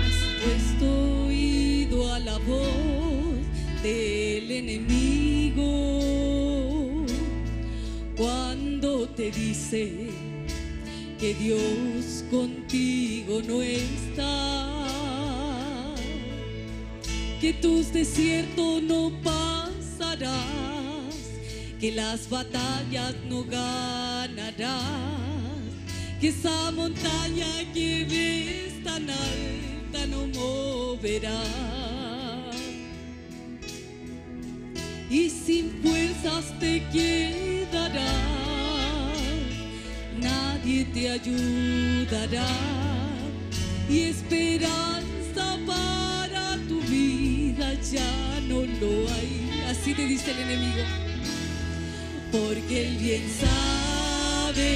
Has puesto oído a la voz del enemigo cuando te dice que Dios contigo no está, que tus desiertos no pasarás, que las batallas no ganarás, que esa montaña que ves tan alta no moverá. Y sin fuerzas te quedarás, nadie te ayudará, y esperanza para tu vida ya no lo hay. Así te dice el enemigo, porque él bien sabe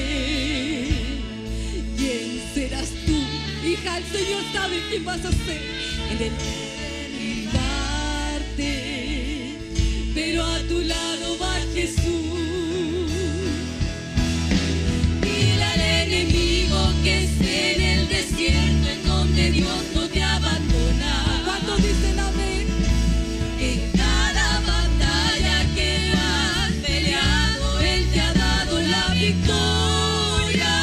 quién serás tú. Hija, el Señor sabe quién vas a ser. Él derribarte, pero a tu lado va Jesús. Enemigo que esté en el desierto en donde Dios no te abandona. ¿Cuántos dicen amén? En cada batalla que has peleado, Él te ha dado la victoria.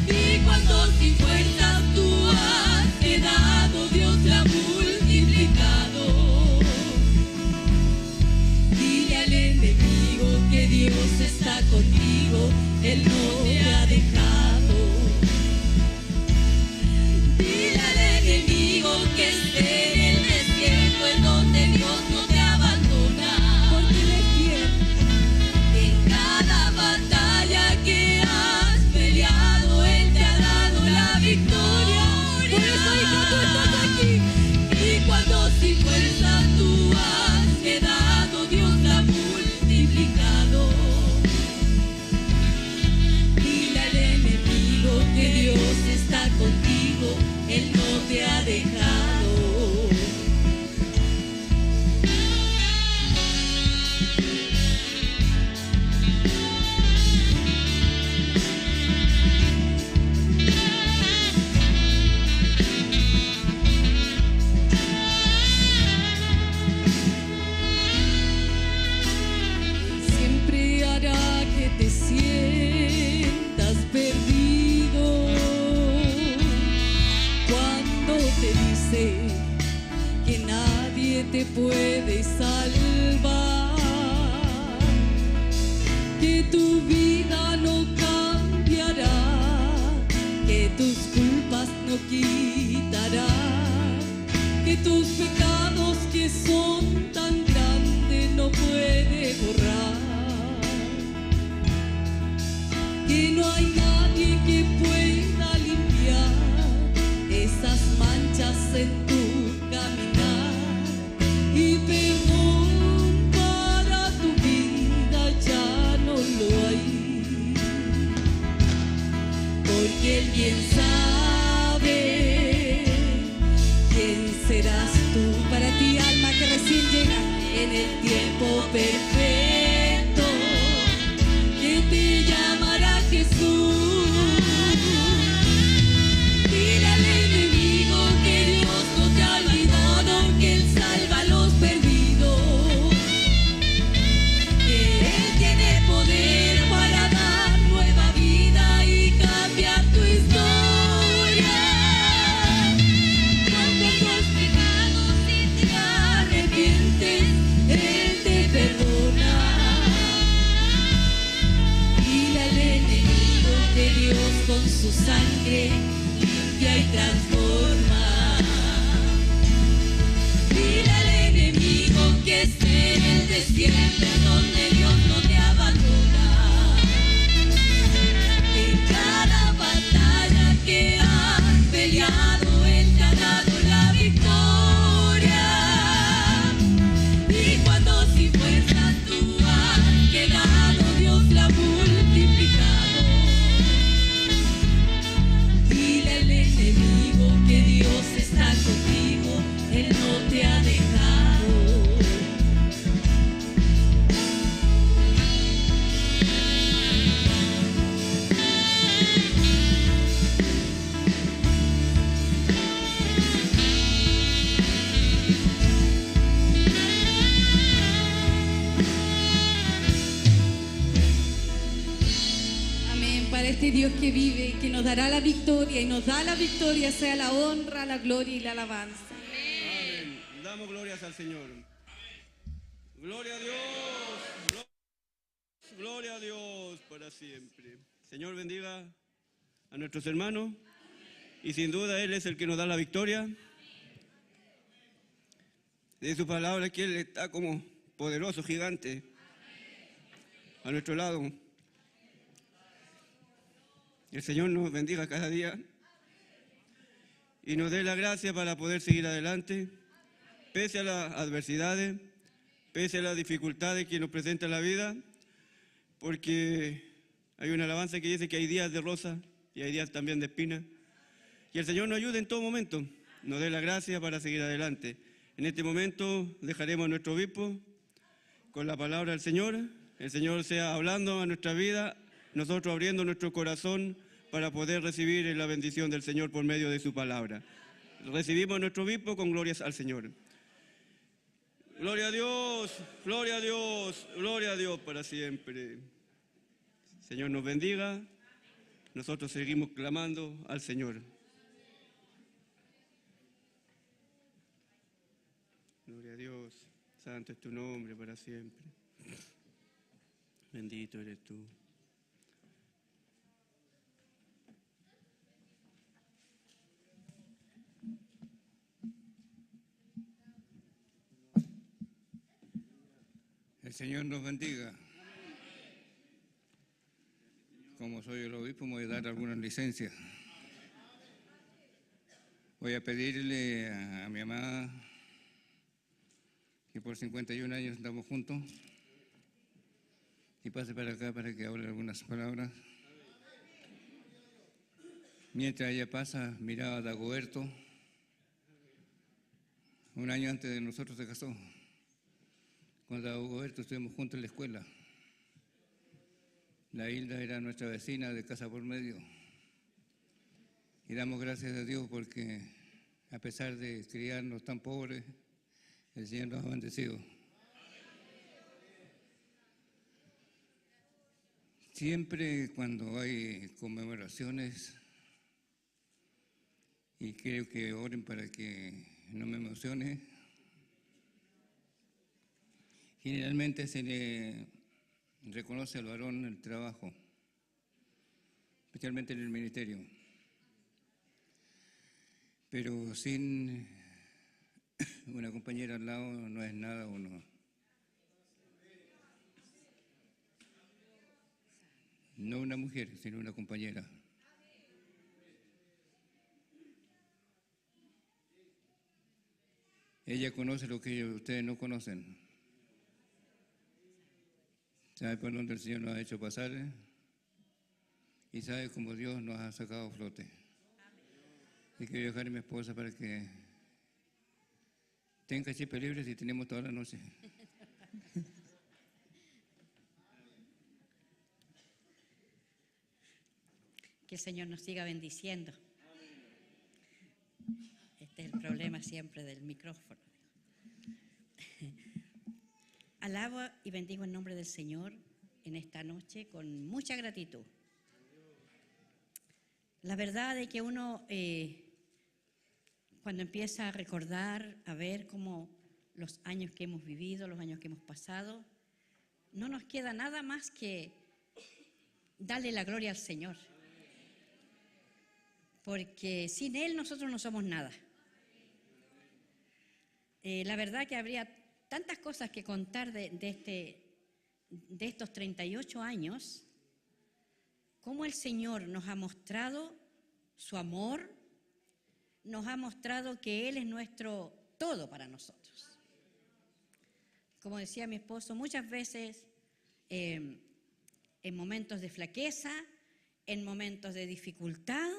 Y cuando sin fuerzas tú has quedado, Dios te ha multiplicado. Dile al enemigo que Dios está contigo. Él no te ha dejado. Dile al enemigo que esté en el desierto en donde Dios no te abandona. Porque Él es fiel. En cada batalla que has peleado, Él te ha dado la victoria. Por eso, hija, tú estás aquí. Y cuando sin fuerza tú has quedado, te sientas perdido, cuando te dice que nadie te puede salvar, que tu vida no cambiará, que tus culpas no quitará, que tus pecados que son tan grandes no puede borrar, que no hay nadie que pueda limpiar esas manchas en tu caminar, y perdón para tu vida ya no lo hay, porque Él bien sabe quién serás tú. Para ti, alma que recién llega en el tiempo perfecto, que te llamará Jesús. Dile al enemigo que Dios no te ha olvidado, que Él salva a los perdidos, que Él tiene poder para dar nueva vida y cambiar tu historia. Cuando tus pecados si te arrepientes, Él te perdona. Dile al enemigo que Dios con su sangre limpia y transforma. Dile al enemigo que esté en el desierto donde Dios no te abandona. En cada batalla que has peleado, Él te ha dado la victoria. Y cuando sin fuerzas tú has quedado, Dios la ha multiplicado. Dile al enemigo que Dios está contigo, Él no te ha dejado. Amén. Para este Dios que vive, que nos dará la victoria y nos da la victoria, sea la honra, la gloria y la alabanza. Amén. Damos glorias al Señor. Gloria a Dios. Gloria a Dios para siempre. Señor, bendiga a nuestros hermanos. Y sin duda Él es el que nos da la victoria. De su palabra que Él está como poderoso gigante a nuestro lado. El Señor nos bendiga cada día y nos dé la gracia para poder seguir adelante, pese a las adversidades, pese a las dificultades que nos presenta la vida, porque hay una alabanza que dice que hay días de rosa y hay días también de espina. Y el Señor nos ayude en todo momento, nos dé la gracia para seguir adelante. En este momento dejaremos a nuestro obispo con la palabra del Señor. El Señor sea hablando a nuestra vida, nosotros abriendo nuestro corazón para poder recibir la bendición del Señor por medio de su palabra. Recibimos a nuestro obispo con glorias al Señor. Gloria a Dios, gloria a Dios, gloria a Dios para siempre. Señor nos bendiga, nosotros seguimos clamando al Señor. Gloria a Dios, santo es tu nombre para siempre. Bendito eres tú. El Señor nos bendiga. Como soy el obispo, me voy a dar algunas licencias. Voy a pedirle a mi mamá, que por 51 años estamos juntos, y pase para acá para que hable algunas palabras. Mientras ella pasa, miraba a Dagoberto. Un año antes de nosotros se casó. Con Dagoberto estuvimos juntos en la escuela. La Hilda era nuestra vecina de casa por medio. Y damos gracias a Dios porque a pesar de criarnos tan pobres, el Señor nos ha bendecido. Siempre cuando hay conmemoraciones, y creo que oren para que no me emocione, generalmente se le reconoce al varón el trabajo, especialmente en el ministerio. Pero sin una compañera al lado no es nada uno. No una mujer, sino una compañera. Ella conoce lo que ustedes no conocen. Sabe por dónde el Señor nos ha hecho pasar y sabe cómo Dios nos ha sacado a flote. Y quiero dejar a mi esposa para que tenga chispas libres y tenemos toda la noche. Que el Señor nos siga bendiciendo. Este es el problema siempre del micrófono. Alabo y bendigo el nombre del Señor en esta noche con mucha gratitud. La verdad es que uno, cuando empieza a recordar, a ver cómo los años que hemos vivido, los años que hemos pasado, no nos queda nada más que darle la gloria al Señor. Porque sin Él nosotros no somos nada. La verdad que habría tantas cosas que contar de estos 38 años, cómo el Señor nos ha mostrado su amor, nos ha mostrado que Él es nuestro todo para nosotros. Como decía mi esposo, muchas veces en momentos de flaqueza, en momentos de dificultad,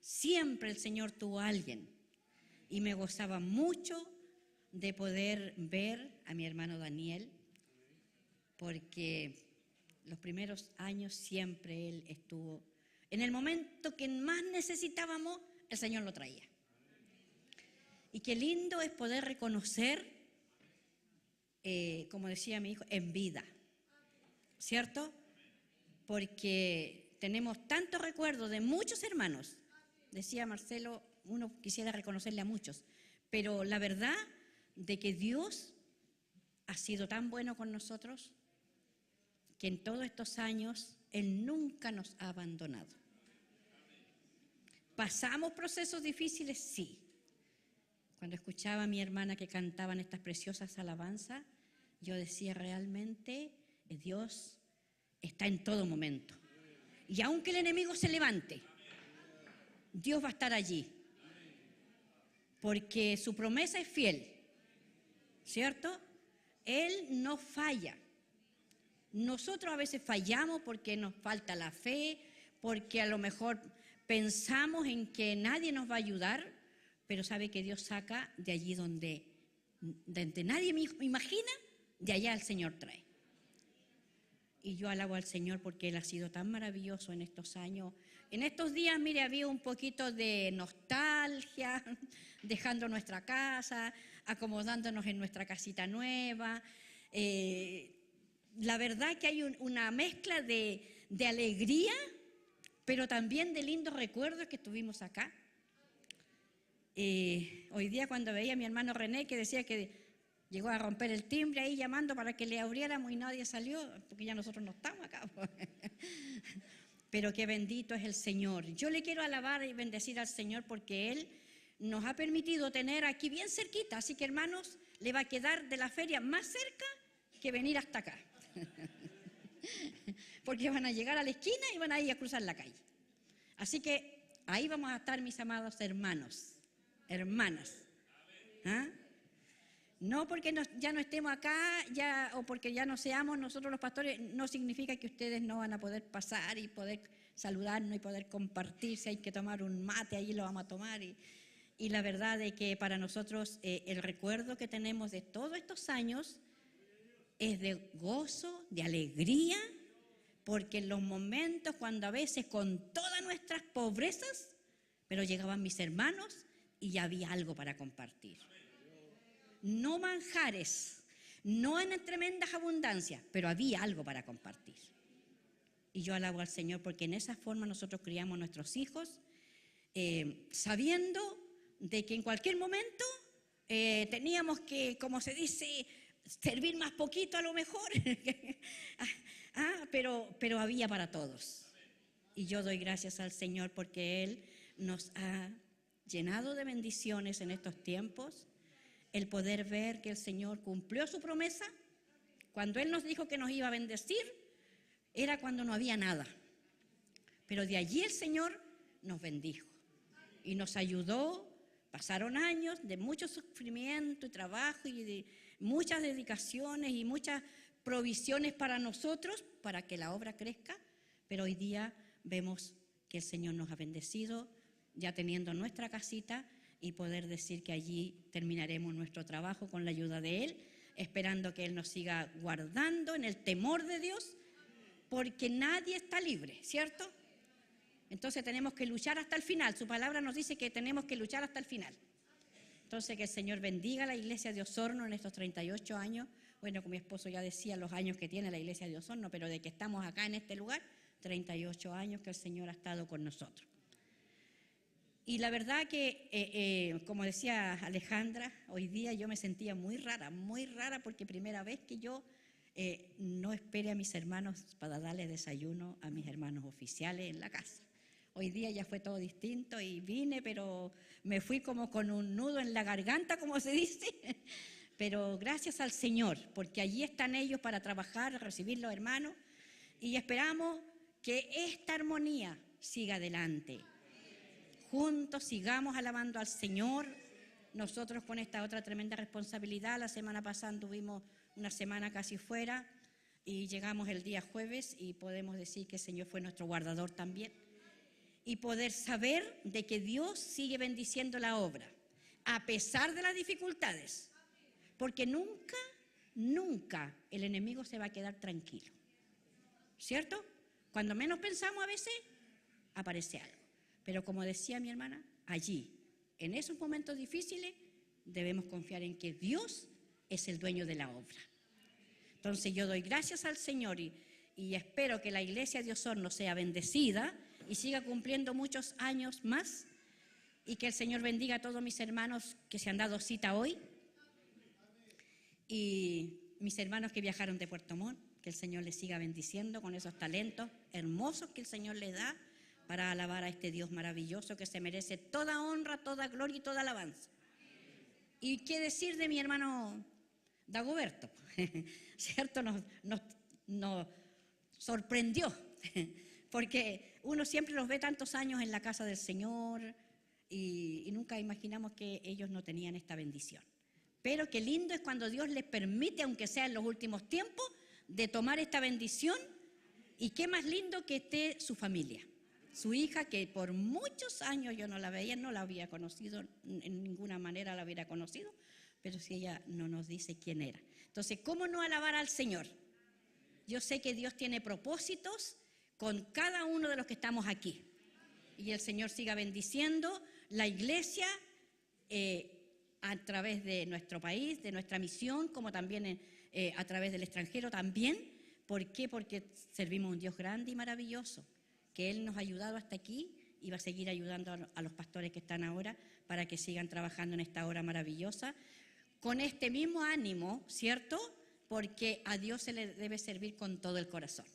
siempre el Señor tuvo a alguien. Y me gozaba mucho de poder ver a mi hermano Daniel, porque los primeros años siempre él estuvo. En el momento que más necesitábamos, el Señor lo traía. Y qué lindo es poder reconocer, como decía mi hijo, en vida, ¿cierto? Porque tenemos tantos recuerdos de muchos hermanos. Decía Marcelo, uno quisiera reconocerle a muchos, pero la verdad de que Dios ha sido tan bueno con nosotros que en todos estos años Él nunca nos ha abandonado. ¿Pasamos procesos difíciles? Sí. Cuando escuchaba a mi hermana que cantaban estas preciosas alabanzas, yo decía realmente, Dios está en todo momento. Y aunque el enemigo se levante, Dios va a estar allí. Porque su promesa es fiel, ¿cierto? Él no falla. Nosotros a veces fallamos porque nos falta la fe, porque a lo mejor pensamos en que nadie nos va a ayudar, pero sabe que Dios saca de allí donde nadie me imagina, de allá el Señor trae. Y yo alabo al Señor porque Él ha sido tan maravilloso en estos años. En estos días, mire, había un poquito de nostalgia, dejando nuestra casa, acomodándonos en nuestra casita nueva. La verdad que hay una mezcla de alegría, pero también de lindos recuerdos que tuvimos acá. Hoy día cuando veía a mi hermano René que decía que llegó a romper el timbre ahí llamando para que le abriéramos y nadie salió, porque ya nosotros no estamos acá. Pero qué bendito es el Señor. Yo le quiero alabar y bendecir al Señor porque Él nos ha permitido tener aquí bien cerquita. Así que, hermanos, le va a quedar de la feria más cerca que venir hasta acá. Porque van a llegar a la esquina y van a ir a cruzar la calle. Así que ahí vamos a estar, mis amados hermanos, hermanas. ¿Ah? No porque ya no estemos acá o porque ya no seamos nosotros los pastores, no significa que ustedes no van a poder pasar y poder saludarnos y poder compartir. Si hay que tomar un mate, ahí lo vamos a tomar. Y la verdad es que para nosotros el recuerdo que tenemos de todos estos años es de gozo, de alegría, porque en los momentos cuando a veces con todas nuestras pobrezas, pero llegaban mis hermanos y ya había algo para compartir. No manjares, no en tremendas abundancias, pero había algo para compartir. Y yo alabo al Señor porque en esa forma nosotros criamos a nuestros hijos, sabiendo de que en cualquier momento teníamos que, como se dice, servir más poquito a lo mejor, pero había para todos. Y yo doy gracias al Señor porque Él nos ha llenado de bendiciones en estos tiempos, el poder ver que el Señor cumplió su promesa. Cuando Él nos dijo que nos iba a bendecir, era cuando no había nada. Pero de allí el Señor nos bendijo y nos ayudó. Pasaron años de mucho sufrimiento y trabajo y de muchas dedicaciones y muchas provisiones para nosotros, para que la obra crezca, pero hoy día vemos que el Señor nos ha bendecido, ya teniendo nuestra casita y poder decir que allí terminaremos nuestro trabajo con la ayuda de Él, esperando que Él nos siga guardando en el temor de Dios, porque nadie está libre, ¿cierto? Entonces tenemos que luchar hasta el final. Su palabra nos dice que tenemos que luchar hasta el final. Entonces que el Señor bendiga a la iglesia de Osorno en estos 38 años. Bueno, como mi esposo ya decía, los años que tiene la iglesia de Osorno, pero de que estamos acá en este lugar, 38 años que el Señor ha estado con nosotros. Y la verdad que, como decía Alejandra, hoy día yo me sentía muy rara, porque primera vez que yo no esperé a mis hermanos para darles desayuno a mis hermanos oficiales en la casa. Hoy día ya fue todo distinto y vine, pero me fui como con un nudo en la garganta, como se dice. Pero gracias al Señor, porque allí están ellos para trabajar, recibir los hermanos, y esperamos que esta armonía siga adelante. Juntos sigamos alabando al Señor. Nosotros con esta otra tremenda responsabilidad, la semana pasada tuvimos una semana casi fuera y llegamos el día jueves y podemos decir que el Señor fue nuestro guardador también. Y poder saber de que Dios sigue bendiciendo la obra, a pesar de las dificultades, porque nunca el enemigo se va a quedar tranquilo, ¿cierto? Cuando menos pensamos a veces, aparece algo. Pero como decía mi hermana, allí, en esos momentos difíciles, debemos confiar en que Dios es el dueño de la obra. Entonces yo doy gracias al Señor y espero que la iglesia de Osorno sea bendecida y siga cumpliendo muchos años más, y que el Señor bendiga a todos mis hermanos que se han dado cita hoy y mis hermanos que viajaron de Puerto Montt, que el Señor les siga bendiciendo con esos talentos hermosos que el Señor les da para alabar a este Dios maravilloso que se merece toda honra, toda gloria y toda alabanza. ¿Y qué decir de mi hermano Dagoberto? ¿Cierto? Nos sorprendió, porque uno siempre los ve tantos años en la casa del Señor y nunca imaginamos que ellos no tenían esta bendición. Pero qué lindo es cuando Dios les permite, aunque sea en los últimos tiempos, de tomar esta bendición, y qué más lindo que esté su familia. Su hija, que por muchos años yo no la veía, no la había conocido, en ninguna manera la hubiera conocido, pero si ella no nos dice quién era. Entonces, ¿cómo no alabar al Señor? Yo sé que Dios tiene propósitos con cada uno de los que estamos aquí. Y el Señor siga bendiciendo la iglesia a través de nuestro país, de nuestra misión, como también a través del extranjero también. ¿Por qué? Porque servimos a un Dios grande y maravilloso, que Él nos ha ayudado hasta aquí y va a seguir ayudando a los pastores que están ahora para que sigan trabajando en esta hora maravillosa, con este mismo ánimo, ¿cierto? Porque a Dios se le debe servir con todo el corazón.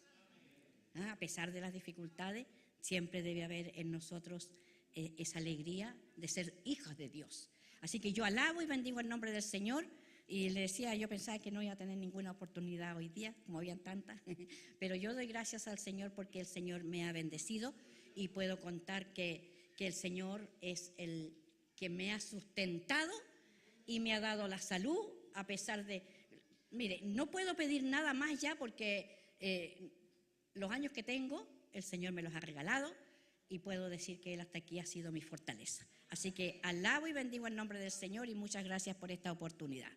A pesar de las dificultades, siempre debe haber en nosotros esa alegría de ser hijos de Dios. Así que yo alabo y bendigo el nombre del Señor. Y le decía, yo pensaba que no iba a tener ninguna oportunidad hoy día, como habían tantas, pero yo doy gracias al Señor porque el Señor me ha bendecido y puedo contar que el Señor es el que me ha sustentado y me ha dado la salud, a pesar de... Mire, no puedo pedir nada más ya porque los años que tengo, el Señor me los ha regalado y puedo decir que Él hasta aquí ha sido mi fortaleza. Así que alabo y bendigo el nombre del Señor y muchas gracias por esta oportunidad.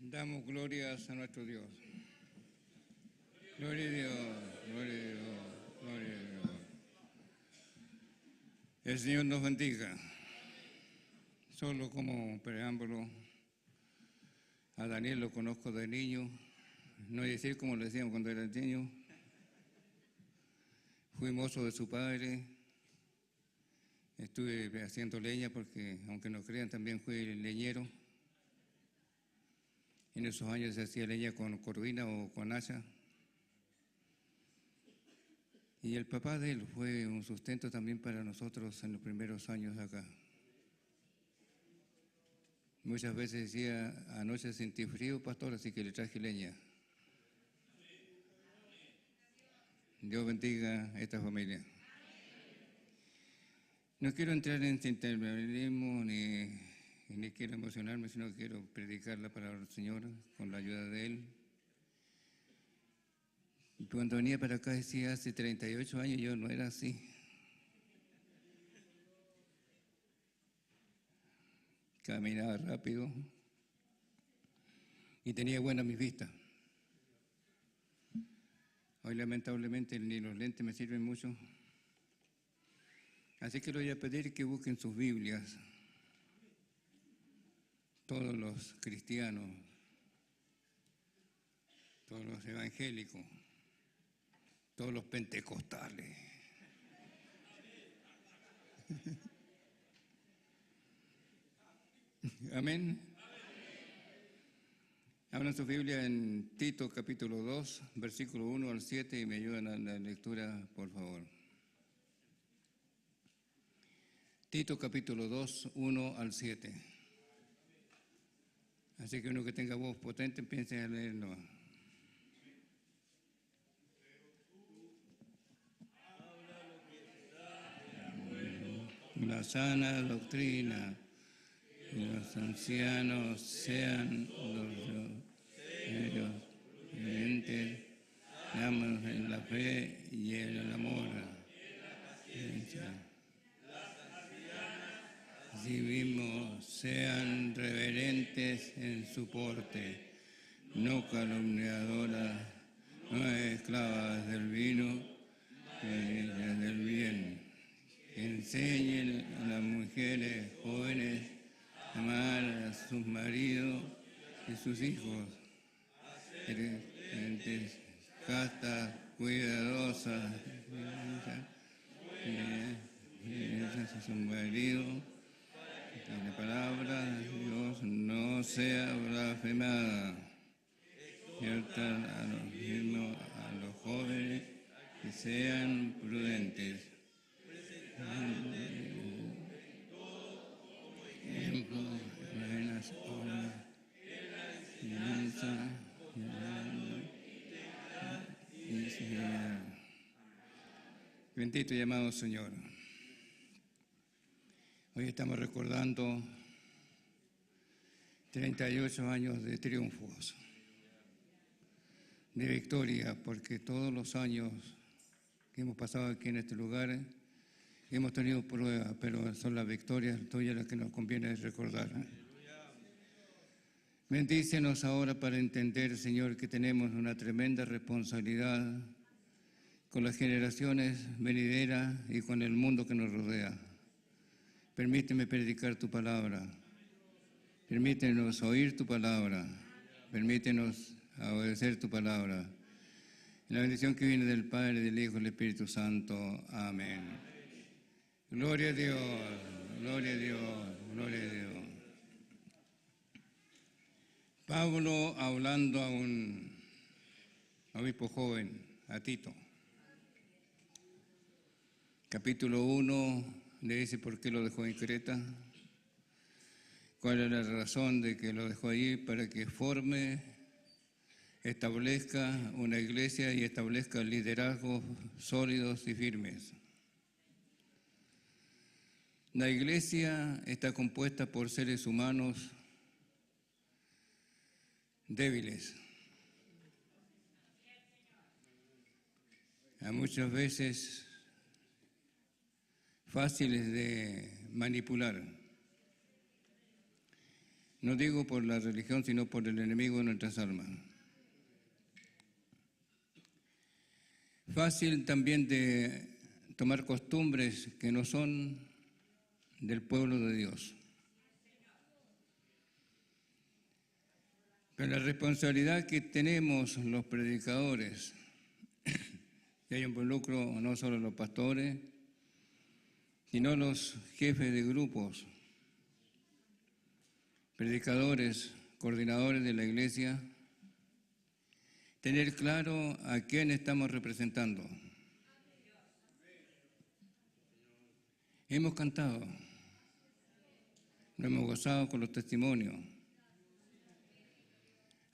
Damos glorias a nuestro Dios. Gloria a Dios, gloria a Dios, gloria a Dios. El Señor nos bendiga. Solo como preámbulo, A Daniel lo conozco de niño, no voy a decir como le decíamos cuando era niño. Fui mozo de su padre, estuve haciendo leña porque, aunque no crean, también fui leñero. En esos años se hacía leña con corvina o con hacha. Y el papá de él fue un sustento también para nosotros en los primeros años acá. Muchas veces decía, anoche sentí frío, pastor, así que le traje leña. Dios bendiga a esta familia. No quiero entrar en sentimentalismo ni quiero emocionarme, sino que quiero predicar la palabra del Señor con la ayuda de Él. Y cuando venía para acá decía, hace 38 años yo no era así. Caminaba rápido y tenía buenas mis vistas. Hoy lamentablemente ni los lentes me sirven mucho. Así que les voy a pedir que busquen sus Biblias, todos los cristianos, todos los evangélicos, todos los pentecostales. Amén. Abran su Biblia en Tito capítulo 2, versículo 1 al 7 y me ayudan a la lectura, por favor. Tito capítulo 2, 1 al 7. Así que uno que tenga voz potente, piense a leerlo. La sana doctrina. Los ancianos sean ellos creyentes, damos en la fe y en el amor. Así mismo sean reverentes en su porte, no calumniadoras, no esclavas del vino, sino del bien. Que enseñen a las mujeres jóvenes amar a sus maridos y sus hijos, gentes castas, cuidadosas, a su marido, que la palabra de Dios no sea blasfemada. Ciertan a los mismos, a los jóvenes, que sean prudentes. Ejemplo, buenas obras, finanza, y seriedad. Bendito y amado Señor. Hoy estamos recordando 38 años de triunfos, de victoria, porque todos los años que hemos pasado aquí en este lugar hemos tenido pruebas, pero son las victorias tuyas las que nos conviene recordar. Bendícenos ahora para entender, Señor, que tenemos una tremenda responsabilidad con las generaciones venideras y con el mundo que nos rodea. Permíteme predicar tu palabra. Permítenos oír tu palabra. Permítenos obedecer tu palabra. La bendición que viene del Padre, del Hijo y del Espíritu Santo. Amén. Gloria a Dios, gloria a Dios, gloria a Dios. Pablo hablando a un obispo joven, a Tito. Capítulo 1 le dice por qué lo dejó en Creta, cuál es la razón de que lo dejó allí, para que forme, establezca una iglesia y establezca liderazgos sólidos y firmes. La iglesia está compuesta por seres humanos débiles, a muchas veces fáciles de manipular. No digo por la religión, sino por el enemigo de nuestras almas. Fácil también de tomar costumbres que no son del pueblo de Dios. Pero la responsabilidad que tenemos los predicadores, que hay involucro no solo los pastores, sino los jefes de grupos, predicadores, coordinadores de la iglesia, tener claro a quién estamos representando. Hemos cantado, nos hemos gozado con los testimonios.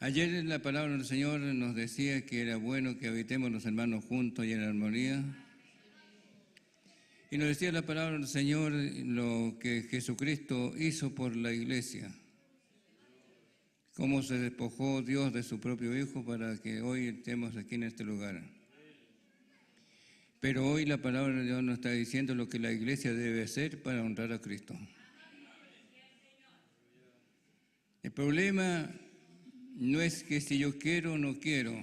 Ayer la palabra del Señor nos decía que era bueno que habitemos los hermanos juntos y en armonía. Y nos decía la palabra del Señor lo que Jesucristo hizo por la iglesia. Cómo se despojó Dios de su propio Hijo para que hoy estemos aquí en este lugar. Pero hoy la palabra de Dios nos está diciendo lo que la iglesia debe hacer para honrar a Cristo. El problema no es que si yo quiero o no quiero.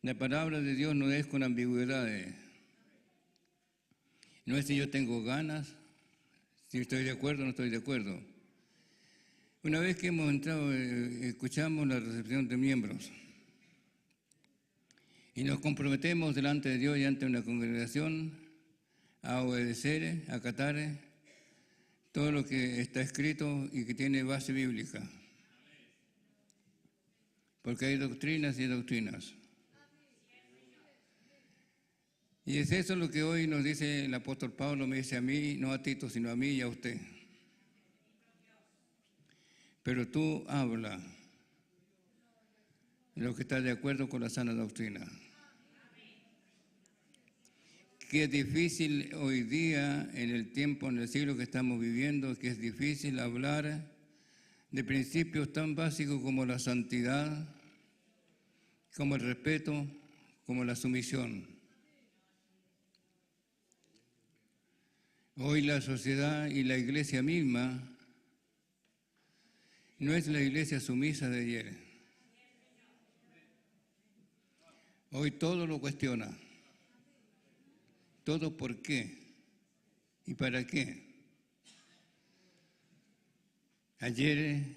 La palabra de Dios no es con ambigüedades. No es si yo tengo ganas, si estoy de acuerdo o no estoy de acuerdo. Una vez que hemos entrado, escuchamos la recepción de miembros y nos comprometemos delante de Dios y ante una congregación a obedecer, a acatar todo lo que está escrito y que tiene base bíblica. Porque hay doctrinas y doctrinas. Y es eso lo que hoy nos dice el apóstol Pablo, me dice a mí, no a Tito, sino a mí y a usted. Pero tú habla de lo que está de acuerdo con la sana doctrina. Que es difícil hoy día, en el tiempo, en el siglo que estamos viviendo, que es difícil hablar de principios tan básicos como la santidad, como el respeto, como la sumisión. Hoy la sociedad y la iglesia misma no es la iglesia sumisa de ayer. Hoy todo lo cuestiona. Todo por qué y para qué. Ayer,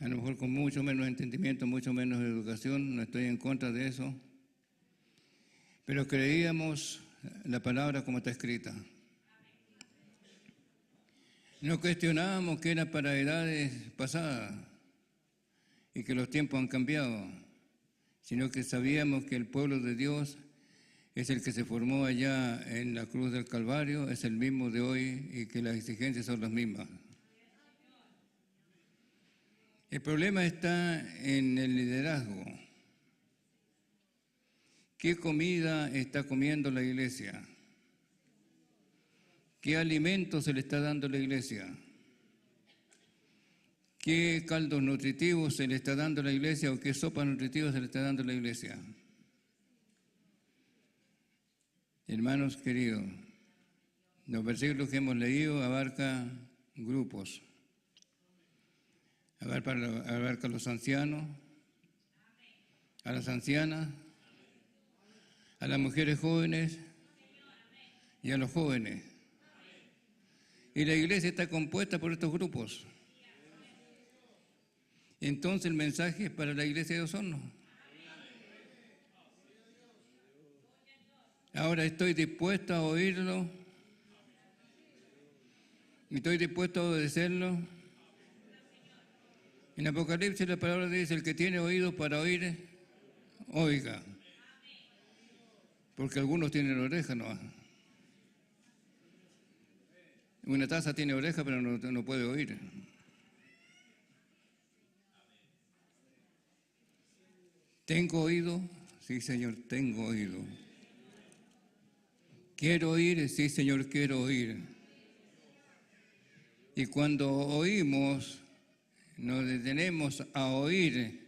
a lo mejor con mucho menos entendimiento, mucho menos educación, no estoy en contra de eso, pero creíamos la palabra como está escrita. No cuestionábamos que era para edades pasadas y que los tiempos han cambiado, sino que sabíamos que el pueblo de Dios es el que se formó allá en la cruz del Calvario, es el mismo de hoy y que las exigencias son las mismas. El problema está en el liderazgo. ¿Qué comida está comiendo la iglesia? ¿Qué alimento se le está dando a la iglesia? ¿Qué caldos nutritivos se le está dando a la iglesia o qué sopa nutritiva se le está dando a la iglesia? Hermanos queridos, los versículos que hemos leído abarcan grupos. Abarca a los ancianos, a las ancianas, a las mujeres jóvenes y a los jóvenes. Y la iglesia está compuesta por estos grupos. Entonces el mensaje es para la iglesia de Osorno. Ahora estoy dispuesto a oírlo. Estoy dispuesto a obedecerlo. En Apocalipsis la palabra dice, el que tiene oídos para oír, oiga. Porque algunos tienen oreja, ¿no? Una taza tiene oreja, pero no puede oír. ¿Tengo oído? Sí, Señor, tengo oído. ¿Quiero oír? Sí, Señor, quiero oír. Y cuando oímos, nos detenemos a oír,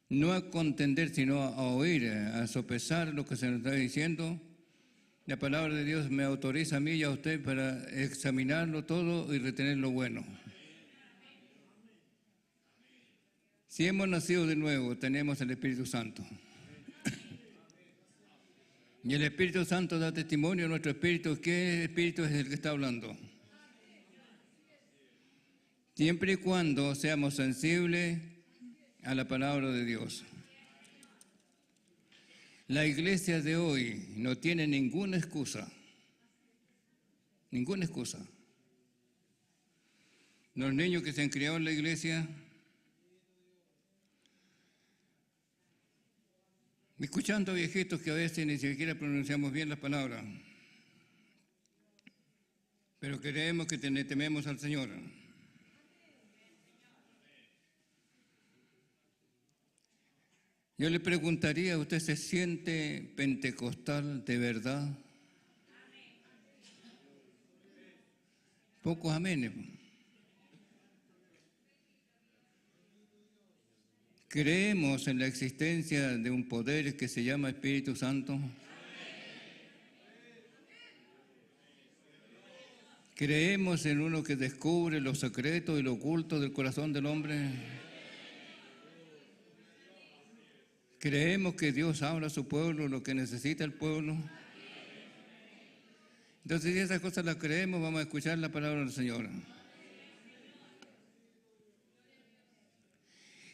no a contender, sino a oír, a sopesar lo que se nos está diciendo. La palabra de Dios me autoriza a mí y a usted para examinarlo todo y retener lo bueno. Si hemos nacido de nuevo, tenemos el Espíritu Santo. Y el Espíritu Santo da testimonio a nuestro espíritu. ¿Qué espíritu es el que está hablando? siempre y cuando seamos sensibles a la palabra de Dios. La iglesia de hoy no tiene ninguna excusa. Ninguna excusa. Los niños que se han criado en la iglesia, escuchando a viejitos que a veces ni siquiera pronunciamos bien las palabras, pero creemos que tememos al Señor. Yo le preguntaría, ¿usted se siente pentecostal de verdad? Pocos amenes. ¿Creemos en la existencia de un poder que se llama Espíritu Santo? ¿Creemos en uno que descubre los secretos y lo oculto del corazón del hombre? ¿Creemos que Dios habla a su pueblo lo que necesita el pueblo? Entonces, si esas cosas las creemos, vamos a escuchar la palabra del Señor.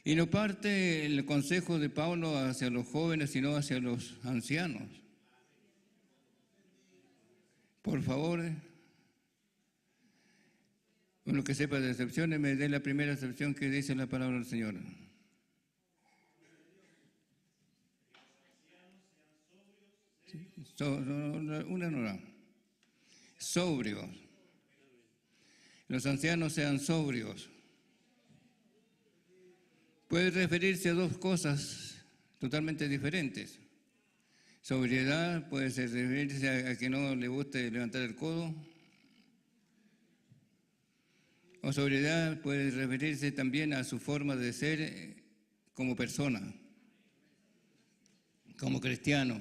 Y no parte el consejo de Pablo hacia los jóvenes, sino hacia los ancianos. Por favor, uno que sepa de excepciones, me dé la primera excepción que dice la palabra del Señor. Sobrios. Los ancianos sean sobrios. Puede referirse a dos cosas totalmente diferentes. Sobriedad puede referirse a que no le guste levantar el codo. O sobriedad puede referirse también a su forma de ser como persona, como cristiano.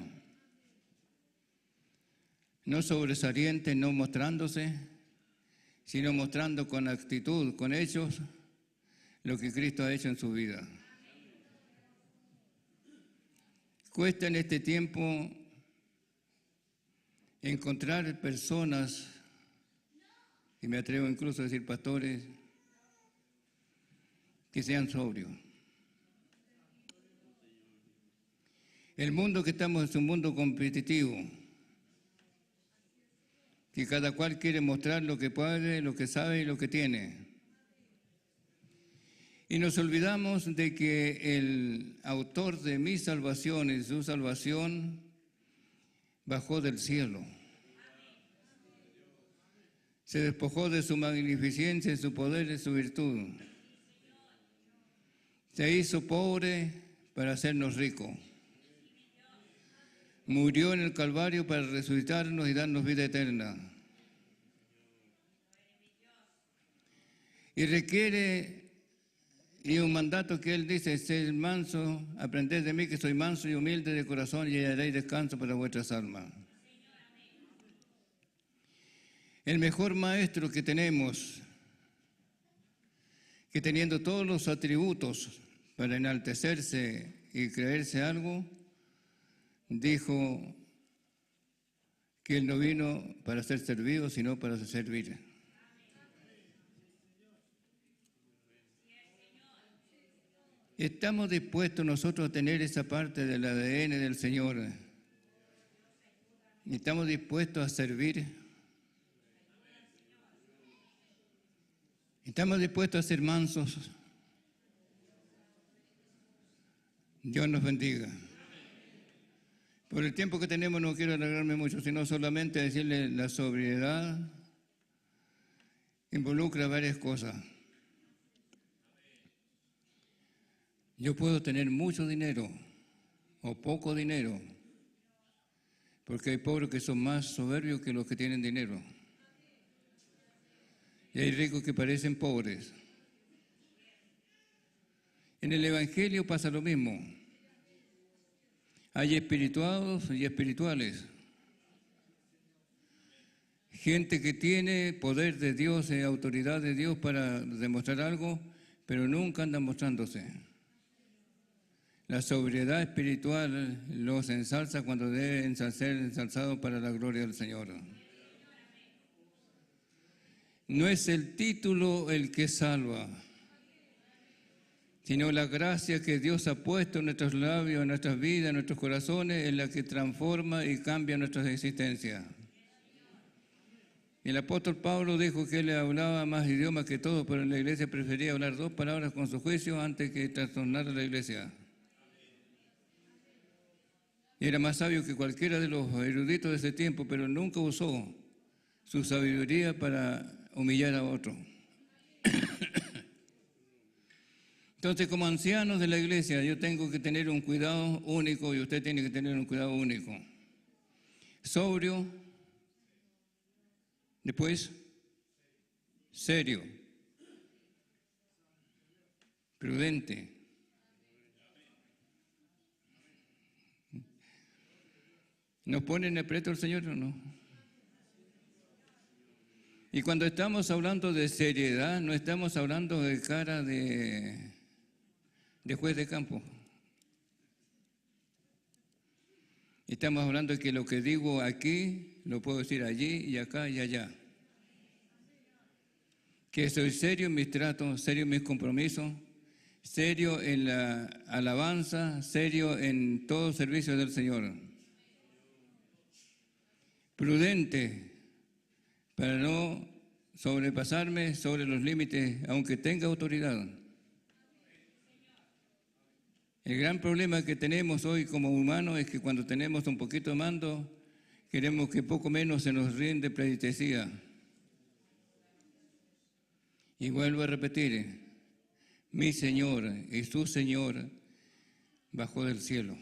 No sobresaliente, no mostrándose, sino mostrando con actitud, con hechos, lo que Cristo ha hecho en su vida. Cuesta en este tiempo encontrar personas, y me atrevo incluso a decir pastores, que sean sobrios. El mundo que estamos es un mundo competitivo, que cada cual quiere mostrar lo que puede, lo que sabe y lo que tiene. Y nos olvidamos de que el autor de mi salvación y su salvación bajó del cielo. Se despojó de su magnificencia, su poder y su virtud. Se hizo pobre para hacernos ricos. Murió en el Calvario para resucitarnos y darnos vida eterna. Y requiere, y un mandato que Él dice, sed manso, aprended de mí que soy manso y humilde de corazón y hallaréis descanso para vuestras almas. El mejor maestro que tenemos, que teniendo todos los atributos para enaltecerse y creerse algo, dijo que Él no vino para ser servido, sino para servir. ¿Estamos dispuestos nosotros a tener esa parte del ADN del Señor? ¿Estamos dispuestos a servir? ¿Estamos dispuestos a ser mansos? Dios nos bendiga. Por el tiempo que tenemos no quiero alargarme mucho, sino solamente decirle la sobriedad involucra varias cosas. Yo puedo tener mucho dinero o poco dinero, porque hay pobres que son más soberbios que los que tienen dinero. Y hay ricos que parecen pobres. En el Evangelio pasa lo mismo. Hay espirituados y espirituales. Gente que tiene poder de Dios y autoridad de Dios para demostrar algo, pero nunca andan mostrándose. La sobriedad espiritual los ensalza cuando deben ser ensalzados para la gloria del Señor. No es el título el que salva, sino la gracia que Dios ha puesto en nuestros labios, en nuestras vidas, en nuestros corazones, en la que transforma y cambia nuestras existencias. El apóstol Pablo dijo que él hablaba más idiomas que todos, pero en la iglesia prefería hablar 2 palabras con su juicio antes que trastornar a la iglesia. Era más sabio que cualquiera de los eruditos de ese tiempo, pero nunca usó su sabiduría para humillar a otro. Entonces, como ancianos de la iglesia, yo tengo que tener un cuidado único y usted tiene que tener un cuidado único. Sobrio, después serio, prudente. ¿Nos pone en aprieto el Señor o no? Y cuando estamos hablando de seriedad, no estamos hablando de cara de juez de campo. Estamos hablando de que lo que digo aquí, lo puedo decir allí y acá y allá. Que soy serio en mis tratos, serio en mis compromisos, serio en la alabanza, serio en todo servicio del Señor. Prudente para no sobrepasarme sobre los límites, aunque tenga autoridad. El gran problema que tenemos hoy como humanos es que cuando tenemos un poquito de mando, queremos que poco menos se nos rinde pleitesía. Y vuelvo a repetir, mi Señor y su Señor bajó del cielo.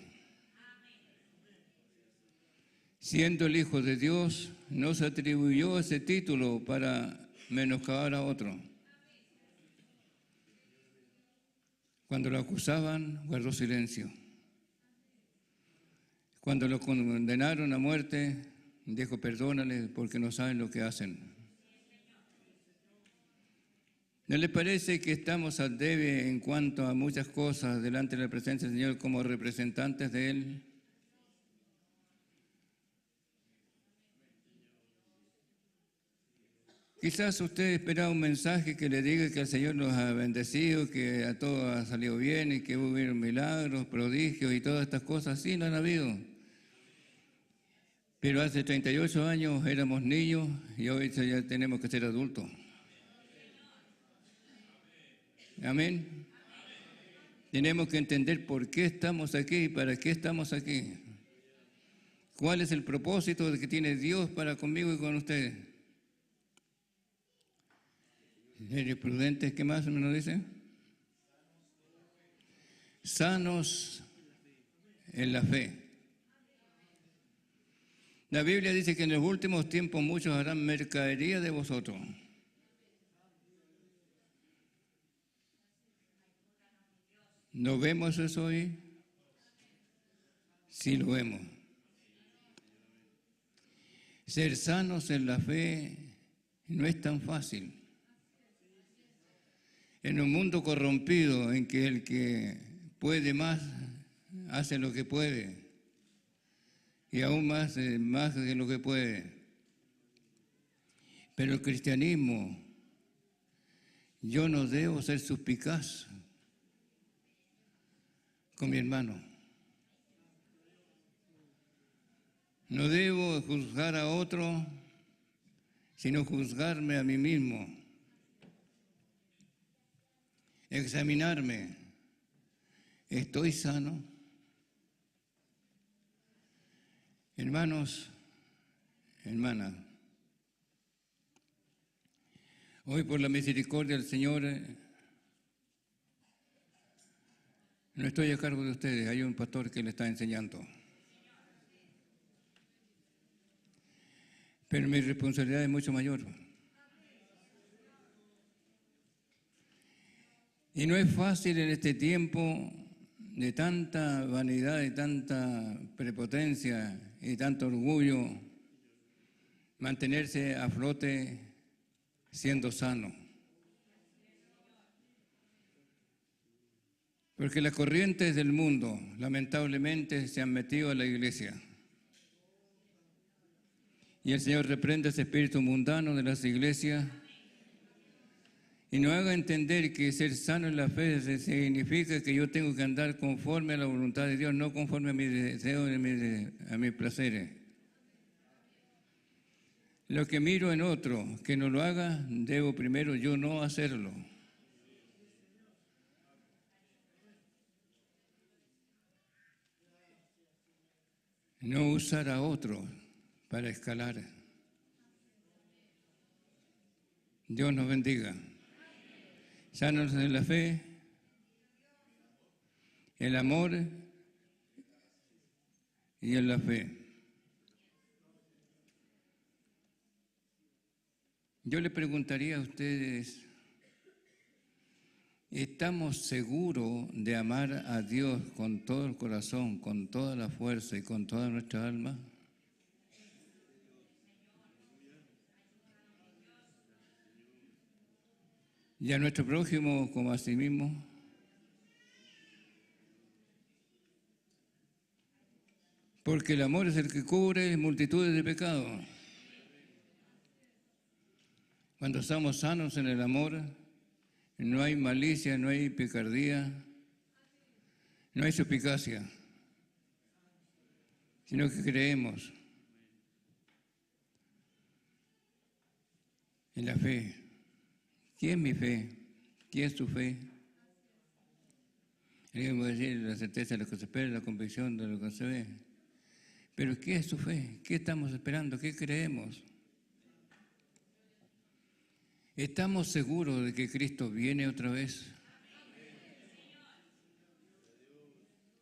Siendo el Hijo de Dios, no se atribuyó ese título para menoscabar a otro. Cuando lo acusaban, guardó silencio. Cuando lo condenaron a muerte, dijo, perdónale porque no saben lo que hacen. ¿No le parece que estamos al debe en cuanto a muchas cosas delante de la presencia del Señor como representantes de Él? Quizás usted esperaba un mensaje que le diga que el Señor nos ha bendecido, que a todos ha salido bien y que hubo milagros, prodigios y todas estas cosas. Sí, no han habido. Pero hace 38 años éramos niños y hoy ya tenemos que ser adultos. Amén. Tenemos que entender por qué estamos aquí y para qué estamos aquí. ¿Cuál es el propósito que tiene Dios para conmigo y con ustedes? ¿Serios, prudentes? ¿Qué más me lo dice? Sanos en la fe. La Biblia dice que en los últimos tiempos muchos harán mercadería de vosotros. ¿No vemos eso hoy? Sí lo vemos. Ser sanos en la fe no es tan fácil. En un mundo corrompido en que el que puede más hace lo que puede y aún más de lo que puede. Pero el cristianismo, yo no debo ser suspicaz con mi hermano. No debo juzgar a otro, sino juzgarme a mí mismo. Examinarme. ¿Estoy sano? Hermanos, hermanas, hoy por la misericordia del Señor no estoy a cargo de ustedes, hay un pastor que le está enseñando. Pero mi responsabilidad es mucho mayor. Y no es fácil en este tiempo de tanta vanidad y tanta prepotencia y tanto orgullo mantenerse a flote siendo sano. Porque las corrientes del mundo lamentablemente se han metido a la iglesia. Y el Señor reprende ese espíritu mundano de las iglesias y nos haga entender que ser sano en la fe significa que yo tengo que andar conforme a la voluntad de Dios, no conforme a mis deseos, a mis placeres. Lo que miro en otro que no lo haga, debo primero yo no hacerlo. No usar a otro para escalar. Dios nos bendiga. Sanos en la fe, el amor y en la fe. Yo le preguntaría a ustedes, ¿estamos seguros de amar a Dios con todo el corazón, con toda la fuerza y con toda nuestra alma? ¿Y a nuestro prójimo como a sí mismo? Porque el amor es el que cubre multitudes de pecados. Cuando estamos sanos en el amor, no hay malicia, no hay picardía, no hay suspicacia, sino que creemos en la fe. ¿Qué es mi fe? ¿Qué es tu fe? Alguien va a decir la certeza de lo que se espera, la convicción de lo que se ve. Pero ¿qué es tu fe? ¿Qué estamos esperando? ¿Qué creemos? ¿Estamos seguros de que Cristo viene otra vez?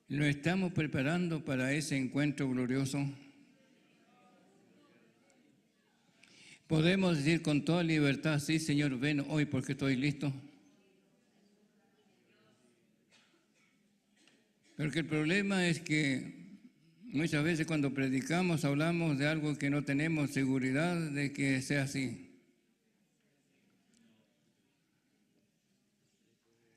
¿Nos estamos preparando para ese encuentro glorioso? ¿Podemos decir con toda libertad, sí, Señor, ven hoy porque estoy listo? Porque el problema es que muchas veces cuando predicamos hablamos de algo que no tenemos seguridad de que sea así.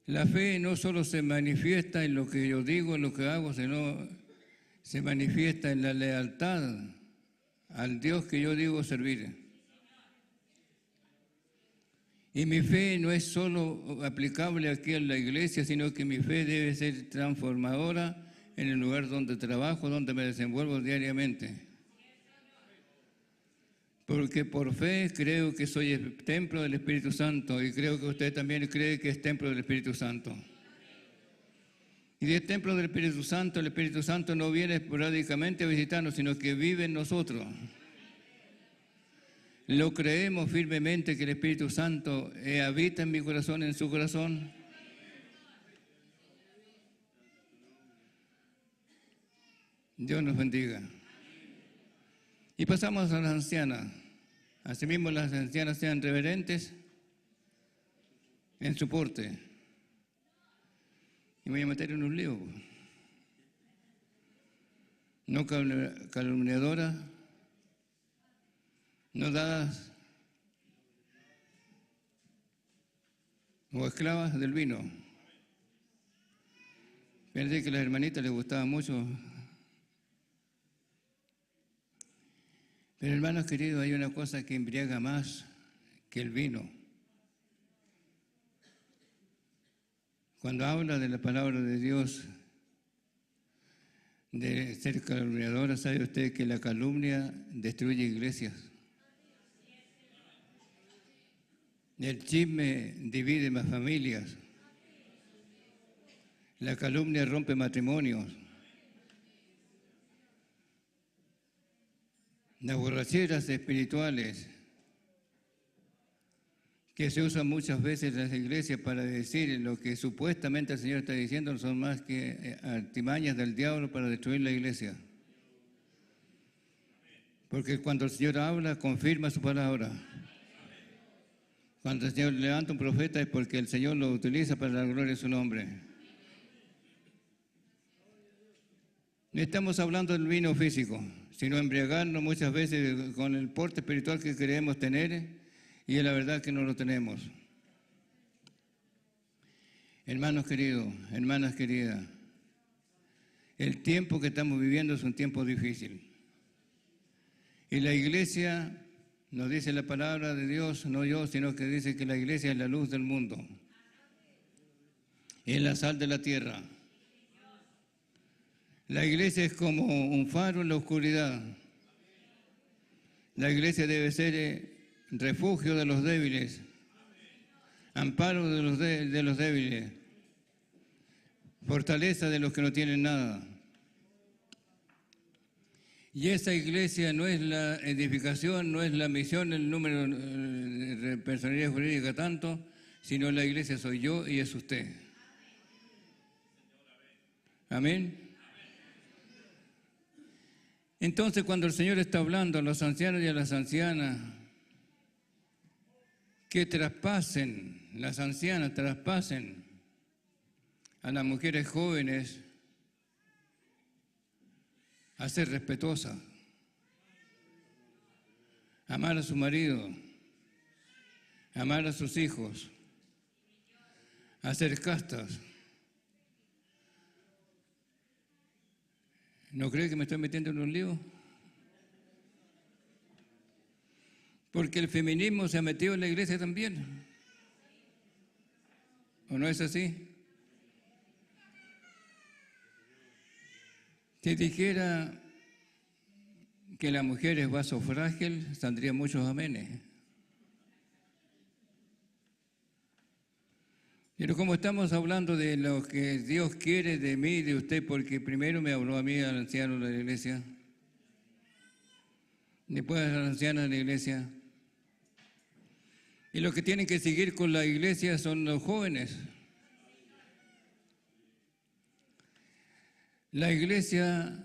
La fe no solo se manifiesta en lo que yo digo, en lo que hago, sino se manifiesta en la lealtad al Dios que yo digo servir. Y mi fe no es solo aplicable aquí en la iglesia, sino que mi fe debe ser transformadora en el lugar donde trabajo, donde me desenvuelvo diariamente. Porque por fe creo que soy el templo del Espíritu Santo y creo que usted también cree que es templo del Espíritu Santo. Y del templo del Espíritu Santo, el Espíritu Santo no viene esporádicamente a visitarnos, sino que vive en nosotros. Lo creemos firmemente que el Espíritu Santo habita en mi corazón, en su corazón. Dios nos bendiga. Y pasamos a las ancianas. Asimismo, las ancianas sean reverentes en su porte. Y me voy a meter en un lío. No calumniadoras, no dadas o esclavas del vino. Pensé que a las hermanitas les gustaba mucho. Pero hermanos queridos, hay una cosa que embriaga más que el vino. Cuando habla de la palabra de Dios, de ser calumniadora, ¿sabe usted que la calumnia destruye iglesias? El chisme divide más familias. La calumnia rompe matrimonios. Las borracheras espirituales que se usan muchas veces en las iglesias para decir lo que supuestamente el Señor está diciendo no son más que artimañas del diablo para destruir la iglesia. Porque cuando el Señor habla, confirma su palabra. Cuando el Señor levanta un profeta es porque el Señor lo utiliza para la gloria de su nombre. No estamos hablando del vino físico, sino embriagarnos muchas veces con el porte espiritual que queremos tener y es la verdad que no lo tenemos. Hermanos queridos, hermanas queridas, el tiempo que estamos viviendo es un tiempo difícil. Y la iglesia Nos dice la palabra de Dios, no yo, sino que dice que la iglesia es la luz del mundo. Es la sal de la tierra. La iglesia es como un faro en la oscuridad. La iglesia debe ser refugio de los débiles, amparo de los débiles, fortaleza de los que no tienen nada. Y esa iglesia no es la edificación, no es la misión, el número de personalidad jurídica tanto, sino la iglesia soy yo y es usted. Amén. Entonces, cuando el Señor está hablando a los ancianos y a las ancianas, que traspasen, las ancianas traspasen a las mujeres jóvenes a ser respetuosas, amar a su marido, amar a sus hijos, a ser castas. ¿No cree que me estoy metiendo en un lío? Porque el feminismo se ha metido en la iglesia también. ¿O no es así? Si dijera que la mujer es vaso frágil, saldrían muchos amenes. Pero como estamos hablando de lo que Dios quiere de mí y de usted, porque primero me habló a mí, al anciano de la iglesia, después a la anciana de la iglesia, y los que tienen que seguir con la iglesia son los jóvenes. La iglesia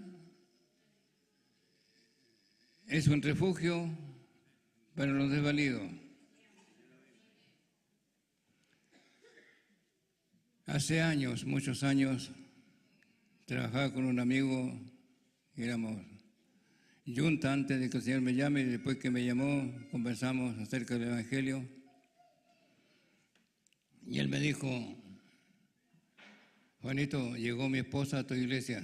es un refugio para los desvalidos. Hace años, muchos años, trabajaba con un amigo, éramos junta antes de que el Señor me llame, y después que me llamó conversamos acerca del Evangelio. Y él me dijo: Juanito, llegó mi esposa a tu iglesia.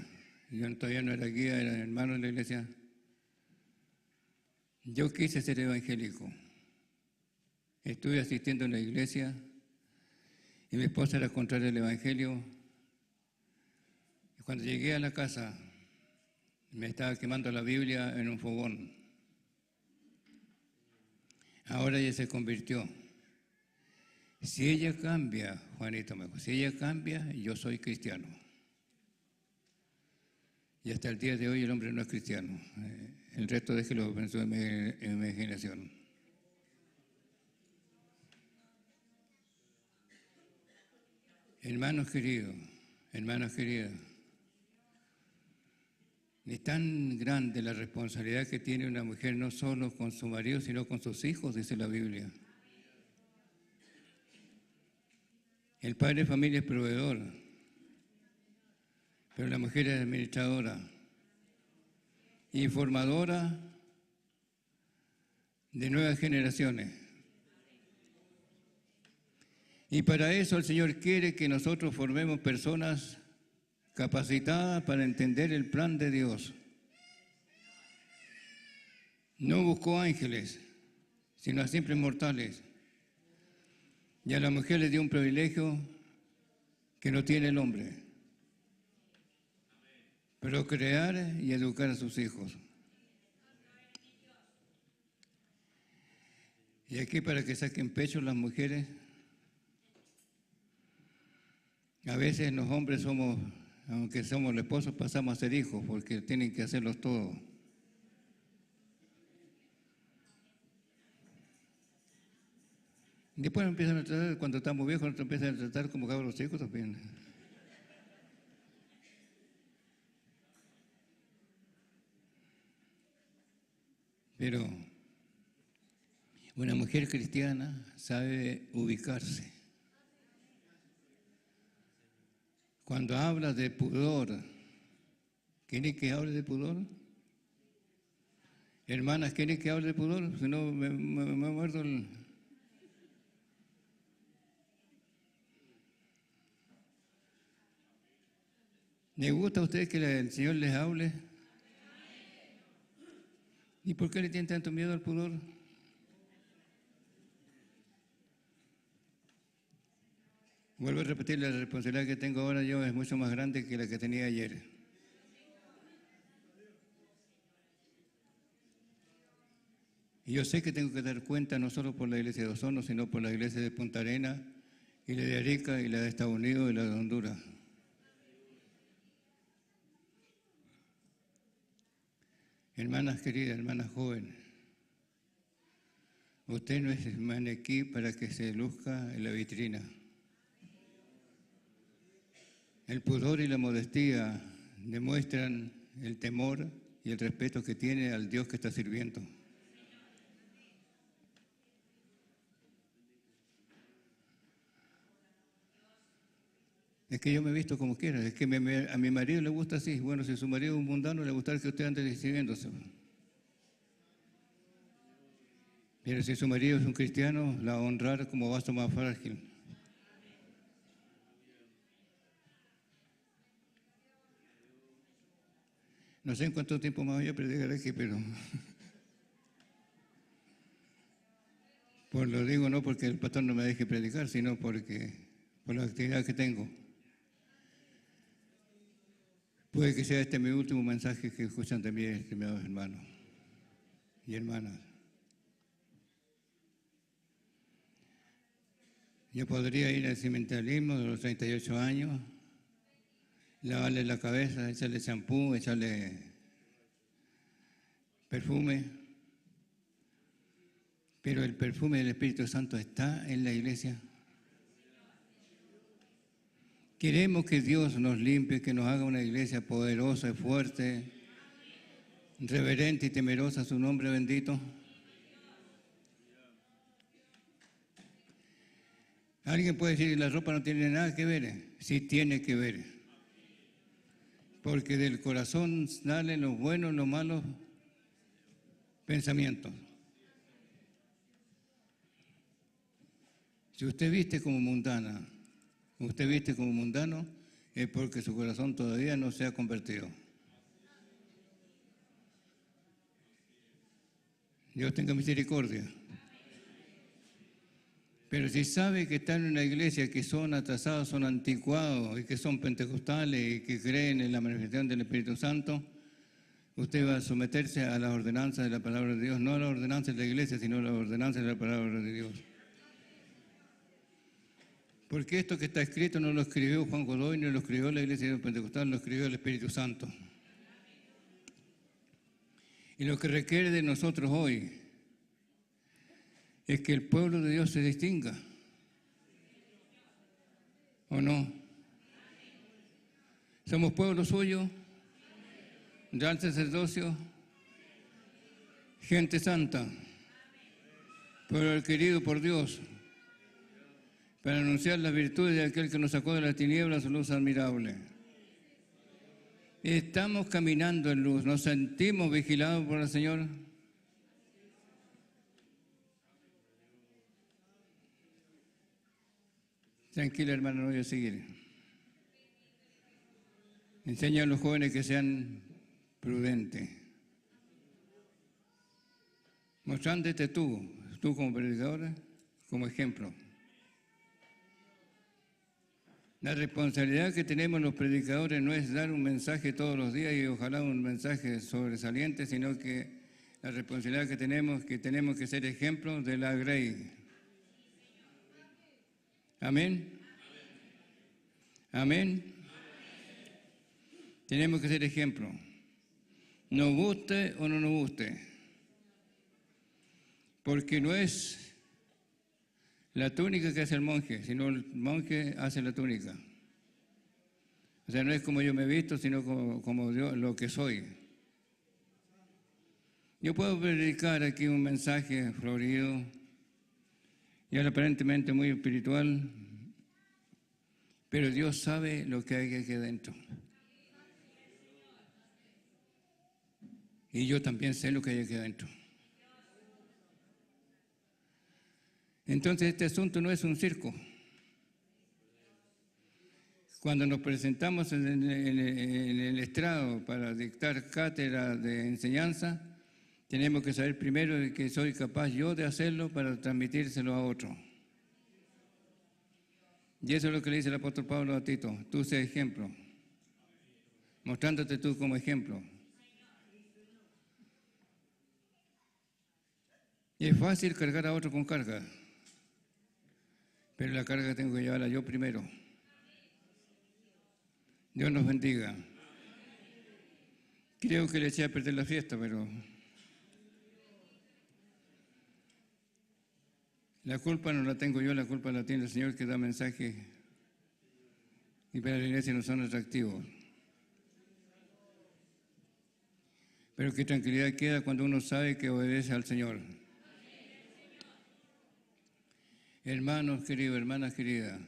Yo todavía no era guía, era hermano de la iglesia. Yo quise ser evangélico. Estuve asistiendo en la iglesia y mi esposa era contraria al evangelio. Y cuando llegué a la casa, me estaba quemando la Biblia en un fogón. Ahora ella se convirtió. Si ella cambia, Juanito me dijo, si ella cambia, yo soy cristiano. Y hasta el día de hoy el hombre no es cristiano. El resto déjelo pensó en mi imaginación. Hermanos queridos, es tan grande la responsabilidad que tiene una mujer no solo con su marido, sino con sus hijos, dice la Biblia. El padre de familia es proveedor, pero la mujer es administradora y formadora de nuevas generaciones. Y para eso el Señor quiere que nosotros formemos personas capacitadas para entender el plan de Dios. No buscó ángeles, sino a simples mortales. Y a la mujer le dio un privilegio que no tiene el hombre: procrear y educar a sus hijos. Y aquí, para que saquen pecho las mujeres, a veces los hombres somos, aunque somos los esposos, pasamos a ser hijos porque tienen que hacerlos todos. Después nos empiezan a tratar, cuando estamos viejos, nos empiezan a tratar como cabros chicos también. Pero una mujer cristiana sabe ubicarse. Cuando habla de pudor, ¿quiere que hable de pudor? Hermanas, ¿quiere que hable de pudor? Si no, me muerdo el... ¿Le gusta a ustedes que el Señor les hable? ¿Y por qué le tienen tanto miedo al pudor? Vuelvo a repetir, la responsabilidad que tengo ahora yo es mucho más grande que la que tenía ayer. Y yo sé que tengo que dar cuenta no solo por la iglesia de Osorno, sino por la iglesia de Punta Arenas, y la de Arica, y la de Estados Unidos, y la de Honduras. Hermanas queridas, hermanas jóvenes, usted no es maniquí para que se luzca en la vitrina. El pudor y la modestia demuestran el temor y el respeto que tiene al Dios que está sirviendo. Es que yo me he visto como quiera, es que a mi marido le gusta así. Bueno, si su marido es un mundano, le gusta que usted ande exhibiéndose. Pero si su marido es un cristiano, la va a honrar como vaso más frágil. No sé en cuánto tiempo más voy a predicar aquí, pero... Pues lo digo no porque el pastor no me deje predicar, sino porque por la actividad que tengo. Puede que sea este mi último mensaje que escuchan también, estimados hermanos y hermanas. Yo podría ir al sentimentalismo de los 38 años, lavarle la cabeza, echarle champú, echarle perfume, pero el perfume del Espíritu Santo está en la iglesia. Queremos que Dios nos limpie, que nos haga una iglesia poderosa, fuerte, reverente y temerosa a su nombre bendito. Alguien puede decir que la ropa no tiene nada que ver. Sí tiene que ver. Porque del corazón salen los buenos y los malos pensamientos. Si usted viste como mundana, usted viste como mundano, es porque su corazón todavía no se ha convertido. Dios tenga misericordia. Pero si sabe que están en una iglesia que son atrasados, son anticuados y que son pentecostales y que creen en la manifestación del Espíritu Santo, usted va a someterse a las ordenanzas de la palabra de Dios, no a las ordenanzas de la iglesia, sino a las ordenanzas de la palabra de Dios. Porque esto que está escrito no lo escribió Juan Godoy, no lo escribió la iglesia pentecostal, lo escribió el Espíritu Santo. Y lo que requiere de nosotros hoy es que el pueblo de Dios se distinga. ¿O no? Somos pueblo suyo, real sacerdocio, gente santa, pueblo adquirido por Dios, para anunciar las virtudes de aquel que nos sacó de las tinieblas a su luz admirable. Estamos caminando en luz, nos sentimos vigilados por el Señor. Tranquila, hermano, no voy a seguir. Enseña a los jóvenes que sean prudentes. Mostrándote tú como predicadora, como ejemplo. La responsabilidad que tenemos los predicadores no es dar un mensaje todos los días y ojalá un mensaje sobresaliente, sino que la responsabilidad que tenemos que ser ejemplos de la grey. Amén. Amén. Tenemos que ser ejemplo. Nos guste o no nos guste. Porque no es la túnica que hace el monje, sino el monje hace la túnica. O sea, no es como yo me he visto, sino como yo lo que soy. Yo puedo predicar aquí un mensaje florido y aparentemente muy espiritual, pero Dios sabe lo que hay aquí adentro. Y yo también sé lo que hay aquí adentro. Entonces este asunto no es un circo. Cuando nos presentamos en el estrado para dictar cátedra de enseñanza, tenemos que saber primero de que soy capaz yo de hacerlo para transmitírselo a otro. Y eso es lo que le dice el apóstol Pablo a Tito. Tú sé ejemplo, mostrándote tú como ejemplo. Y es fácil cargar a otro con carga, pero la carga tengo que llevarla yo primero. Dios nos bendiga. Creo que le eché a perder la fiesta, pero la culpa no la tengo yo, la culpa la tiene el Señor que da mensajes y para la iglesia no son atractivos. Pero qué tranquilidad queda cuando uno sabe que obedece al Señor. Hermanos queridos, hermanas queridas,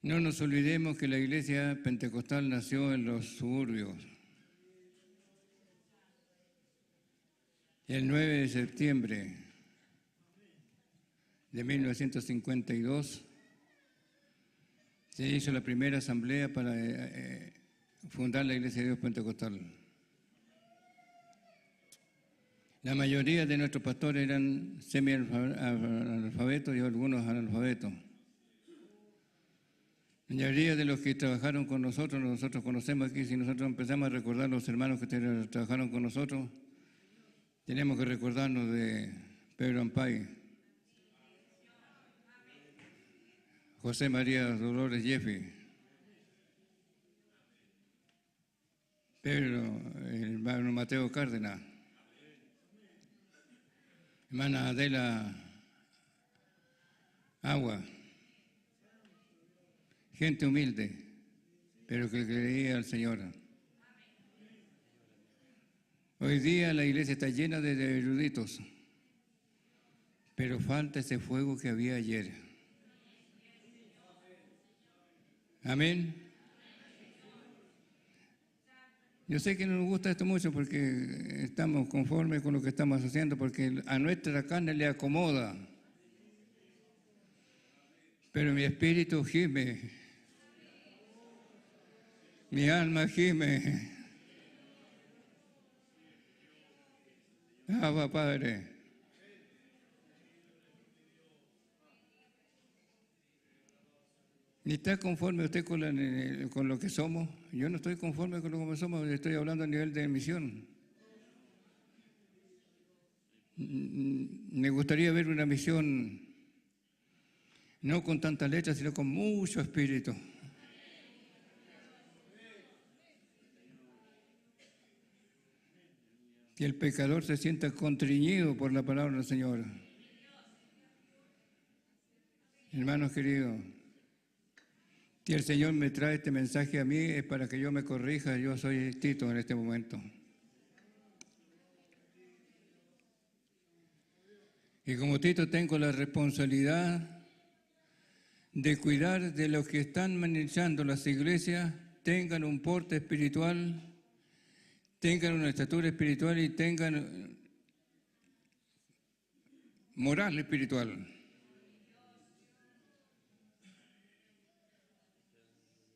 no nos olvidemos que la iglesia pentecostal nació en los suburbios. El 9 de septiembre de 1952 se hizo la primera asamblea para fundar la Iglesia de Dios Pentecostal. La mayoría de nuestros pastores eran semi-analfabetos y algunos analfabetos. La mayoría de los que trabajaron con nosotros conocemos aquí, si nosotros empezamos a recordar los hermanos que trabajaron con nosotros, tenemos que recordarnos de Pedro Ampay, José María Dolores Jeffy, Pedro, el hermano Mateo Cárdenas, hermana Adela Agua, gente humilde, pero que creía al Señor. Hoy día la iglesia está llena de eruditos, pero falta ese fuego que había ayer. Amén. Yo sé que no nos gusta esto mucho porque estamos conformes con lo que estamos haciendo, porque a nuestra carne le acomoda. Pero mi espíritu gime, mi alma gime. Abba, Padre. ¿Ni está conforme usted con lo que somos? Yo no estoy conforme con lo que somos, estoy hablando a nivel de misión. Me gustaría ver una misión no con tantas letras, sino con mucho espíritu. Que el pecador se sienta contriñido por la palabra del Señor. Hermanos queridos, si el Señor me trae este mensaje a mí es para que yo me corrija. Yo soy Tito en este momento. Y como Tito tengo la responsabilidad de cuidar de los que están manejando las iglesias, tengan un porte espiritual, tengan una estatura espiritual y tengan moral espiritual.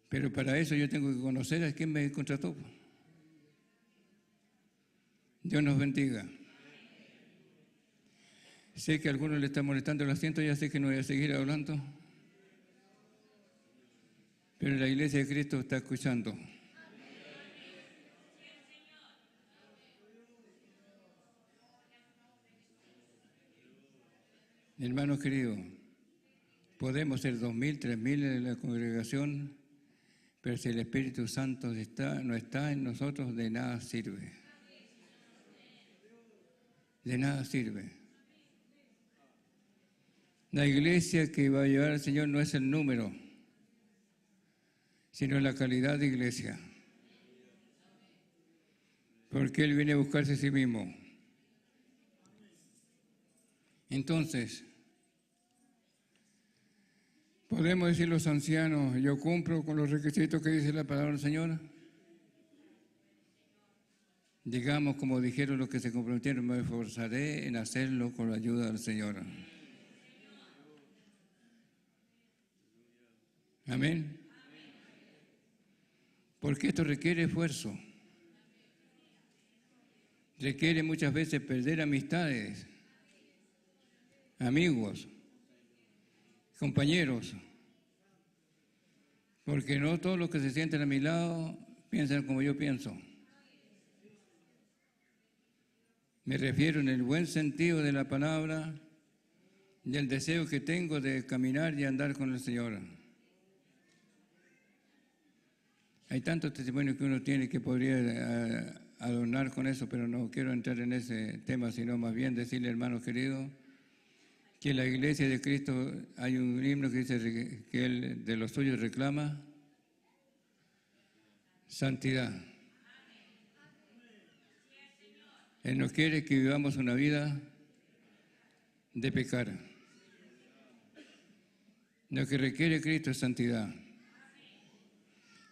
Pero para eso yo tengo que conocer a quién me contrató. Dios nos bendiga. Sé que a algunos le está molestando el asiento, ya sé que no voy a seguir hablando. Pero la iglesia de Cristo está escuchando. Hermanos queridos, podemos ser 2.000, 3.000 en la congregación, pero si el Espíritu Santo no está en nosotros, de nada sirve. De nada sirve. La iglesia que va a llevar al Señor no es el número, sino la calidad de iglesia. Porque Él viene a buscarse a sí mismo. Entonces, ¿podemos decir los ancianos, yo cumplo con los requisitos que dice la palabra del Señor? Digamos, como dijeron los que se comprometieron, me esforzaré en hacerlo con la ayuda del Señor. Amén. Porque esto requiere esfuerzo. Requiere muchas veces perder amistades, amigos, compañeros, porque no todos los que se sienten a mi lado piensan como yo pienso. Me refiero en el buen sentido de la palabra, del deseo que tengo de caminar y andar con el Señor. Hay tantos testimonios que uno tiene que podría adornar con eso, pero no quiero entrar en ese tema, sino más bien decirle, hermanos queridos, que en la iglesia de Cristo hay un himno que dice que Él de los suyos reclama santidad. Él no quiere que vivamos una vida de pecar. Lo que requiere Cristo es santidad.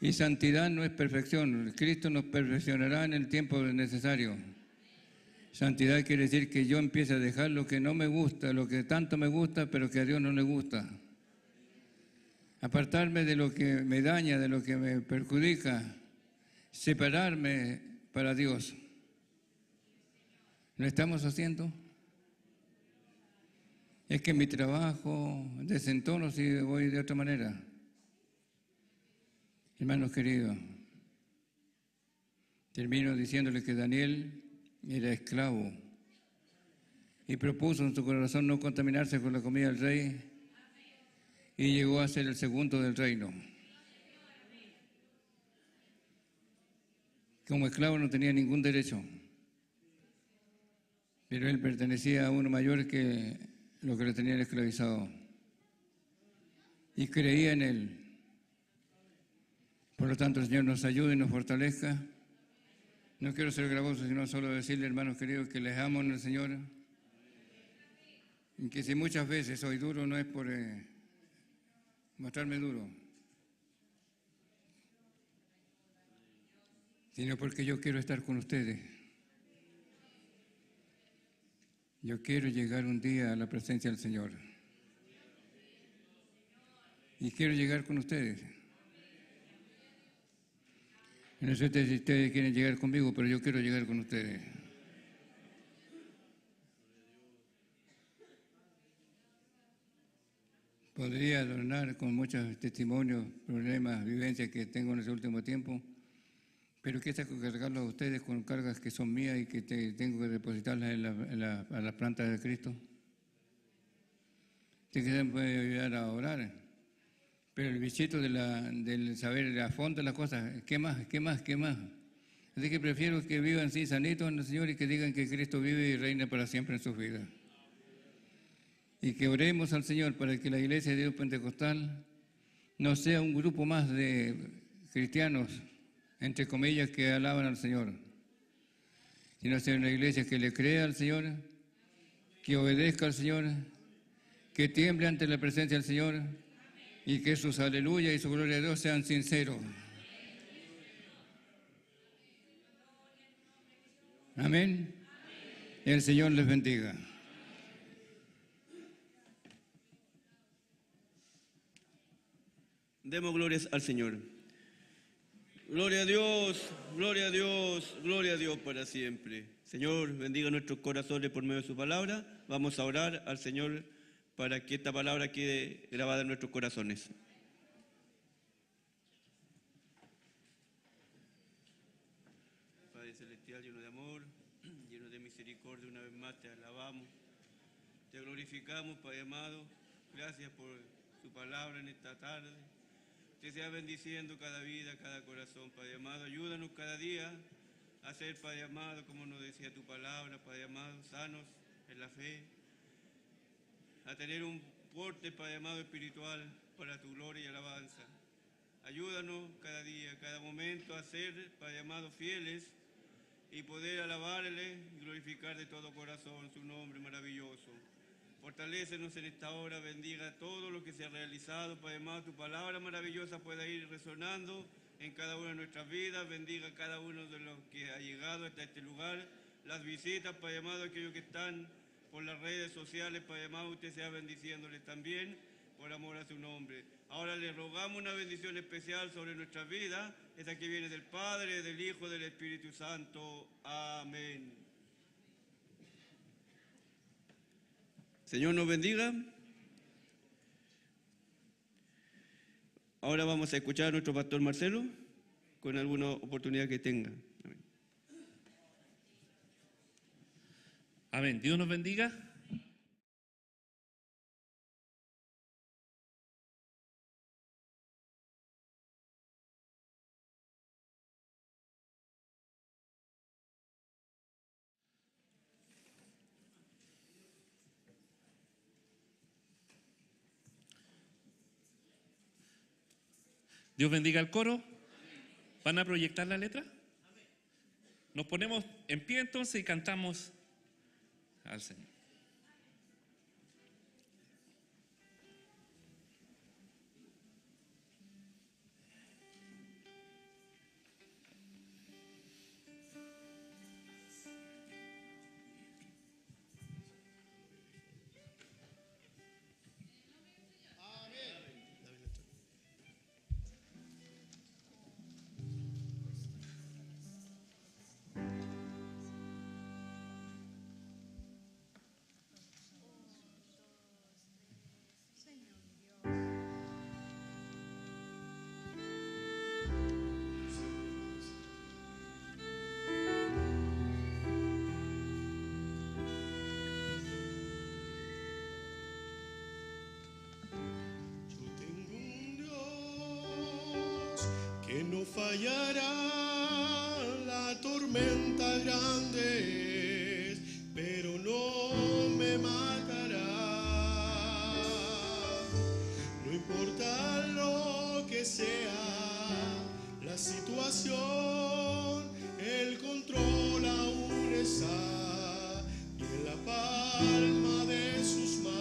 Y santidad no es perfección. Cristo nos perfeccionará en el tiempo necesario. Santidad quiere decir que yo empiece a dejar lo que no me gusta, lo que tanto me gusta, pero que a Dios no le gusta. Apartarme de lo que me daña, de lo que me perjudica. Separarme para Dios. ¿Lo estamos haciendo? Es que mi trabajo desentono si voy de otra manera. Hermanos queridos, termino diciéndole que Daniel era esclavo y propuso en su corazón no contaminarse con la comida del rey y llegó a ser el segundo del reino. Como esclavo no tenía ningún derecho, pero él pertenecía a uno mayor que lo que le tenían esclavizado y creía en él. Por lo tanto, el Señor nos ayude y nos fortalezca. No quiero ser gravoso, sino solo decirle, hermanos queridos, que les amo en el Señor. Y que si muchas veces soy duro, no es por mostrarme duro, sino porque yo quiero estar con ustedes. Yo quiero llegar un día a la presencia del Señor. Y quiero llegar con ustedes. No sé si ustedes quieren llegar conmigo, pero yo quiero llegar con ustedes. Podría adornar con muchos testimonios, problemas, vivencias que tengo en ese último tiempo, pero quisiera cargarlos a ustedes con cargas que son mías y que tengo que depositarlas a las plantas de Cristo. Usted quizás me puede ayudar a orar. Pero el bichito del saber a fondo las cosas, ¿qué más? Así que prefiero que vivan así sanitos en el Señor y que digan que Cristo vive y reina para siempre en sus vidas. Y que oremos al Señor para que la Iglesia de Dios Pentecostal no sea un grupo más de cristianos, entre comillas, que alaban al Señor, sino sea una iglesia que le crea al Señor, que obedezca al Señor, que tiemble ante la presencia del Señor, y que sus aleluya y su gloria a Dios sean sinceros. Amén. El Señor les bendiga. Demos glorias al Señor. Gloria a Dios, gloria a Dios, gloria a Dios para siempre. Señor, bendiga nuestros corazones por medio de su palabra. Vamos a orar al Señor para que esta palabra quede grabada en nuestros corazones. Padre Celestial, lleno de amor, lleno de misericordia, una vez más te alabamos, te glorificamos, Padre amado. Gracias por su palabra en esta tarde. Que sea bendiciendo cada vida, cada corazón, Padre amado. Ayúdanos cada día a ser, Padre amado, como nos decía tu palabra, Padre amado, sanos en la fe, a tener un porte, Padre amado, espiritual para tu gloria y alabanza. Ayúdanos cada día, cada momento a ser, Padre amado, fieles y poder alabarle y glorificar de todo corazón su nombre maravilloso. Fortalécenos en esta hora, bendiga todo lo que se ha realizado, Padre amado, tu palabra maravillosa pueda ir resonando en cada una de nuestras vidas, bendiga a cada uno de los que ha llegado hasta este lugar, las visitas, Padre amado, aquellos que están por las redes sociales, Padre amado, usted sea bendiciéndoles también, por amor a su nombre. Ahora le rogamos una bendición especial sobre nuestras vidas, esa que viene del Padre, del Hijo, del Espíritu Santo. Amén. Señor nos bendiga. Ahora vamos a escuchar a nuestro pastor Marcelo con alguna oportunidad que tenga. Amén. Amén. Dios nos bendiga. Dios bendiga al coro. ¿Van a proyectar la letra? Nos ponemos en pie entonces y cantamos al Señor. Que no fallará, la tormenta grande es, pero no me matará. No importa lo que sea la situación, el control aún está y en la palma de sus manos.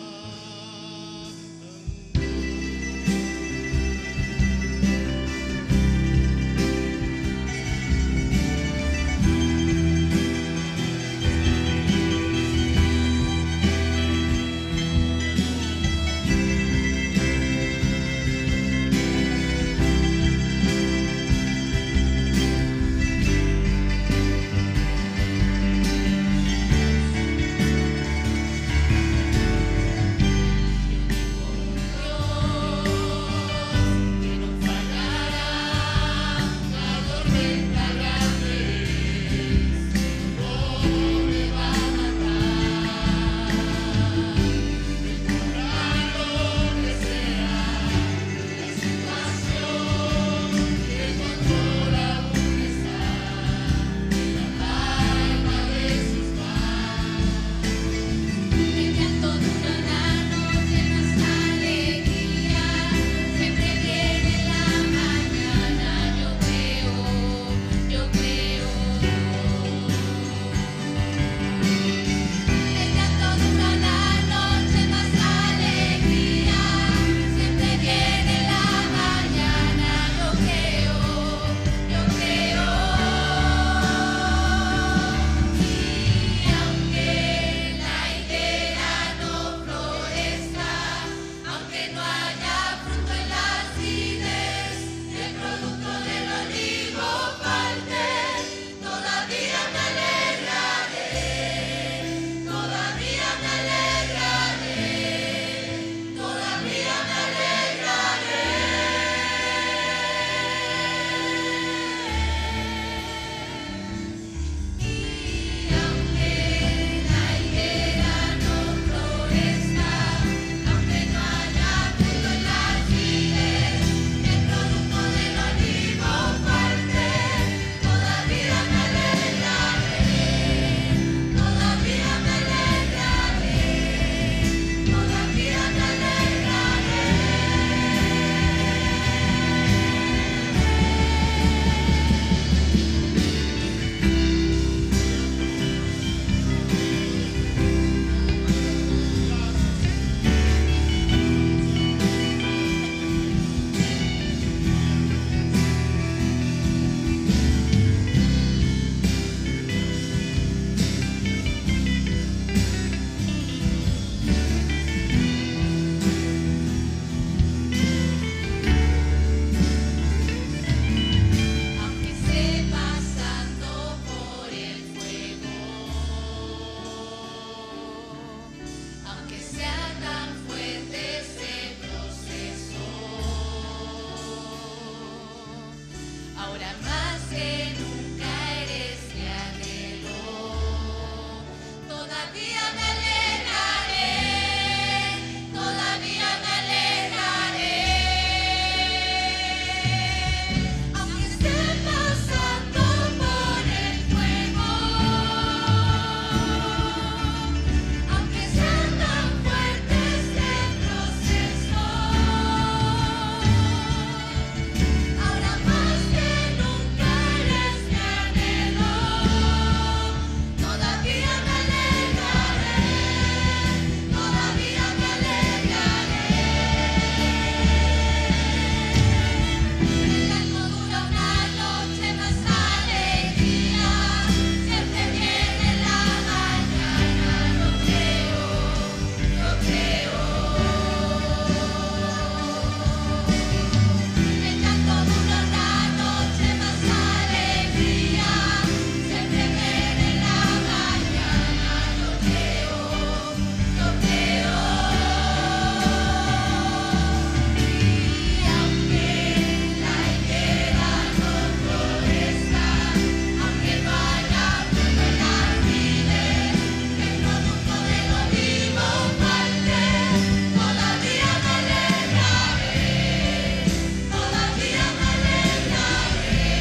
ahora más que nunca eres mi anhelo. Todavía me alegraré, todavía me alegraré. Aunque esté pasando por el fuego, aunque sean tan fuertes de proceso, ahora más que nunca eres mi anhelo. Todavía me alegraré, todavía me alegraré. El alma dura una noche más alegría, siempre viene la mañana, lo creo, lo creo. El llanto dura una noche más alegría, siempre viene la mañana, lo creo, lo creo. Y aunque la higuera no florezca, aunque no haya fruto en las vides, el producto del olivo falte, todavía me alegraré, todavía me alegraré,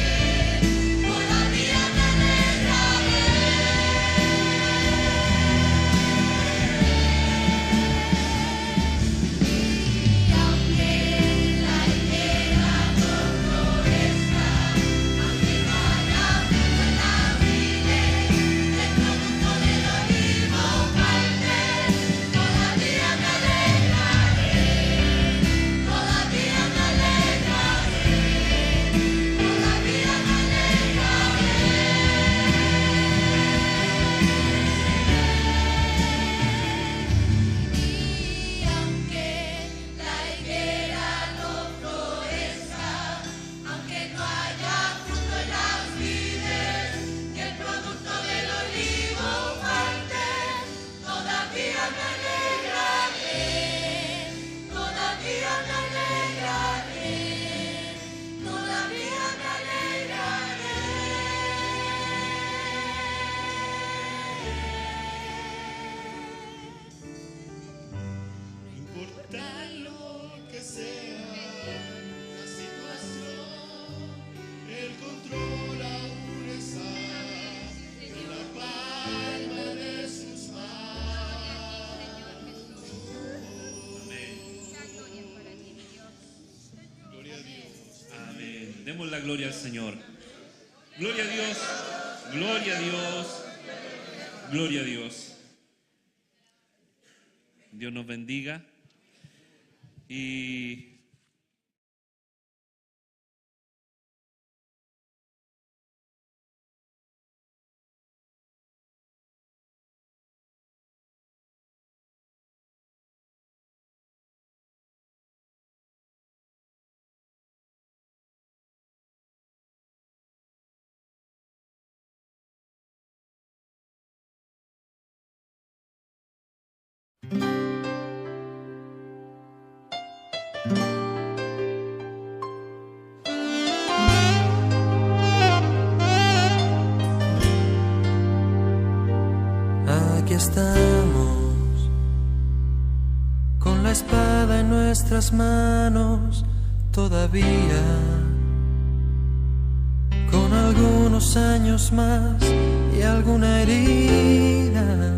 todavía me alegraré. Y aunque la higuera no florezca, aunque no haya fruto en las vides, el producto del olivo falte, todavía me alegraré, todavía me alegraré, todavía me alegraré. Y aunque la higuera no florezca, aunque no haya fruto en las vides, y el producto del olivo falte, todavía me alegraré, todavía me alegraré, todavía me alegraré. No importa lo que sea la situación, el control aún está en la palma de sus manos. Gloria a Dios. Amén. Demos la gloria al Señor. Gloria a Dios, gloria a Dios, gloria a Dios. Dios nos bendiga. Y Aquí estamos, con la espada en nuestras manos, todavía, con algunos años más y alguna herida,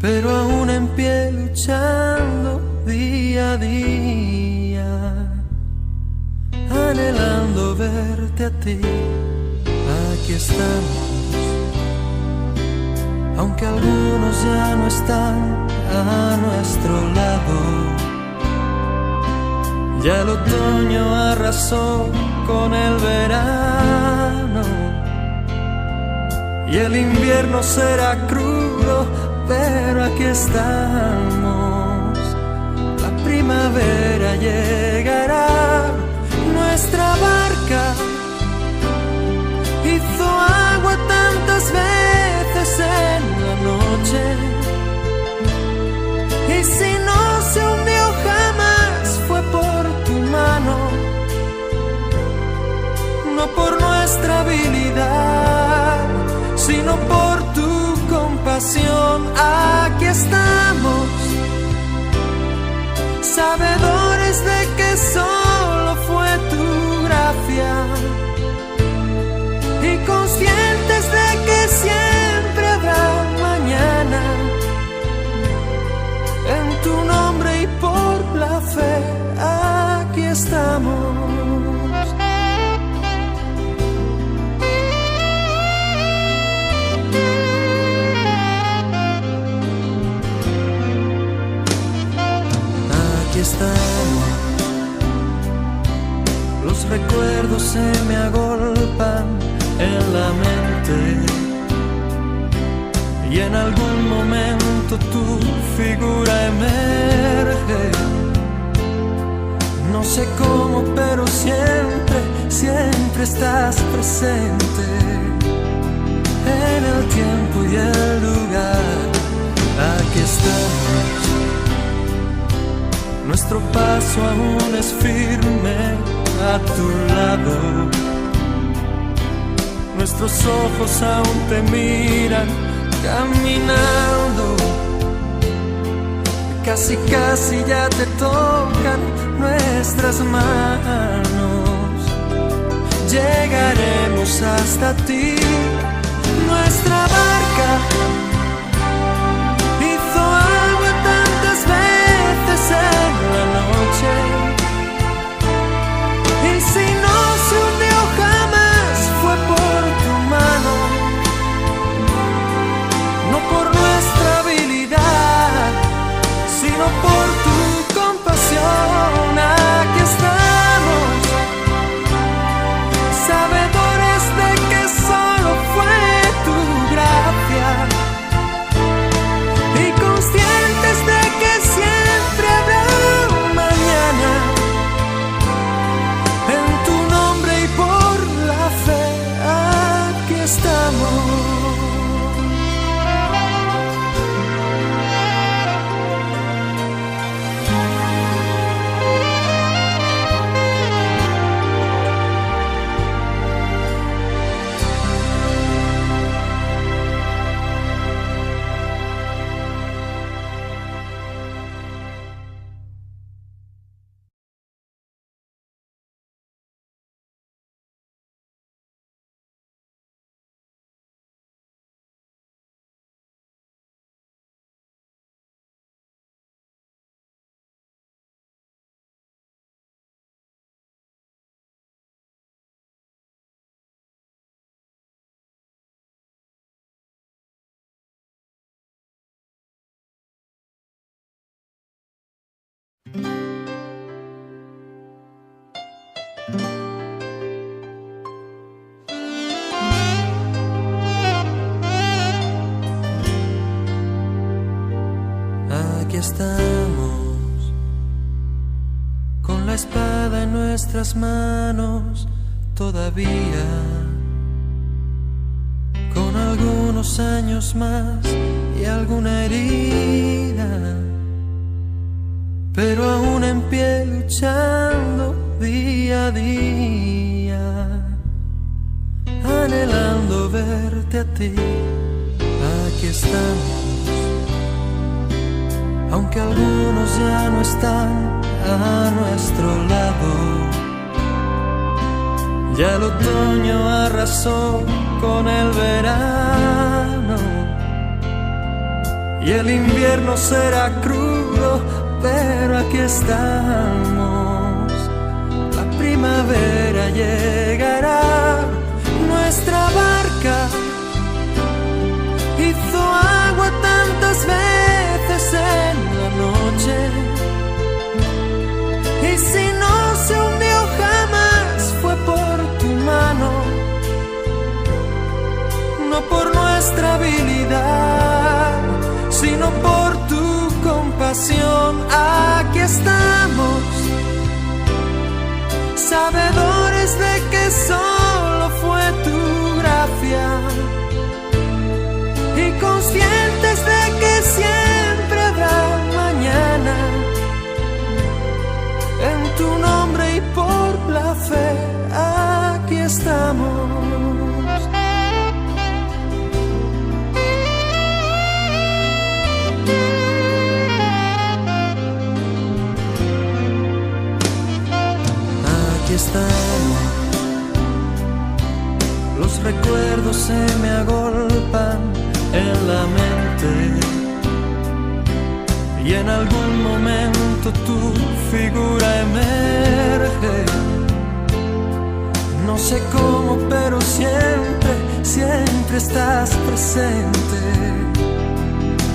pero aún en pie luchando día a día, anhelando verte a ti. Aquí estamos, aunque algunos ya no están a nuestro lado. Ya el otoño arrasó con el verano y el invierno será crudo, pero aquí estamos. La primavera llegará, nuestra barca hizo agua tantas veces en la noche, y si no se hundió jamás fue por tu mano. sabedores de que solo fue tu gracia y conscientes de que siempre habrá mañana. En tu nombre y por la fe aquí estamos. Aquí estamos. Los recuerdos se me agolpan en la mente y en algún momento tu figura emerge. No sé cómo, pero siempre, siempre estás presente en el tiempo y el lugar. Aquí estamos. Nuestro paso aún es firme a tu lado. Nuestros ojos aún te miran caminando. Casi, casi ya te tocan nuestras manos. Llegaremos hasta ti. Nuestra barca hizo agua tantas veces en la noche, y si no se hundió jamás fue por tu mano, no por nuestra habilidad, sino por tu compasión. Aquí estamos, sabedores de que solo fue tu gracia y conscientes de que siempre habrá mañana. En tu nombre y por la fe aquí estamos. Aquí estamos, con la espada en nuestras manos todavía, con algunos años más y alguna herida, pero aún en pie luchando día a día, anhelando verte a ti. Aquí estamos, aunque algunos ya no están a nuestro lado. Ya el otoño arrasó con el verano y el invierno será crudo, pero aquí estamos. La primavera llegará. Nuestra barca hizo agua tantas veces en la noche, y si no se hundió jamás fue por tu mano, no por nuestra habilidad, sino por tu compasión. Aquí estamos, sabedores de que solo fue tu gracia y conscientes de que siempre habrá mañana. En tu nombre y por la fe aquí estamos. estamos, los recuerdos se me agolpan en la mente y en algún momento tu figura emerge. No sé cómo, pero siempre, siempre estás presente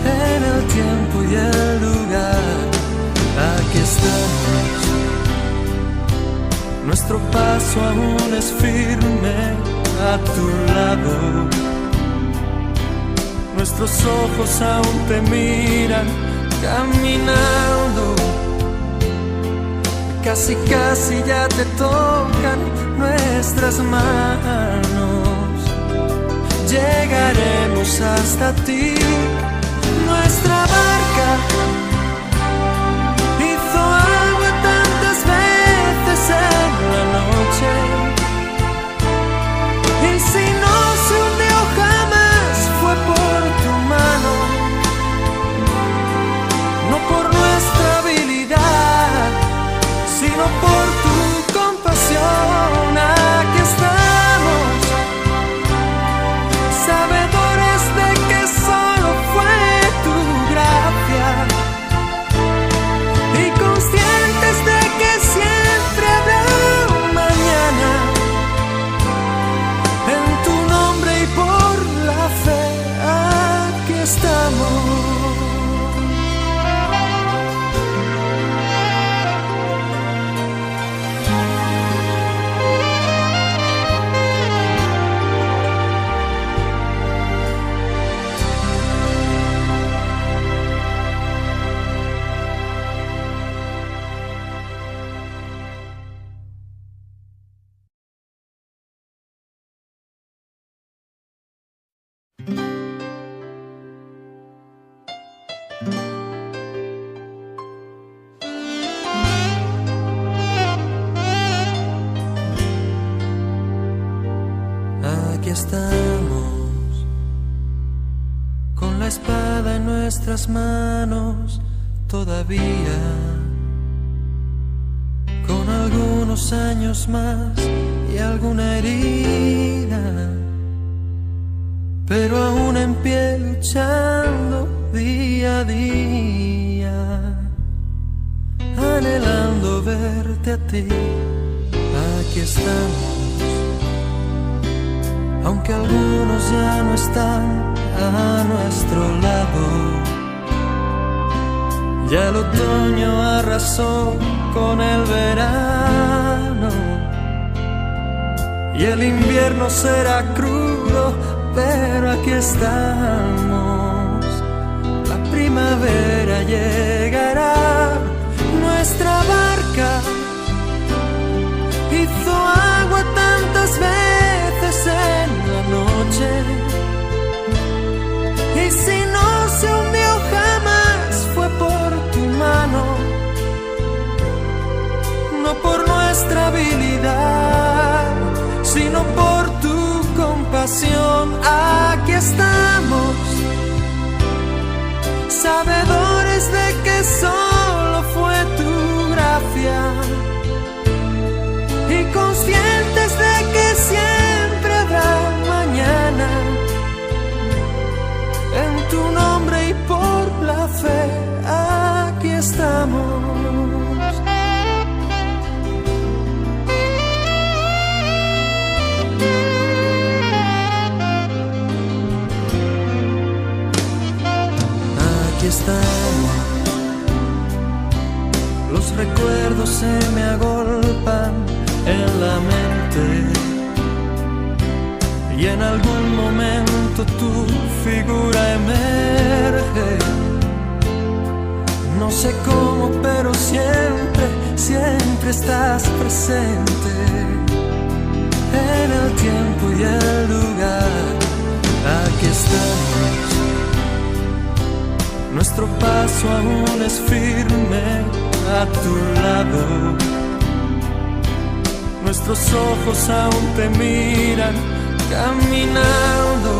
en el tiempo y el lugar. Aquí estamos, nuestro paso aún es firme a tu lado. Nuestros ojos aún te miran caminando. Casi, casi ya te tocan nuestras manos. Llegaremos hasta ti. Nuestra barca hizo agua tantas veces en la noche, y si no se hundió jamás fue por tu mano, no por nuestra habilidad, sino por tu compasión. Aquí estamos, sabedores de que solo fue tu gracia, y conscientes de que siempre habrá un mañana. En tu nombre y por la fe, aquí estamos. Aquí estamos, con la espada en nuestras manos todavía, con algunos años más y alguna herida, pero aún en pie luchando día a día, anhelando verte a ti. Aquí estamos, aunque algunos ya no están a nuestro lado. Ya el otoño arrasó con el verano y el invierno será crudo, pero aquí estamos. La primavera llegará. Nuestra barca hizo agua tantas veces en la noche, y si no se hundió jamás fue por tu mano, no por nuestra habilidad, sino por tu compasión. Aquí estamos, sabedores de que solo fue tu gracia, y conscientes de que siempre habrá mañana. En tu nombre y por la fe, aquí estamos. Aquí estamos, los recuerdos se me agolpan en la mente, y en algún momento tu figura emerge. No sé cómo, pero siempre, siempre estás presente en el tiempo y el lugar. Aquí estamos, nuestro paso aún es firme a tu lado. Nuestros ojos aún te miran caminando.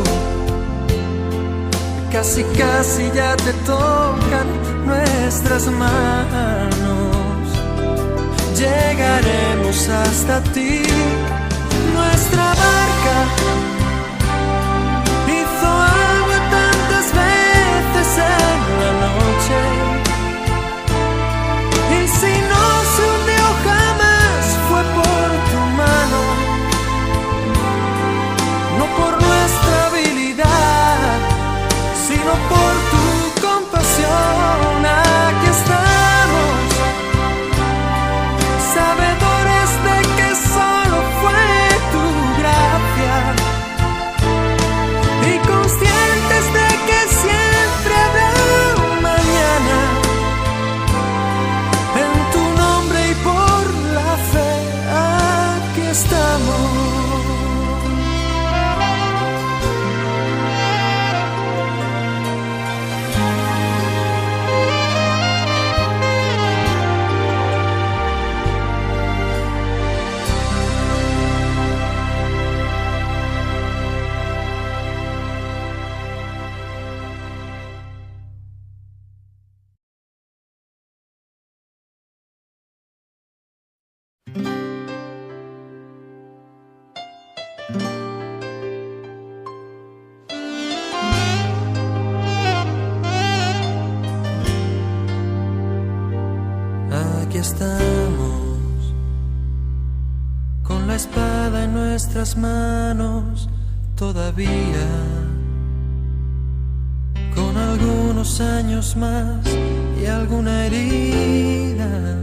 Casi, casi ya te tocan nuestras manos. Llegaremos llegaremos hasta ti. Nuestra barca hizo agua tantas veces en la noche, y si no se hundió jamás fue por tu mano, no por nuestra habilidad, sino por tu compasión. Aquí estamos, sabedores de que solo fue tu gracia, y conscientes de que siempre habrá un mañana. En tu nombre y por la fe, aquí estamos. Aquí estamos, con la espada en nuestras manos todavía, con algunos años más y alguna herida,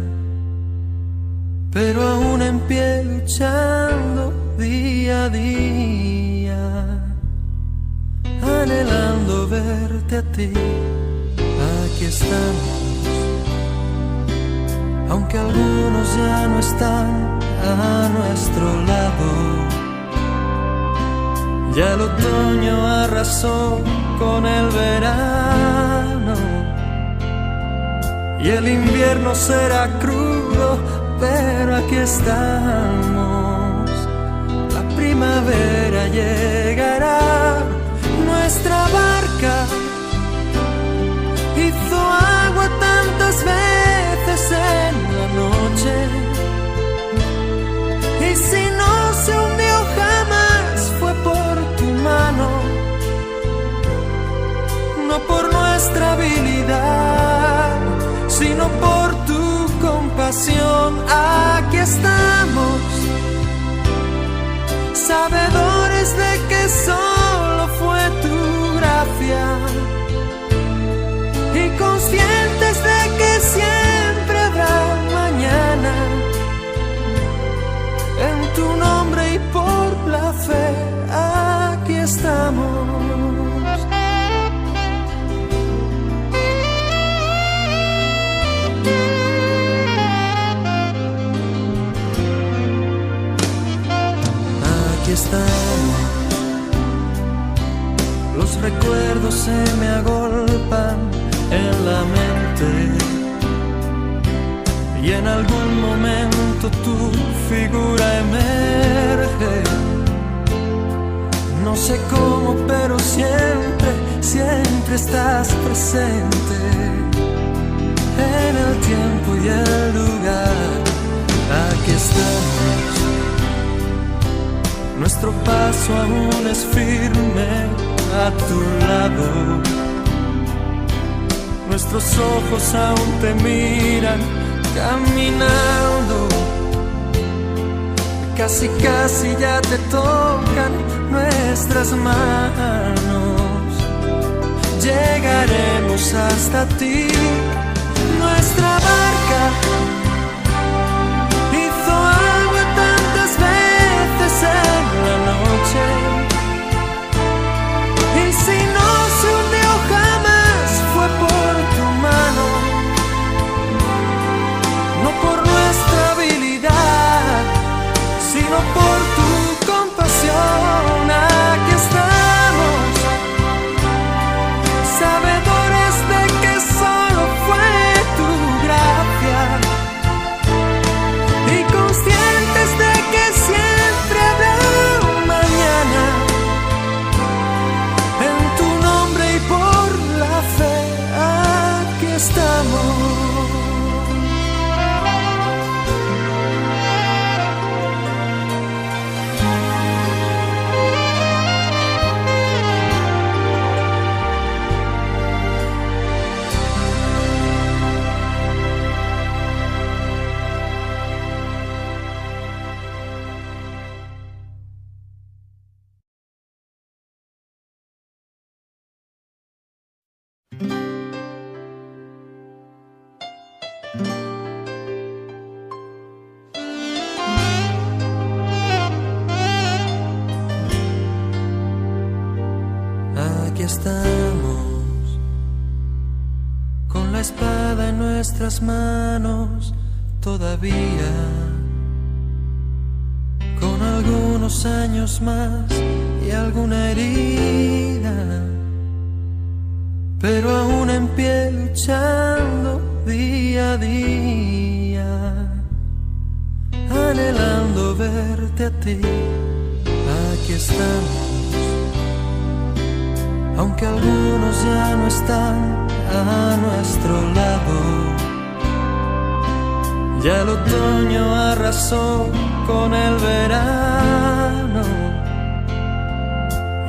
pero aún en pie luchando día a día, anhelando verte a ti. Aquí estamos, aunque algunos ya no están a nuestro lado. Ya el otoño arrasó con el verano, y el invierno será crudo, pero aquí estamos. La primavera llegará. Nuestra barca hizo agua tantas veces en la noche, y si no se hundió jamás fue por tu mano, no por nuestra habilidad, sino por tu compasión. Aquí estamos, sabedores de que solo fue tu gracia, y conscientes de que siempre habrá mañana. En tu nombre y por la fe, aquí estamos. Aquí estamos, los recuerdos se me agolpan en la mente, y en algún momento tu figura emerge. No sé cómo, pero siempre, siempre estás presente en el tiempo y el lugar. Aquí estamos, nuestro paso aún es firme a tu lado, nuestros ojos aún te miran caminando, casi casi ya te tocan nuestras manos. Llegaremos hasta ti. Nuestra barca hizo agua tantas veces en la noche, y si no se hundió jamás fue por tu mano, no por nuestra habilidad, sino por tu compasión. Aquí estamos, sabedores de que solo fue tu gracia, nuestras manos todavía, con algunos años más y alguna herida, pero aún en pie luchando día a día, anhelando verte a ti. Aquí estamos, aunque algunos ya no están a nuestro lado. Ya el otoño arrasó con el verano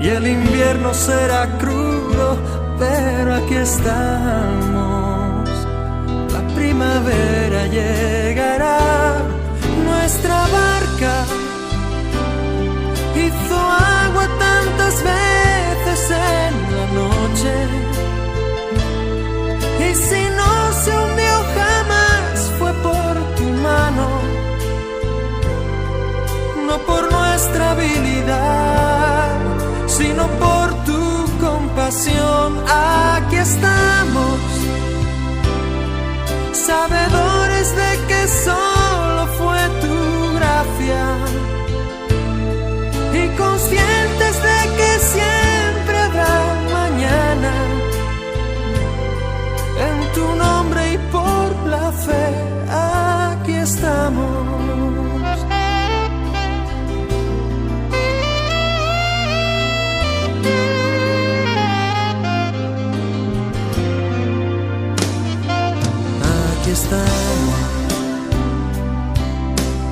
y el invierno será crudo, pero aquí estamos. La primavera llegará, nuestra barca hizo agua tantas veces en la noche, y si no se hundió jamás fue por tu mano, no por nuestra habilidad, sino por tu compasión. Aquí estamos, sabedores de que solo fue tu gracia, y conscientes de que siempre habrá mañana. En tu nombre y por la fe, aquí estamos. Aquí estamos.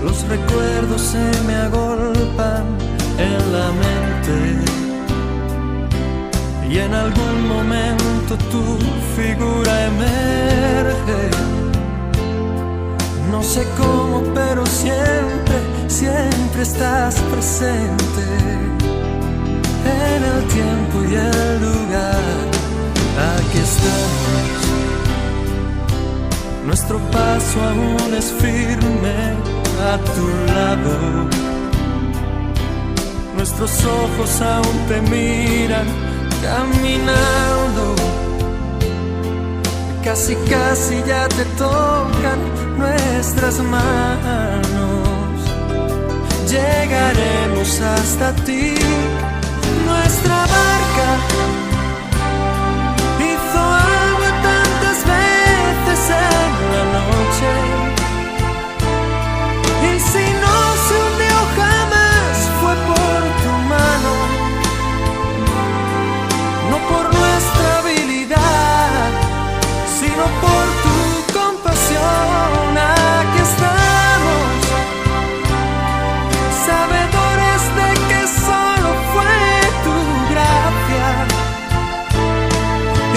Los recuerdos se me agolpan en la mente, y en algún momento tu figura emerge. No sé cómo, pero siempre, siempre estás presente en el tiempo y el lugar. Aquí estamos, nuestro paso aún es firme a tu lado, nuestros ojos aún te miran caminando, casi casi ya te tocan nuestras manos. Llegaremos hasta ti, nuestra barca hizo agua tantas veces en la noche, y si no se hundió jamás fue por tu mano, no por nuestra habilidad, sino por tu compasión. Aquí estamos, sabedores de que solo fue tu gracia,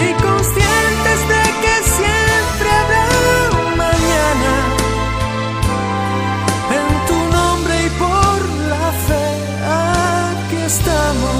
y conscientes de que siempre habrá un mañana. En tu nombre y por la fe, aquí estamos.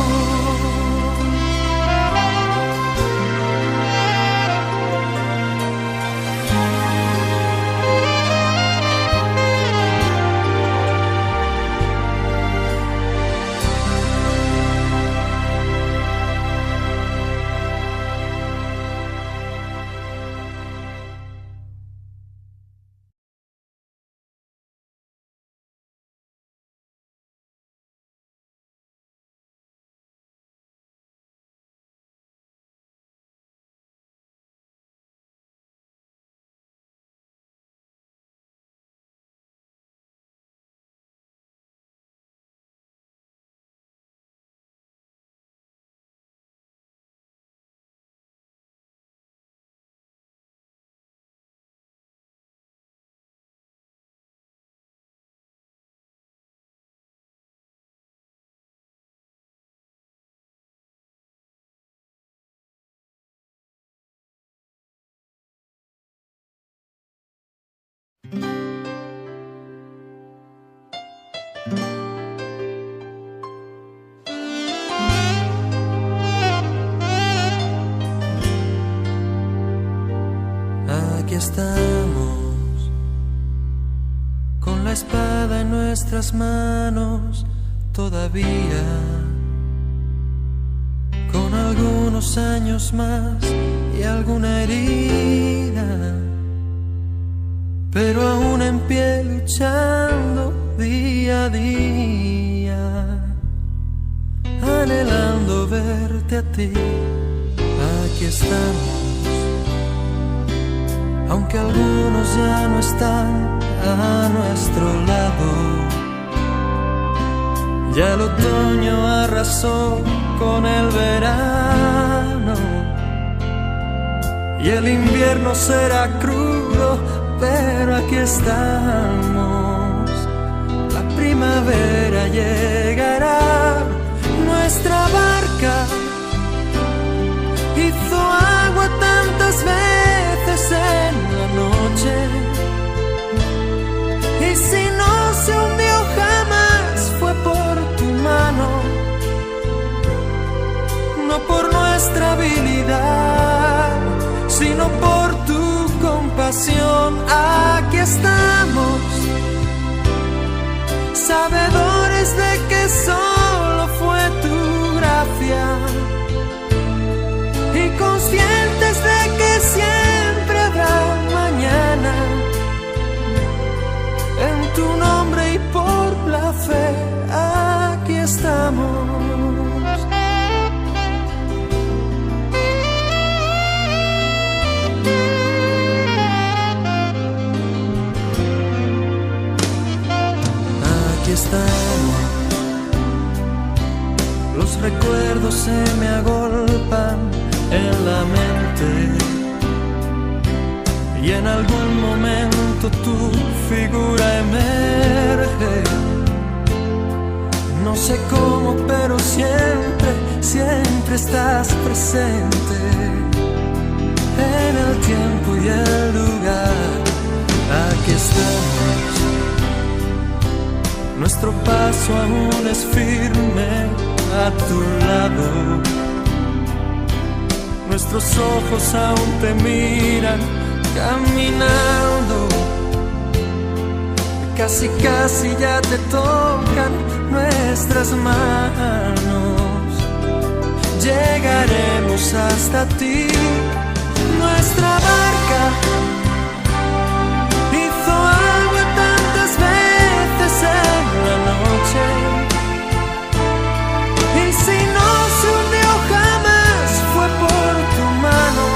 Aquí estamos, con la espada en nuestras manos todavía, con algunos años más y alguna herida, pero aún en pie luchando día a día, anhelando verte a ti. Aquí estamos, aunque algunos ya no están a nuestro lado. Ya el otoño arrasó con el verano y el invierno será crudo, pero aquí estamos. La primavera llegará, nuestra barca hizo agua tantas veces en la noche, y si no se hundió jamás fue por tu mano, no por nuestra habilidad, sino por tu compasión. Aquí estamos, sabedores de que solo fue tu gracia y conscientes de que siempre habrá mañana. En tu nombre y por la fe, aquí estamos. Aquí estamos. Los recuerdos se me agolpan en la mente y en algún momento tu figura emerge. No sé cómo, pero siempre, siempre estás presente en el tiempo y el lugar. Aquí estamos, nuestro paso aún es firme a tu lado, nuestros ojos aún te miran caminando, casi casi ya te tocan nuestras manos. Llegaremos hasta ti, nuestra barca hizo agua tantas veces en la noche, y si no se hundió jamás fue por tu mano,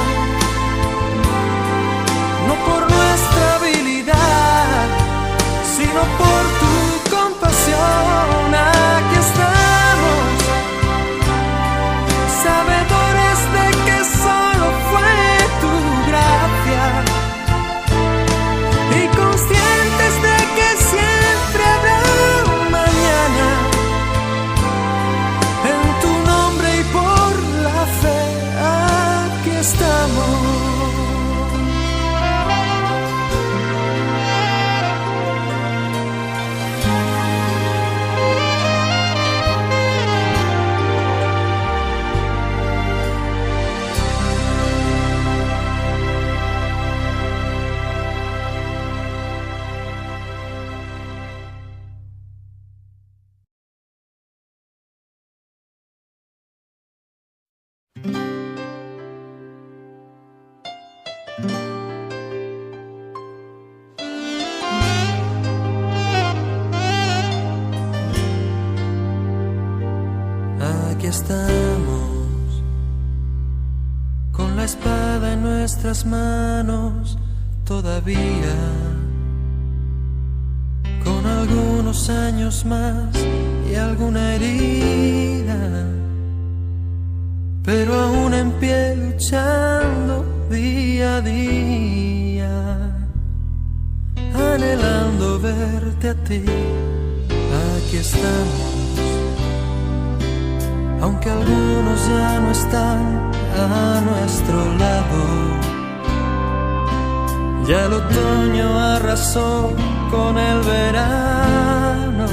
no por nuestra habilidad, sino por tu compasión. Aquí estamos, sabedores de que solo fue tu gracia y conscientes de que siempre habrá mañana. En tu nombre y por la fe, aquí estamos. Aquí estamos, con la espada en nuestras manos todavía, con algunos años más y alguna herida, pero aún en pie luchando día a día, anhelando verte a ti. Aquí estamos, aunque algunos ya no están a nuestro lado. Ya el otoño arrasó con el verano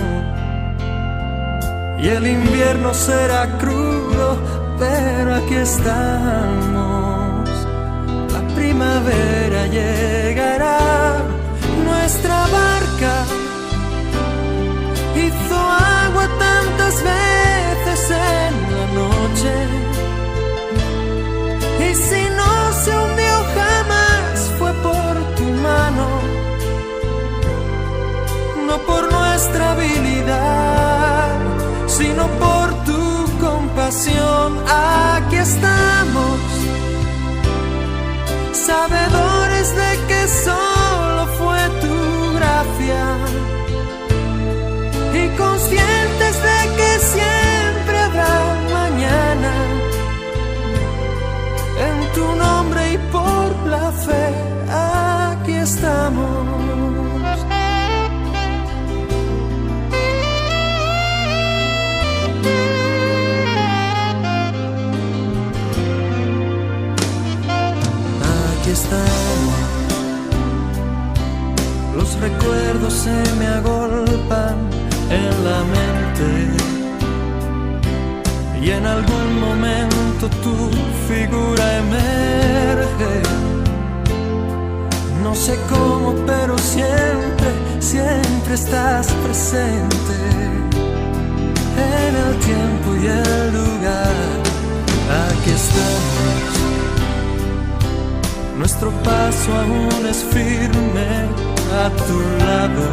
y el invierno será crudo, pero aquí estamos. La primavera llegará, nuestra barca hizo agua tantas veces en la noche, y si no se hundió jamás fue por tu mano, nuestra habilidad, sino por tu compasión. Aquí estamos, sabedores de que solo fue tu gracia y conscientes de que siempre habrá mañana. En tu nombre y por la fe, aquí estamos. Aquí estamos. Los recuerdos se me agolpan en la mente y en algún momento tu figura emerge. No sé cómo, pero siempre, siempre estás presente en el tiempo y el lugar. Aquí estamos, nuestro paso aún es firme a tu lado,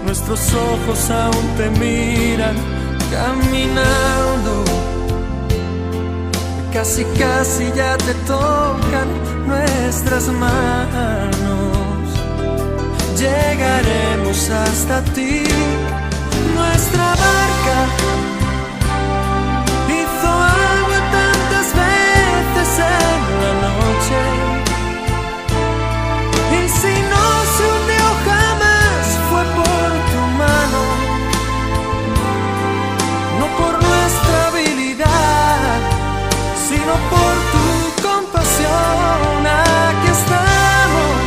nuestros ojos aún te miran caminando, casi casi ya te tocan nuestras manos. Llegaremos hasta ti, nuestra barca hizo agua tantas veces en la noche, y si no se hundió jamás fue por tu mano, no por nuestra habilidad, sino por tu compasión. Aquí estamos.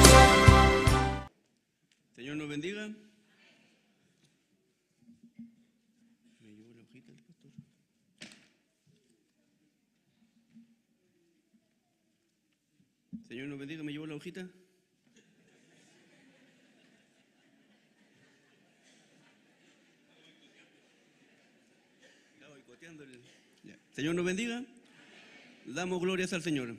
Señor nos bendiga. Señor nos bendiga, ¿me llevó la hojita? Estaba boicoteando el... Señor nos bendiga. Damos glorias al Señor.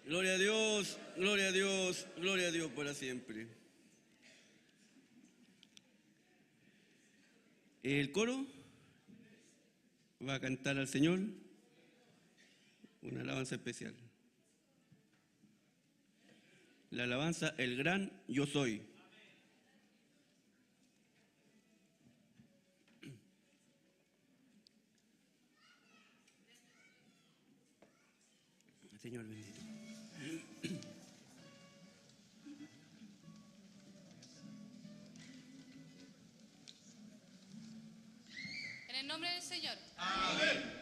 Gloria a Dios, gloria a Dios, gloria a Dios para siempre. El coro va a cantar al Señor una alabanza especial. La alabanza, el gran yo soy. Señor bendito. En el nombre del Señor. Amén.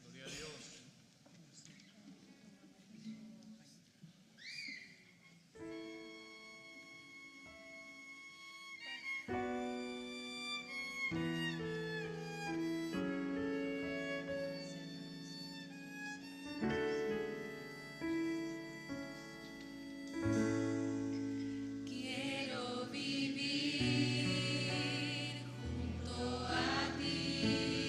Gloria a Dios. Quiero vivir junto a ti.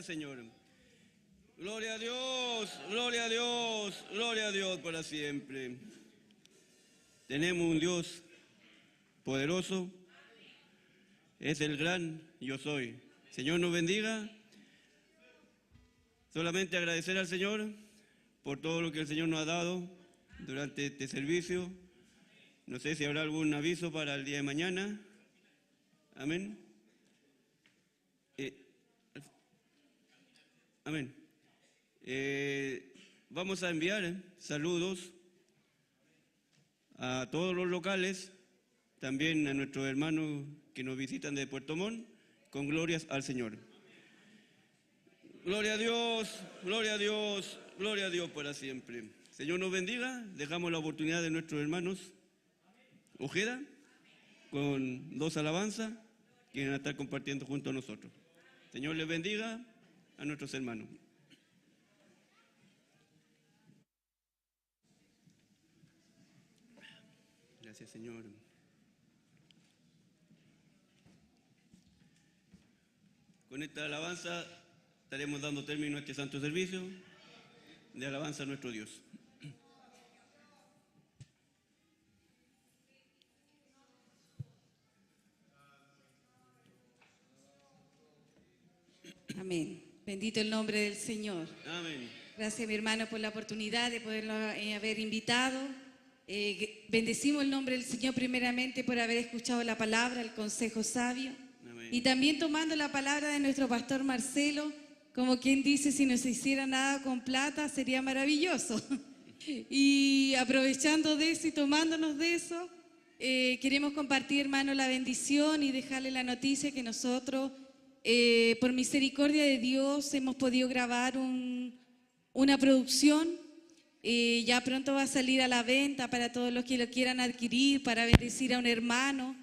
al Señor. Gloria a Dios, gloria a Dios, gloria a Dios para siempre. Tenemos un Dios poderoso, es el gran yo soy. Señor nos bendiga. Solamente agradecer al Señor por todo lo que el Señor nos ha dado durante este servicio. No sé si habrá algún aviso para el día de mañana. Amén. Amén. Vamos a enviar saludos a todos los locales, también a nuestros hermanos que nos visitan de Puerto Montt, con glorias al Señor. Gloria a Dios, gloria a Dios, gloria a Dios para siempre. Señor nos bendiga. Dejamos la oportunidad de nuestros hermanos Ojeda con 2 alabanzas que van a estar compartiendo junto a nosotros. Señor les bendiga a nuestros hermanos. Gracias, Señor. Con esta alabanza estaremos dando término a este santo servicio de alabanza a nuestro Dios. Amén. Bendito el nombre del Señor. Amén. Gracias, mi hermano, por la oportunidad de poderlo haber invitado. Bendecimos el nombre del Señor primeramente por haber escuchado la palabra, el consejo sabio. Amén. Y también tomando la palabra de nuestro pastor Marcelo, como quien dice, si no se hiciera nada con plata sería maravilloso. Y aprovechando de eso y tomándonos de eso, queremos compartir, hermano, la bendición y dejarle la noticia que nosotros, por misericordia de Dios, hemos podido grabar una producción. Ya pronto va a salir a la venta para todos los que lo quieran adquirir, para bendecir a un hermano.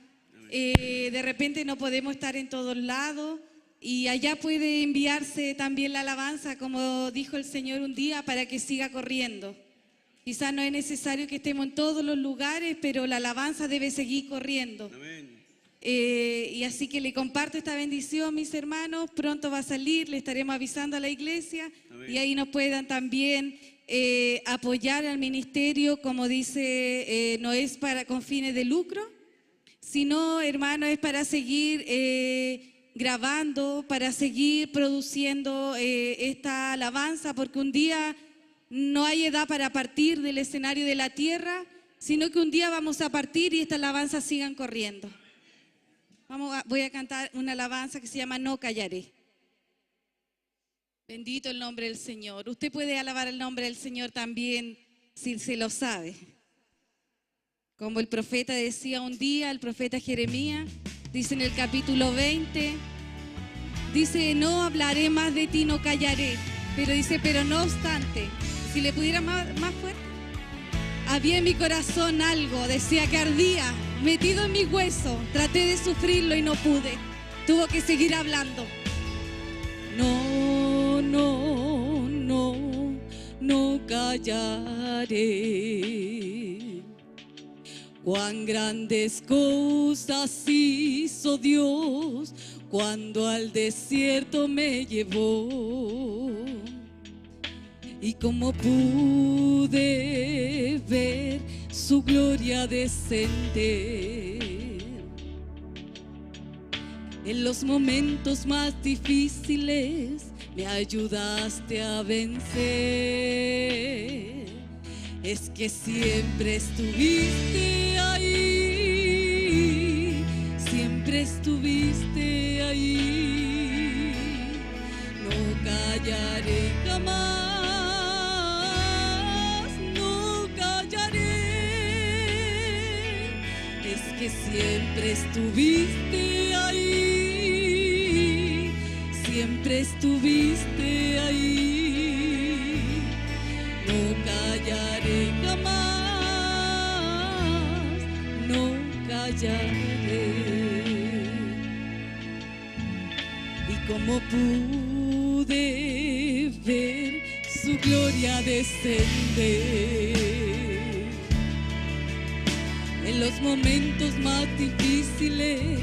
De repente no podemos estar en todos lados y allá puede enviarse también la alabanza, como dijo el Señor un día, para que siga corriendo. Quizás no es necesario que estemos en todos los lugares, pero la alabanza debe seguir corriendo. Y así que le comparto esta bendición, mis hermanos. Pronto va a salir, le estaremos avisando a la iglesia. Amén. Y ahí nos puedan también apoyar al ministerio, como dice, no es con fines de lucro, sino, hermano, es para seguir grabando, para seguir produciendo esta alabanza, porque un día no hay edad para partir del escenario de la tierra, sino que un día vamos a partir y estas alabanzas sigan corriendo. Voy a cantar una alabanza que se llama No Callaré. Bendito el nombre del Señor. Usted puede alabar el nombre del Señor también si se lo sabe. Como el profeta decía un día, el profeta Jeremías, dice en el capítulo 20, dice, no hablaré más de ti, no callaré. Pero dice, pero no obstante, si le pudiera más fuerte, había en mi corazón algo, decía que ardía, metido en mi hueso, traté de sufrirlo y no pude. Tuvo que seguir hablando. No, no, no, no callaré. Cuán grandes cosas hizo Dios cuando al desierto me llevó. Y como pude ver su gloria descender, en los momentos más difíciles me ayudaste a vencer. Es que siempre estuviste ahí, siempre estuviste ahí. No callaré jamás, no callaré. Es que siempre estuviste ahí, siempre estuviste ahí. No callaré jamás, no callaré. Y como pude ver su gloria descender, en los momentos más difíciles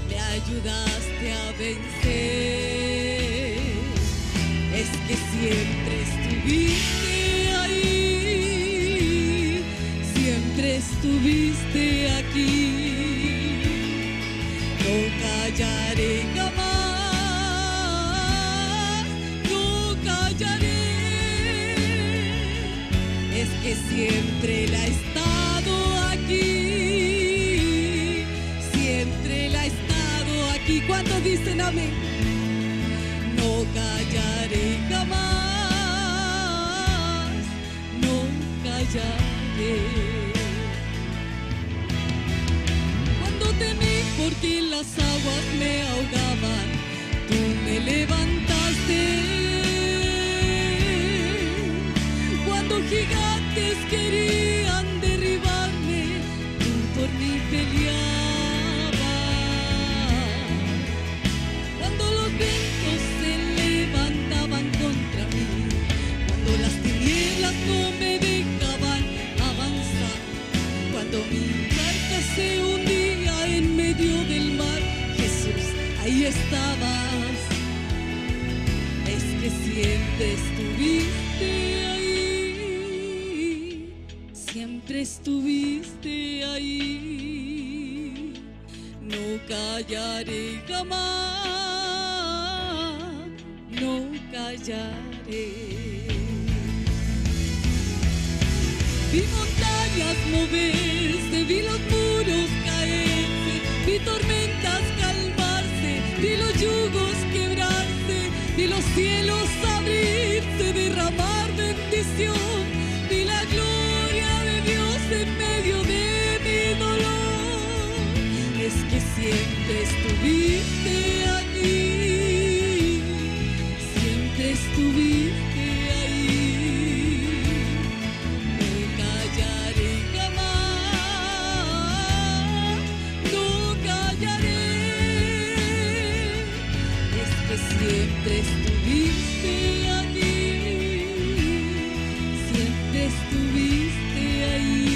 me ayudaste a vencer. Es que siempre estuviste ahí, siempre estuviste aquí. No callaré jamás, no callaré. Es que siempre Él ha estado aquí, siempre Él ha estado aquí. ¿Cuántos dicen amén? No callaré jamás, no callaré. Cuando temí porque las aguas me ahogaban, tú me levantaste. Cuando gigantes querían derribarme, tú por mí peleabas. Cuando los vientos se levantaban contra mí, cuando las tinieblas no me dejaban avanzar, cuando mi barca se hundía en medio del mar, Jesús, ahí estabas. Es que siempre estuviste ahí, siempre estuviste ahí. No callaré jamás, no callaré. Vi montañas moverse, vi los muros caerse, vi tormentas calmarse, vi los yugos quebrarse, vi los cielos abrirse, derramar bendición, vi la gloria de Dios en medio de mi dolor. Es que siempre estuviste aquí, siempre estuviste ahí. No callaré jamás, no callaré. Es que siempre estuviste aquí, siempre estuviste ahí.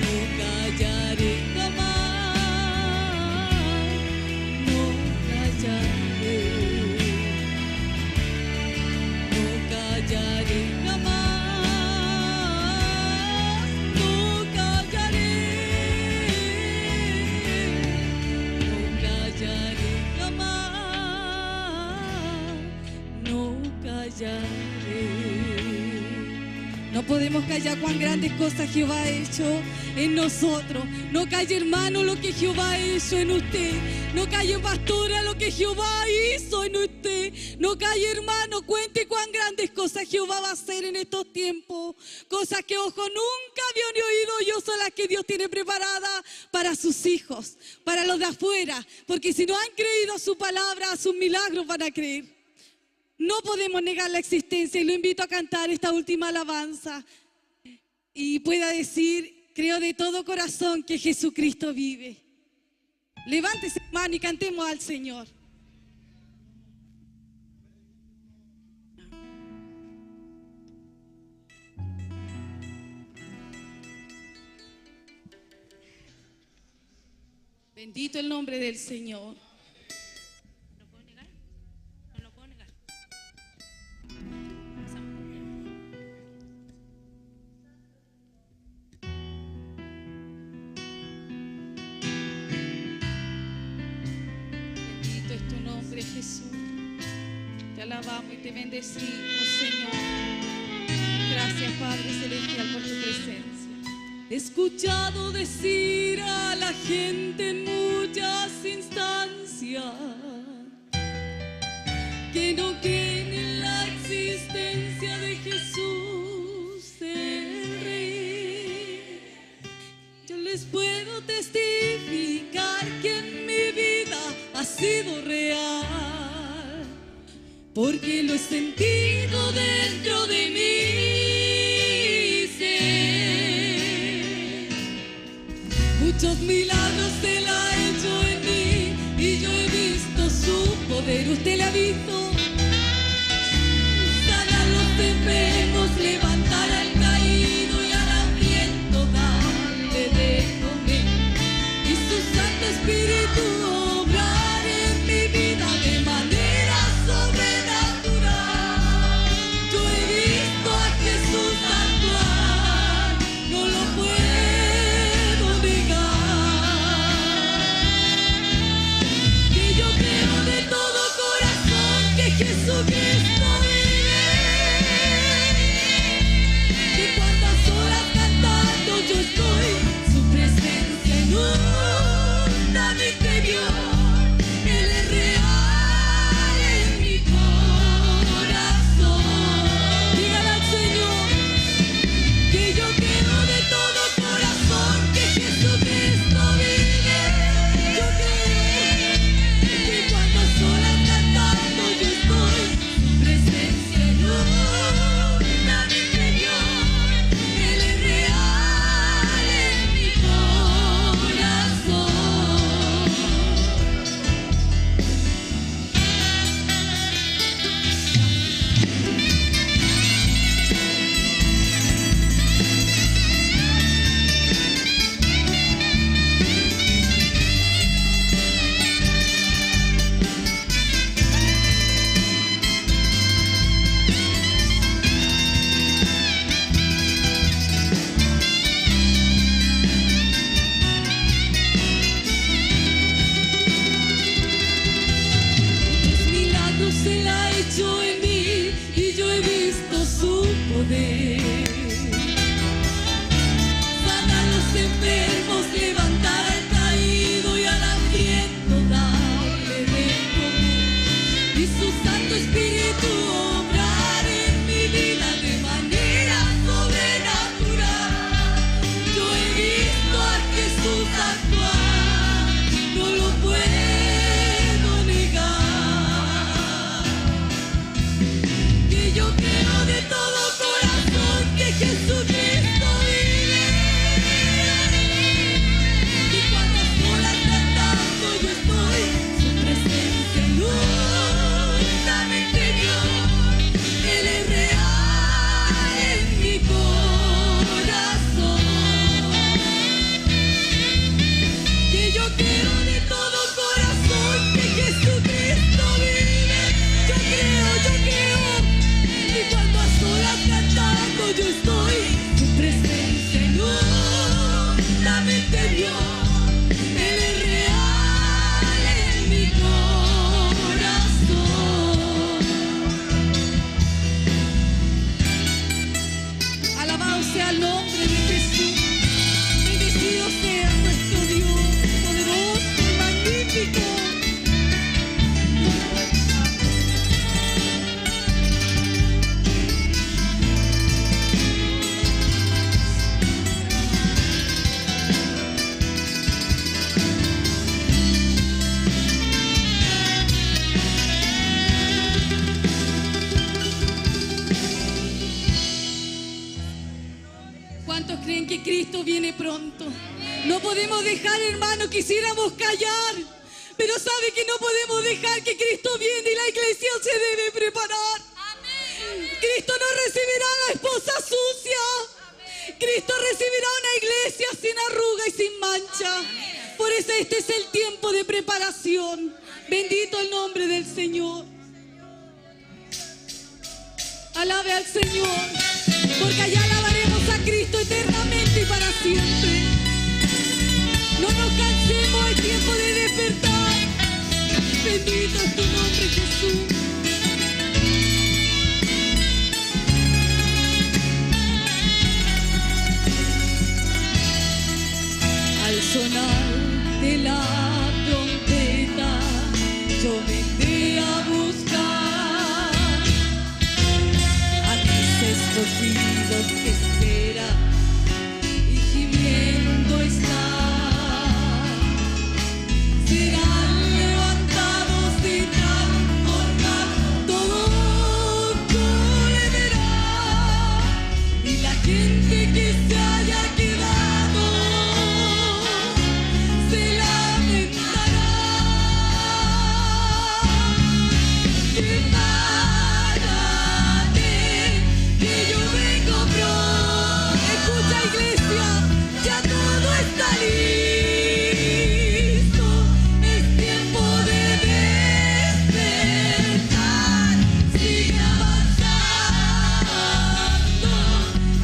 No callaré jamás, no callaré. No callaré jamás, no callaré. No callaré jamás, no callaré. No podemos callar cuán grandes cosas Jehová ha hecho en nosotros. No calle, hermano, lo que Jehová ha hecho en usted. No calle, pastora, lo que Jehová hizo en usted. No calle, hermano, cuente cuán grandes cosas Jehová va a hacer en estos tiempos. Cosas que ojo nunca vio ni oído yo, son las que Dios tiene preparadas para sus hijos, para los de afuera. Porque si no han creído a su palabra, a sus milagros van a creer. No podemos negar la existencia, y lo invito a cantar esta última alabanza y pueda decir, creo de todo corazón que Jesucristo vive. Levántese, hermano, y cantemos al Señor. Bendito el nombre del Señor. Jesús, te alabamos y te bendecimos, Señor. Gracias, Padre Celestial, por tu presencia. He escuchado decir a la gente en muchas instancias que no creen en la existencia de Jesús, el Rey. Yo les puedo testificar que en mi vida ha sido real, porque lo he sentido dentro de mi ser. Muchos milagros Él ha hecho en mí y yo he visto su poder. Usted le ha visto sanar los enfermos, levantar al caído y al hambriento darle de comer, y su Santo Espíritu obrar en mi vida de manera sobrenatural. dejar, hermano, quisiéramos callar, pero sabe que no podemos dejar que Cristo viene y la iglesia se debe preparar. Cristo no recibirá a la esposa sucia. Cristo recibirá una iglesia sin arruga y sin mancha. Por eso este es el tiempo de preparación. Bendito el nombre del Señor. Alabe al Señor, porque allá alabaremos a Cristo eternamente y para siempre. No nos cansemos, es tiempo de despertar. Bendito es tu nombre, Jesús. Al sonar de la trompeta, yo vendré a buscar a mis escogidos que esperan y gimiendo están. Serán levantados y transformados, todo volverá, y la gente que se haya quedado se lamentará. Prepárate, que yo vengo pronto. Escucha, iglesia, ya todo está listo. Es tiempo de despertar. Sigue avanzando,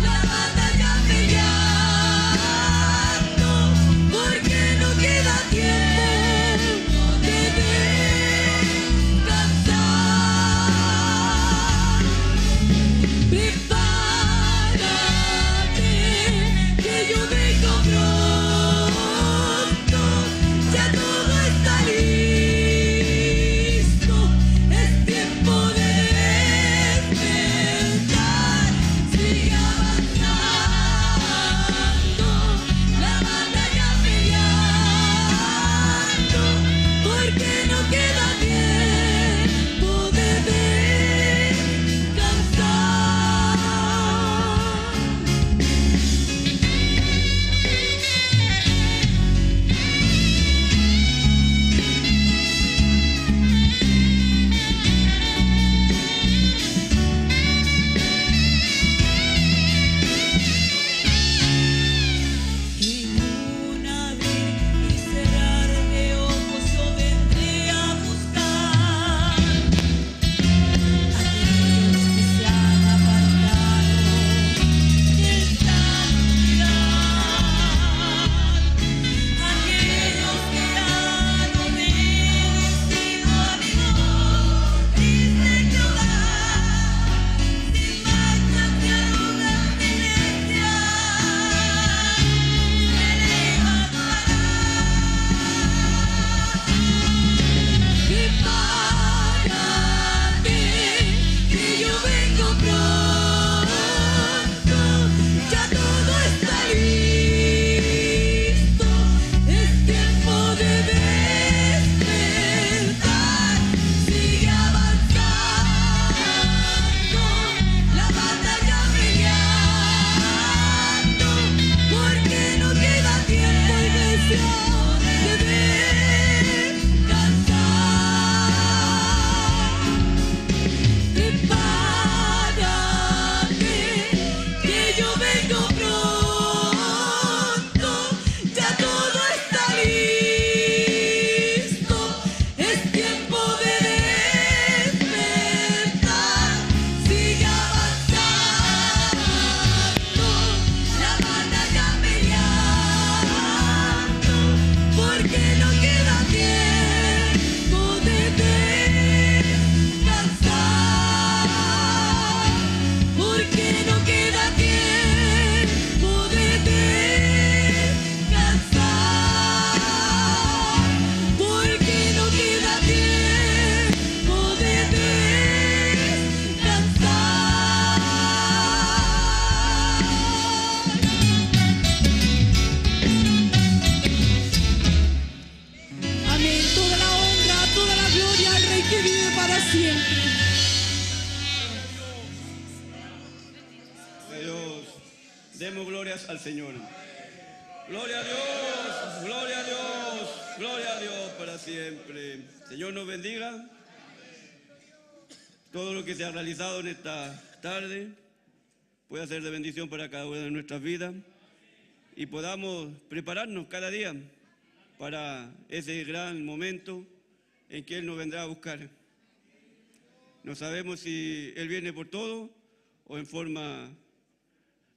la batalla peleando, porque no queda tiempo de descansar. Prepárate, que yo vengo pronto. Ya todo está listo. Es tiempo de despertar. Sigue avanzando, la batalla peleando, porque no queda tiempo de En un abrir y cerrar de ojos yo vendré a buscar aquellos que se han apartado del santidad, aquellos que han obedecido a mi voz, dice Jehová, sin manchas ni arrugas ni necias. Prepárate, que yo vengo pronto. Ya todo está listo. Es tiempo de despertar. Sigue avanzando, la batalla peleando, porque no queda tiempo, iglesia, de descansar. Prepárate, que yo vengo pronto. Ya todo está listo. Es tiempo de despertar. Sigue avanzando, la batalla peleando, porque no queda tiempo de descansar. Porque no queda tiempo de descansar. Porque no queda tiempo de descansar. Amén. Toda la honra, toda la gloria al Rey que vive para siempre. Dios, demos glorias al Señor. Gloria a Dios, gloria a Dios, gloria a Dios para siempre. Señor nos bendiga. Todo lo que se ha realizado en esta tarde puede ser de bendición para cada una de nuestras vidas y podamos prepararnos cada día para ese gran momento en que Él nos vendrá a buscar. No sabemos si Él viene por todo o en forma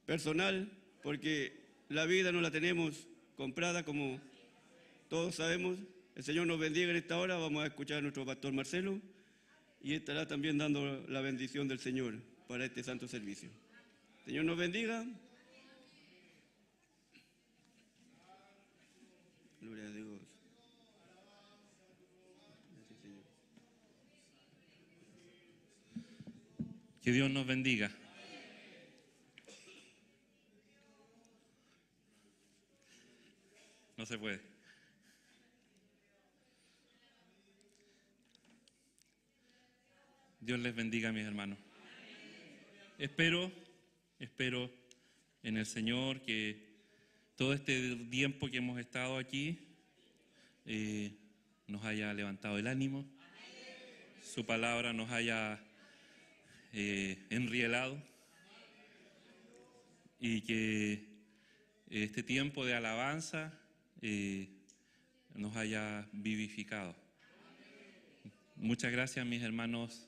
personal, porque la vida no la tenemos comprada, como todos sabemos. El Señor nos bendiga en esta hora. Vamos a escuchar a nuestro pastor Marcelo y estará también dando la bendición del Señor para este santo servicio. Señor nos bendiga. Gloria a Dios. Gracias, Señor. Que Dios nos bendiga. No se puede. Dios les bendiga, mis hermanos. Espero en el Señor que todo este tiempo que hemos estado aquí nos haya levantado el ánimo, su palabra nos haya enrielado y que este tiempo de alabanza nos haya vivificado. Muchas gracias, mis hermanos,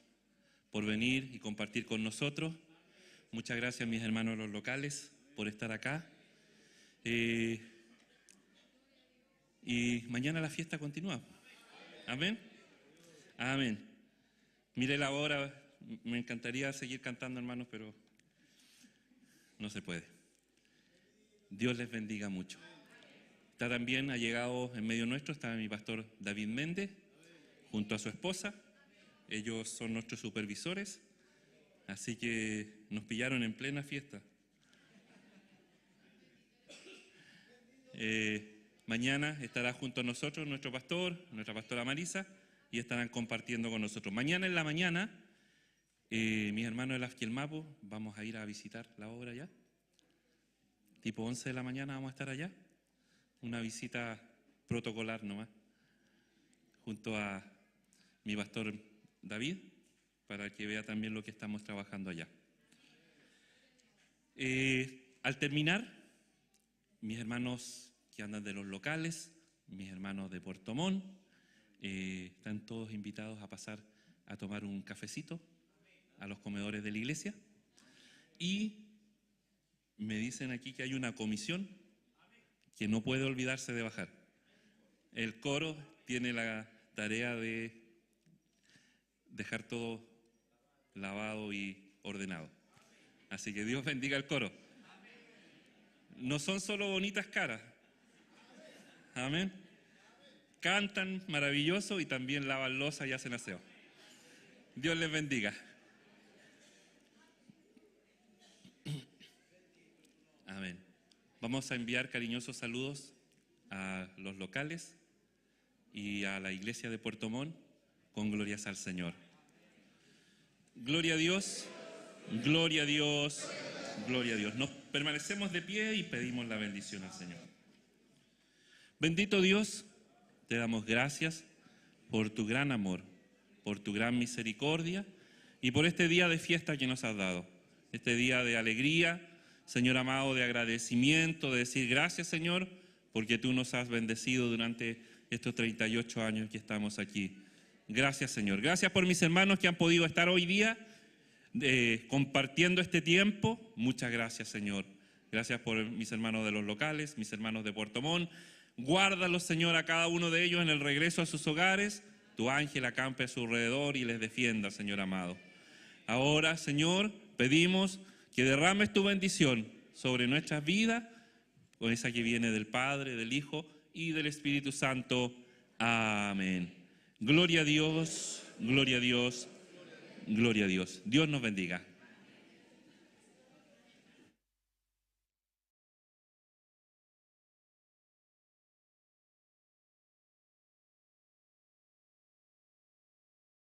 por venir y compartir con nosotros. Muchas gracias, mis hermanos los locales, por estar acá. Y mañana la fiesta continúa. Amén. Amén. Mire la hora, me encantaría seguir cantando, hermanos, pero no se puede. Dios les bendiga mucho. Está también, ha llegado en medio nuestro, está mi pastor David Méndez, junto a su esposa. Ellos son nuestros supervisores, así que nos pillaron en plena fiesta. Mañana estará junto a nosotros nuestro pastor, nuestra pastora Marisa, y estarán compartiendo con nosotros. Mañana en la mañana, mis hermanos de la Afquielmapo, vamos a ir a visitar la obra allá. Tipo 11 de la mañana vamos a estar allá. Una visita protocolar nomás, junto a mi pastor David, para que vea también lo que estamos trabajando allá. Al terminar, mis hermanos que andan de los locales, mis hermanos de Puerto Montt, están todos invitados a pasar a tomar un cafecito a los comedores de la iglesia. Y me dicen aquí que hay una comisión que no puede olvidarse de bajar. El coro tiene la tarea de dejar todo lavado y ordenado. Así que Dios bendiga el coro. No son solo bonitas caras. Amén. Cantan maravilloso y también lavan loza y hacen aseo. Dios les bendiga. Amén. Vamos a enviar cariñosos saludos a los locales y a la iglesia de Puerto Montt con glorias al Señor. Gloria a Dios, gloria a Dios, gloria a Dios. Nos permanecemos de pie y pedimos la bendición al Señor. Bendito Dios, te damos gracias por tu gran amor, por tu gran misericordia y por este día de fiesta que nos has dado. Este día de alegría, Señor amado, de agradecimiento, de decir gracias, Señor, porque tú nos has bendecido durante estos 38 años que estamos aquí. Gracias, Señor. Gracias por mis hermanos que han podido estar hoy día compartiendo este tiempo. Muchas gracias, Señor. Gracias por mis hermanos de los locales, mis hermanos de Puerto Montt. Guárdalos, Señor, a cada uno de ellos en el regreso a sus hogares. Tu ángel acampe a su alrededor y les defienda, Señor amado. Ahora, Señor, pedimos que derrames tu bendición sobre nuestras vidas, con esa que viene del Padre, del Hijo y del Espíritu Santo. Amén. Gloria a Dios, gloria a Dios, gloria a Dios. Dios nos bendiga.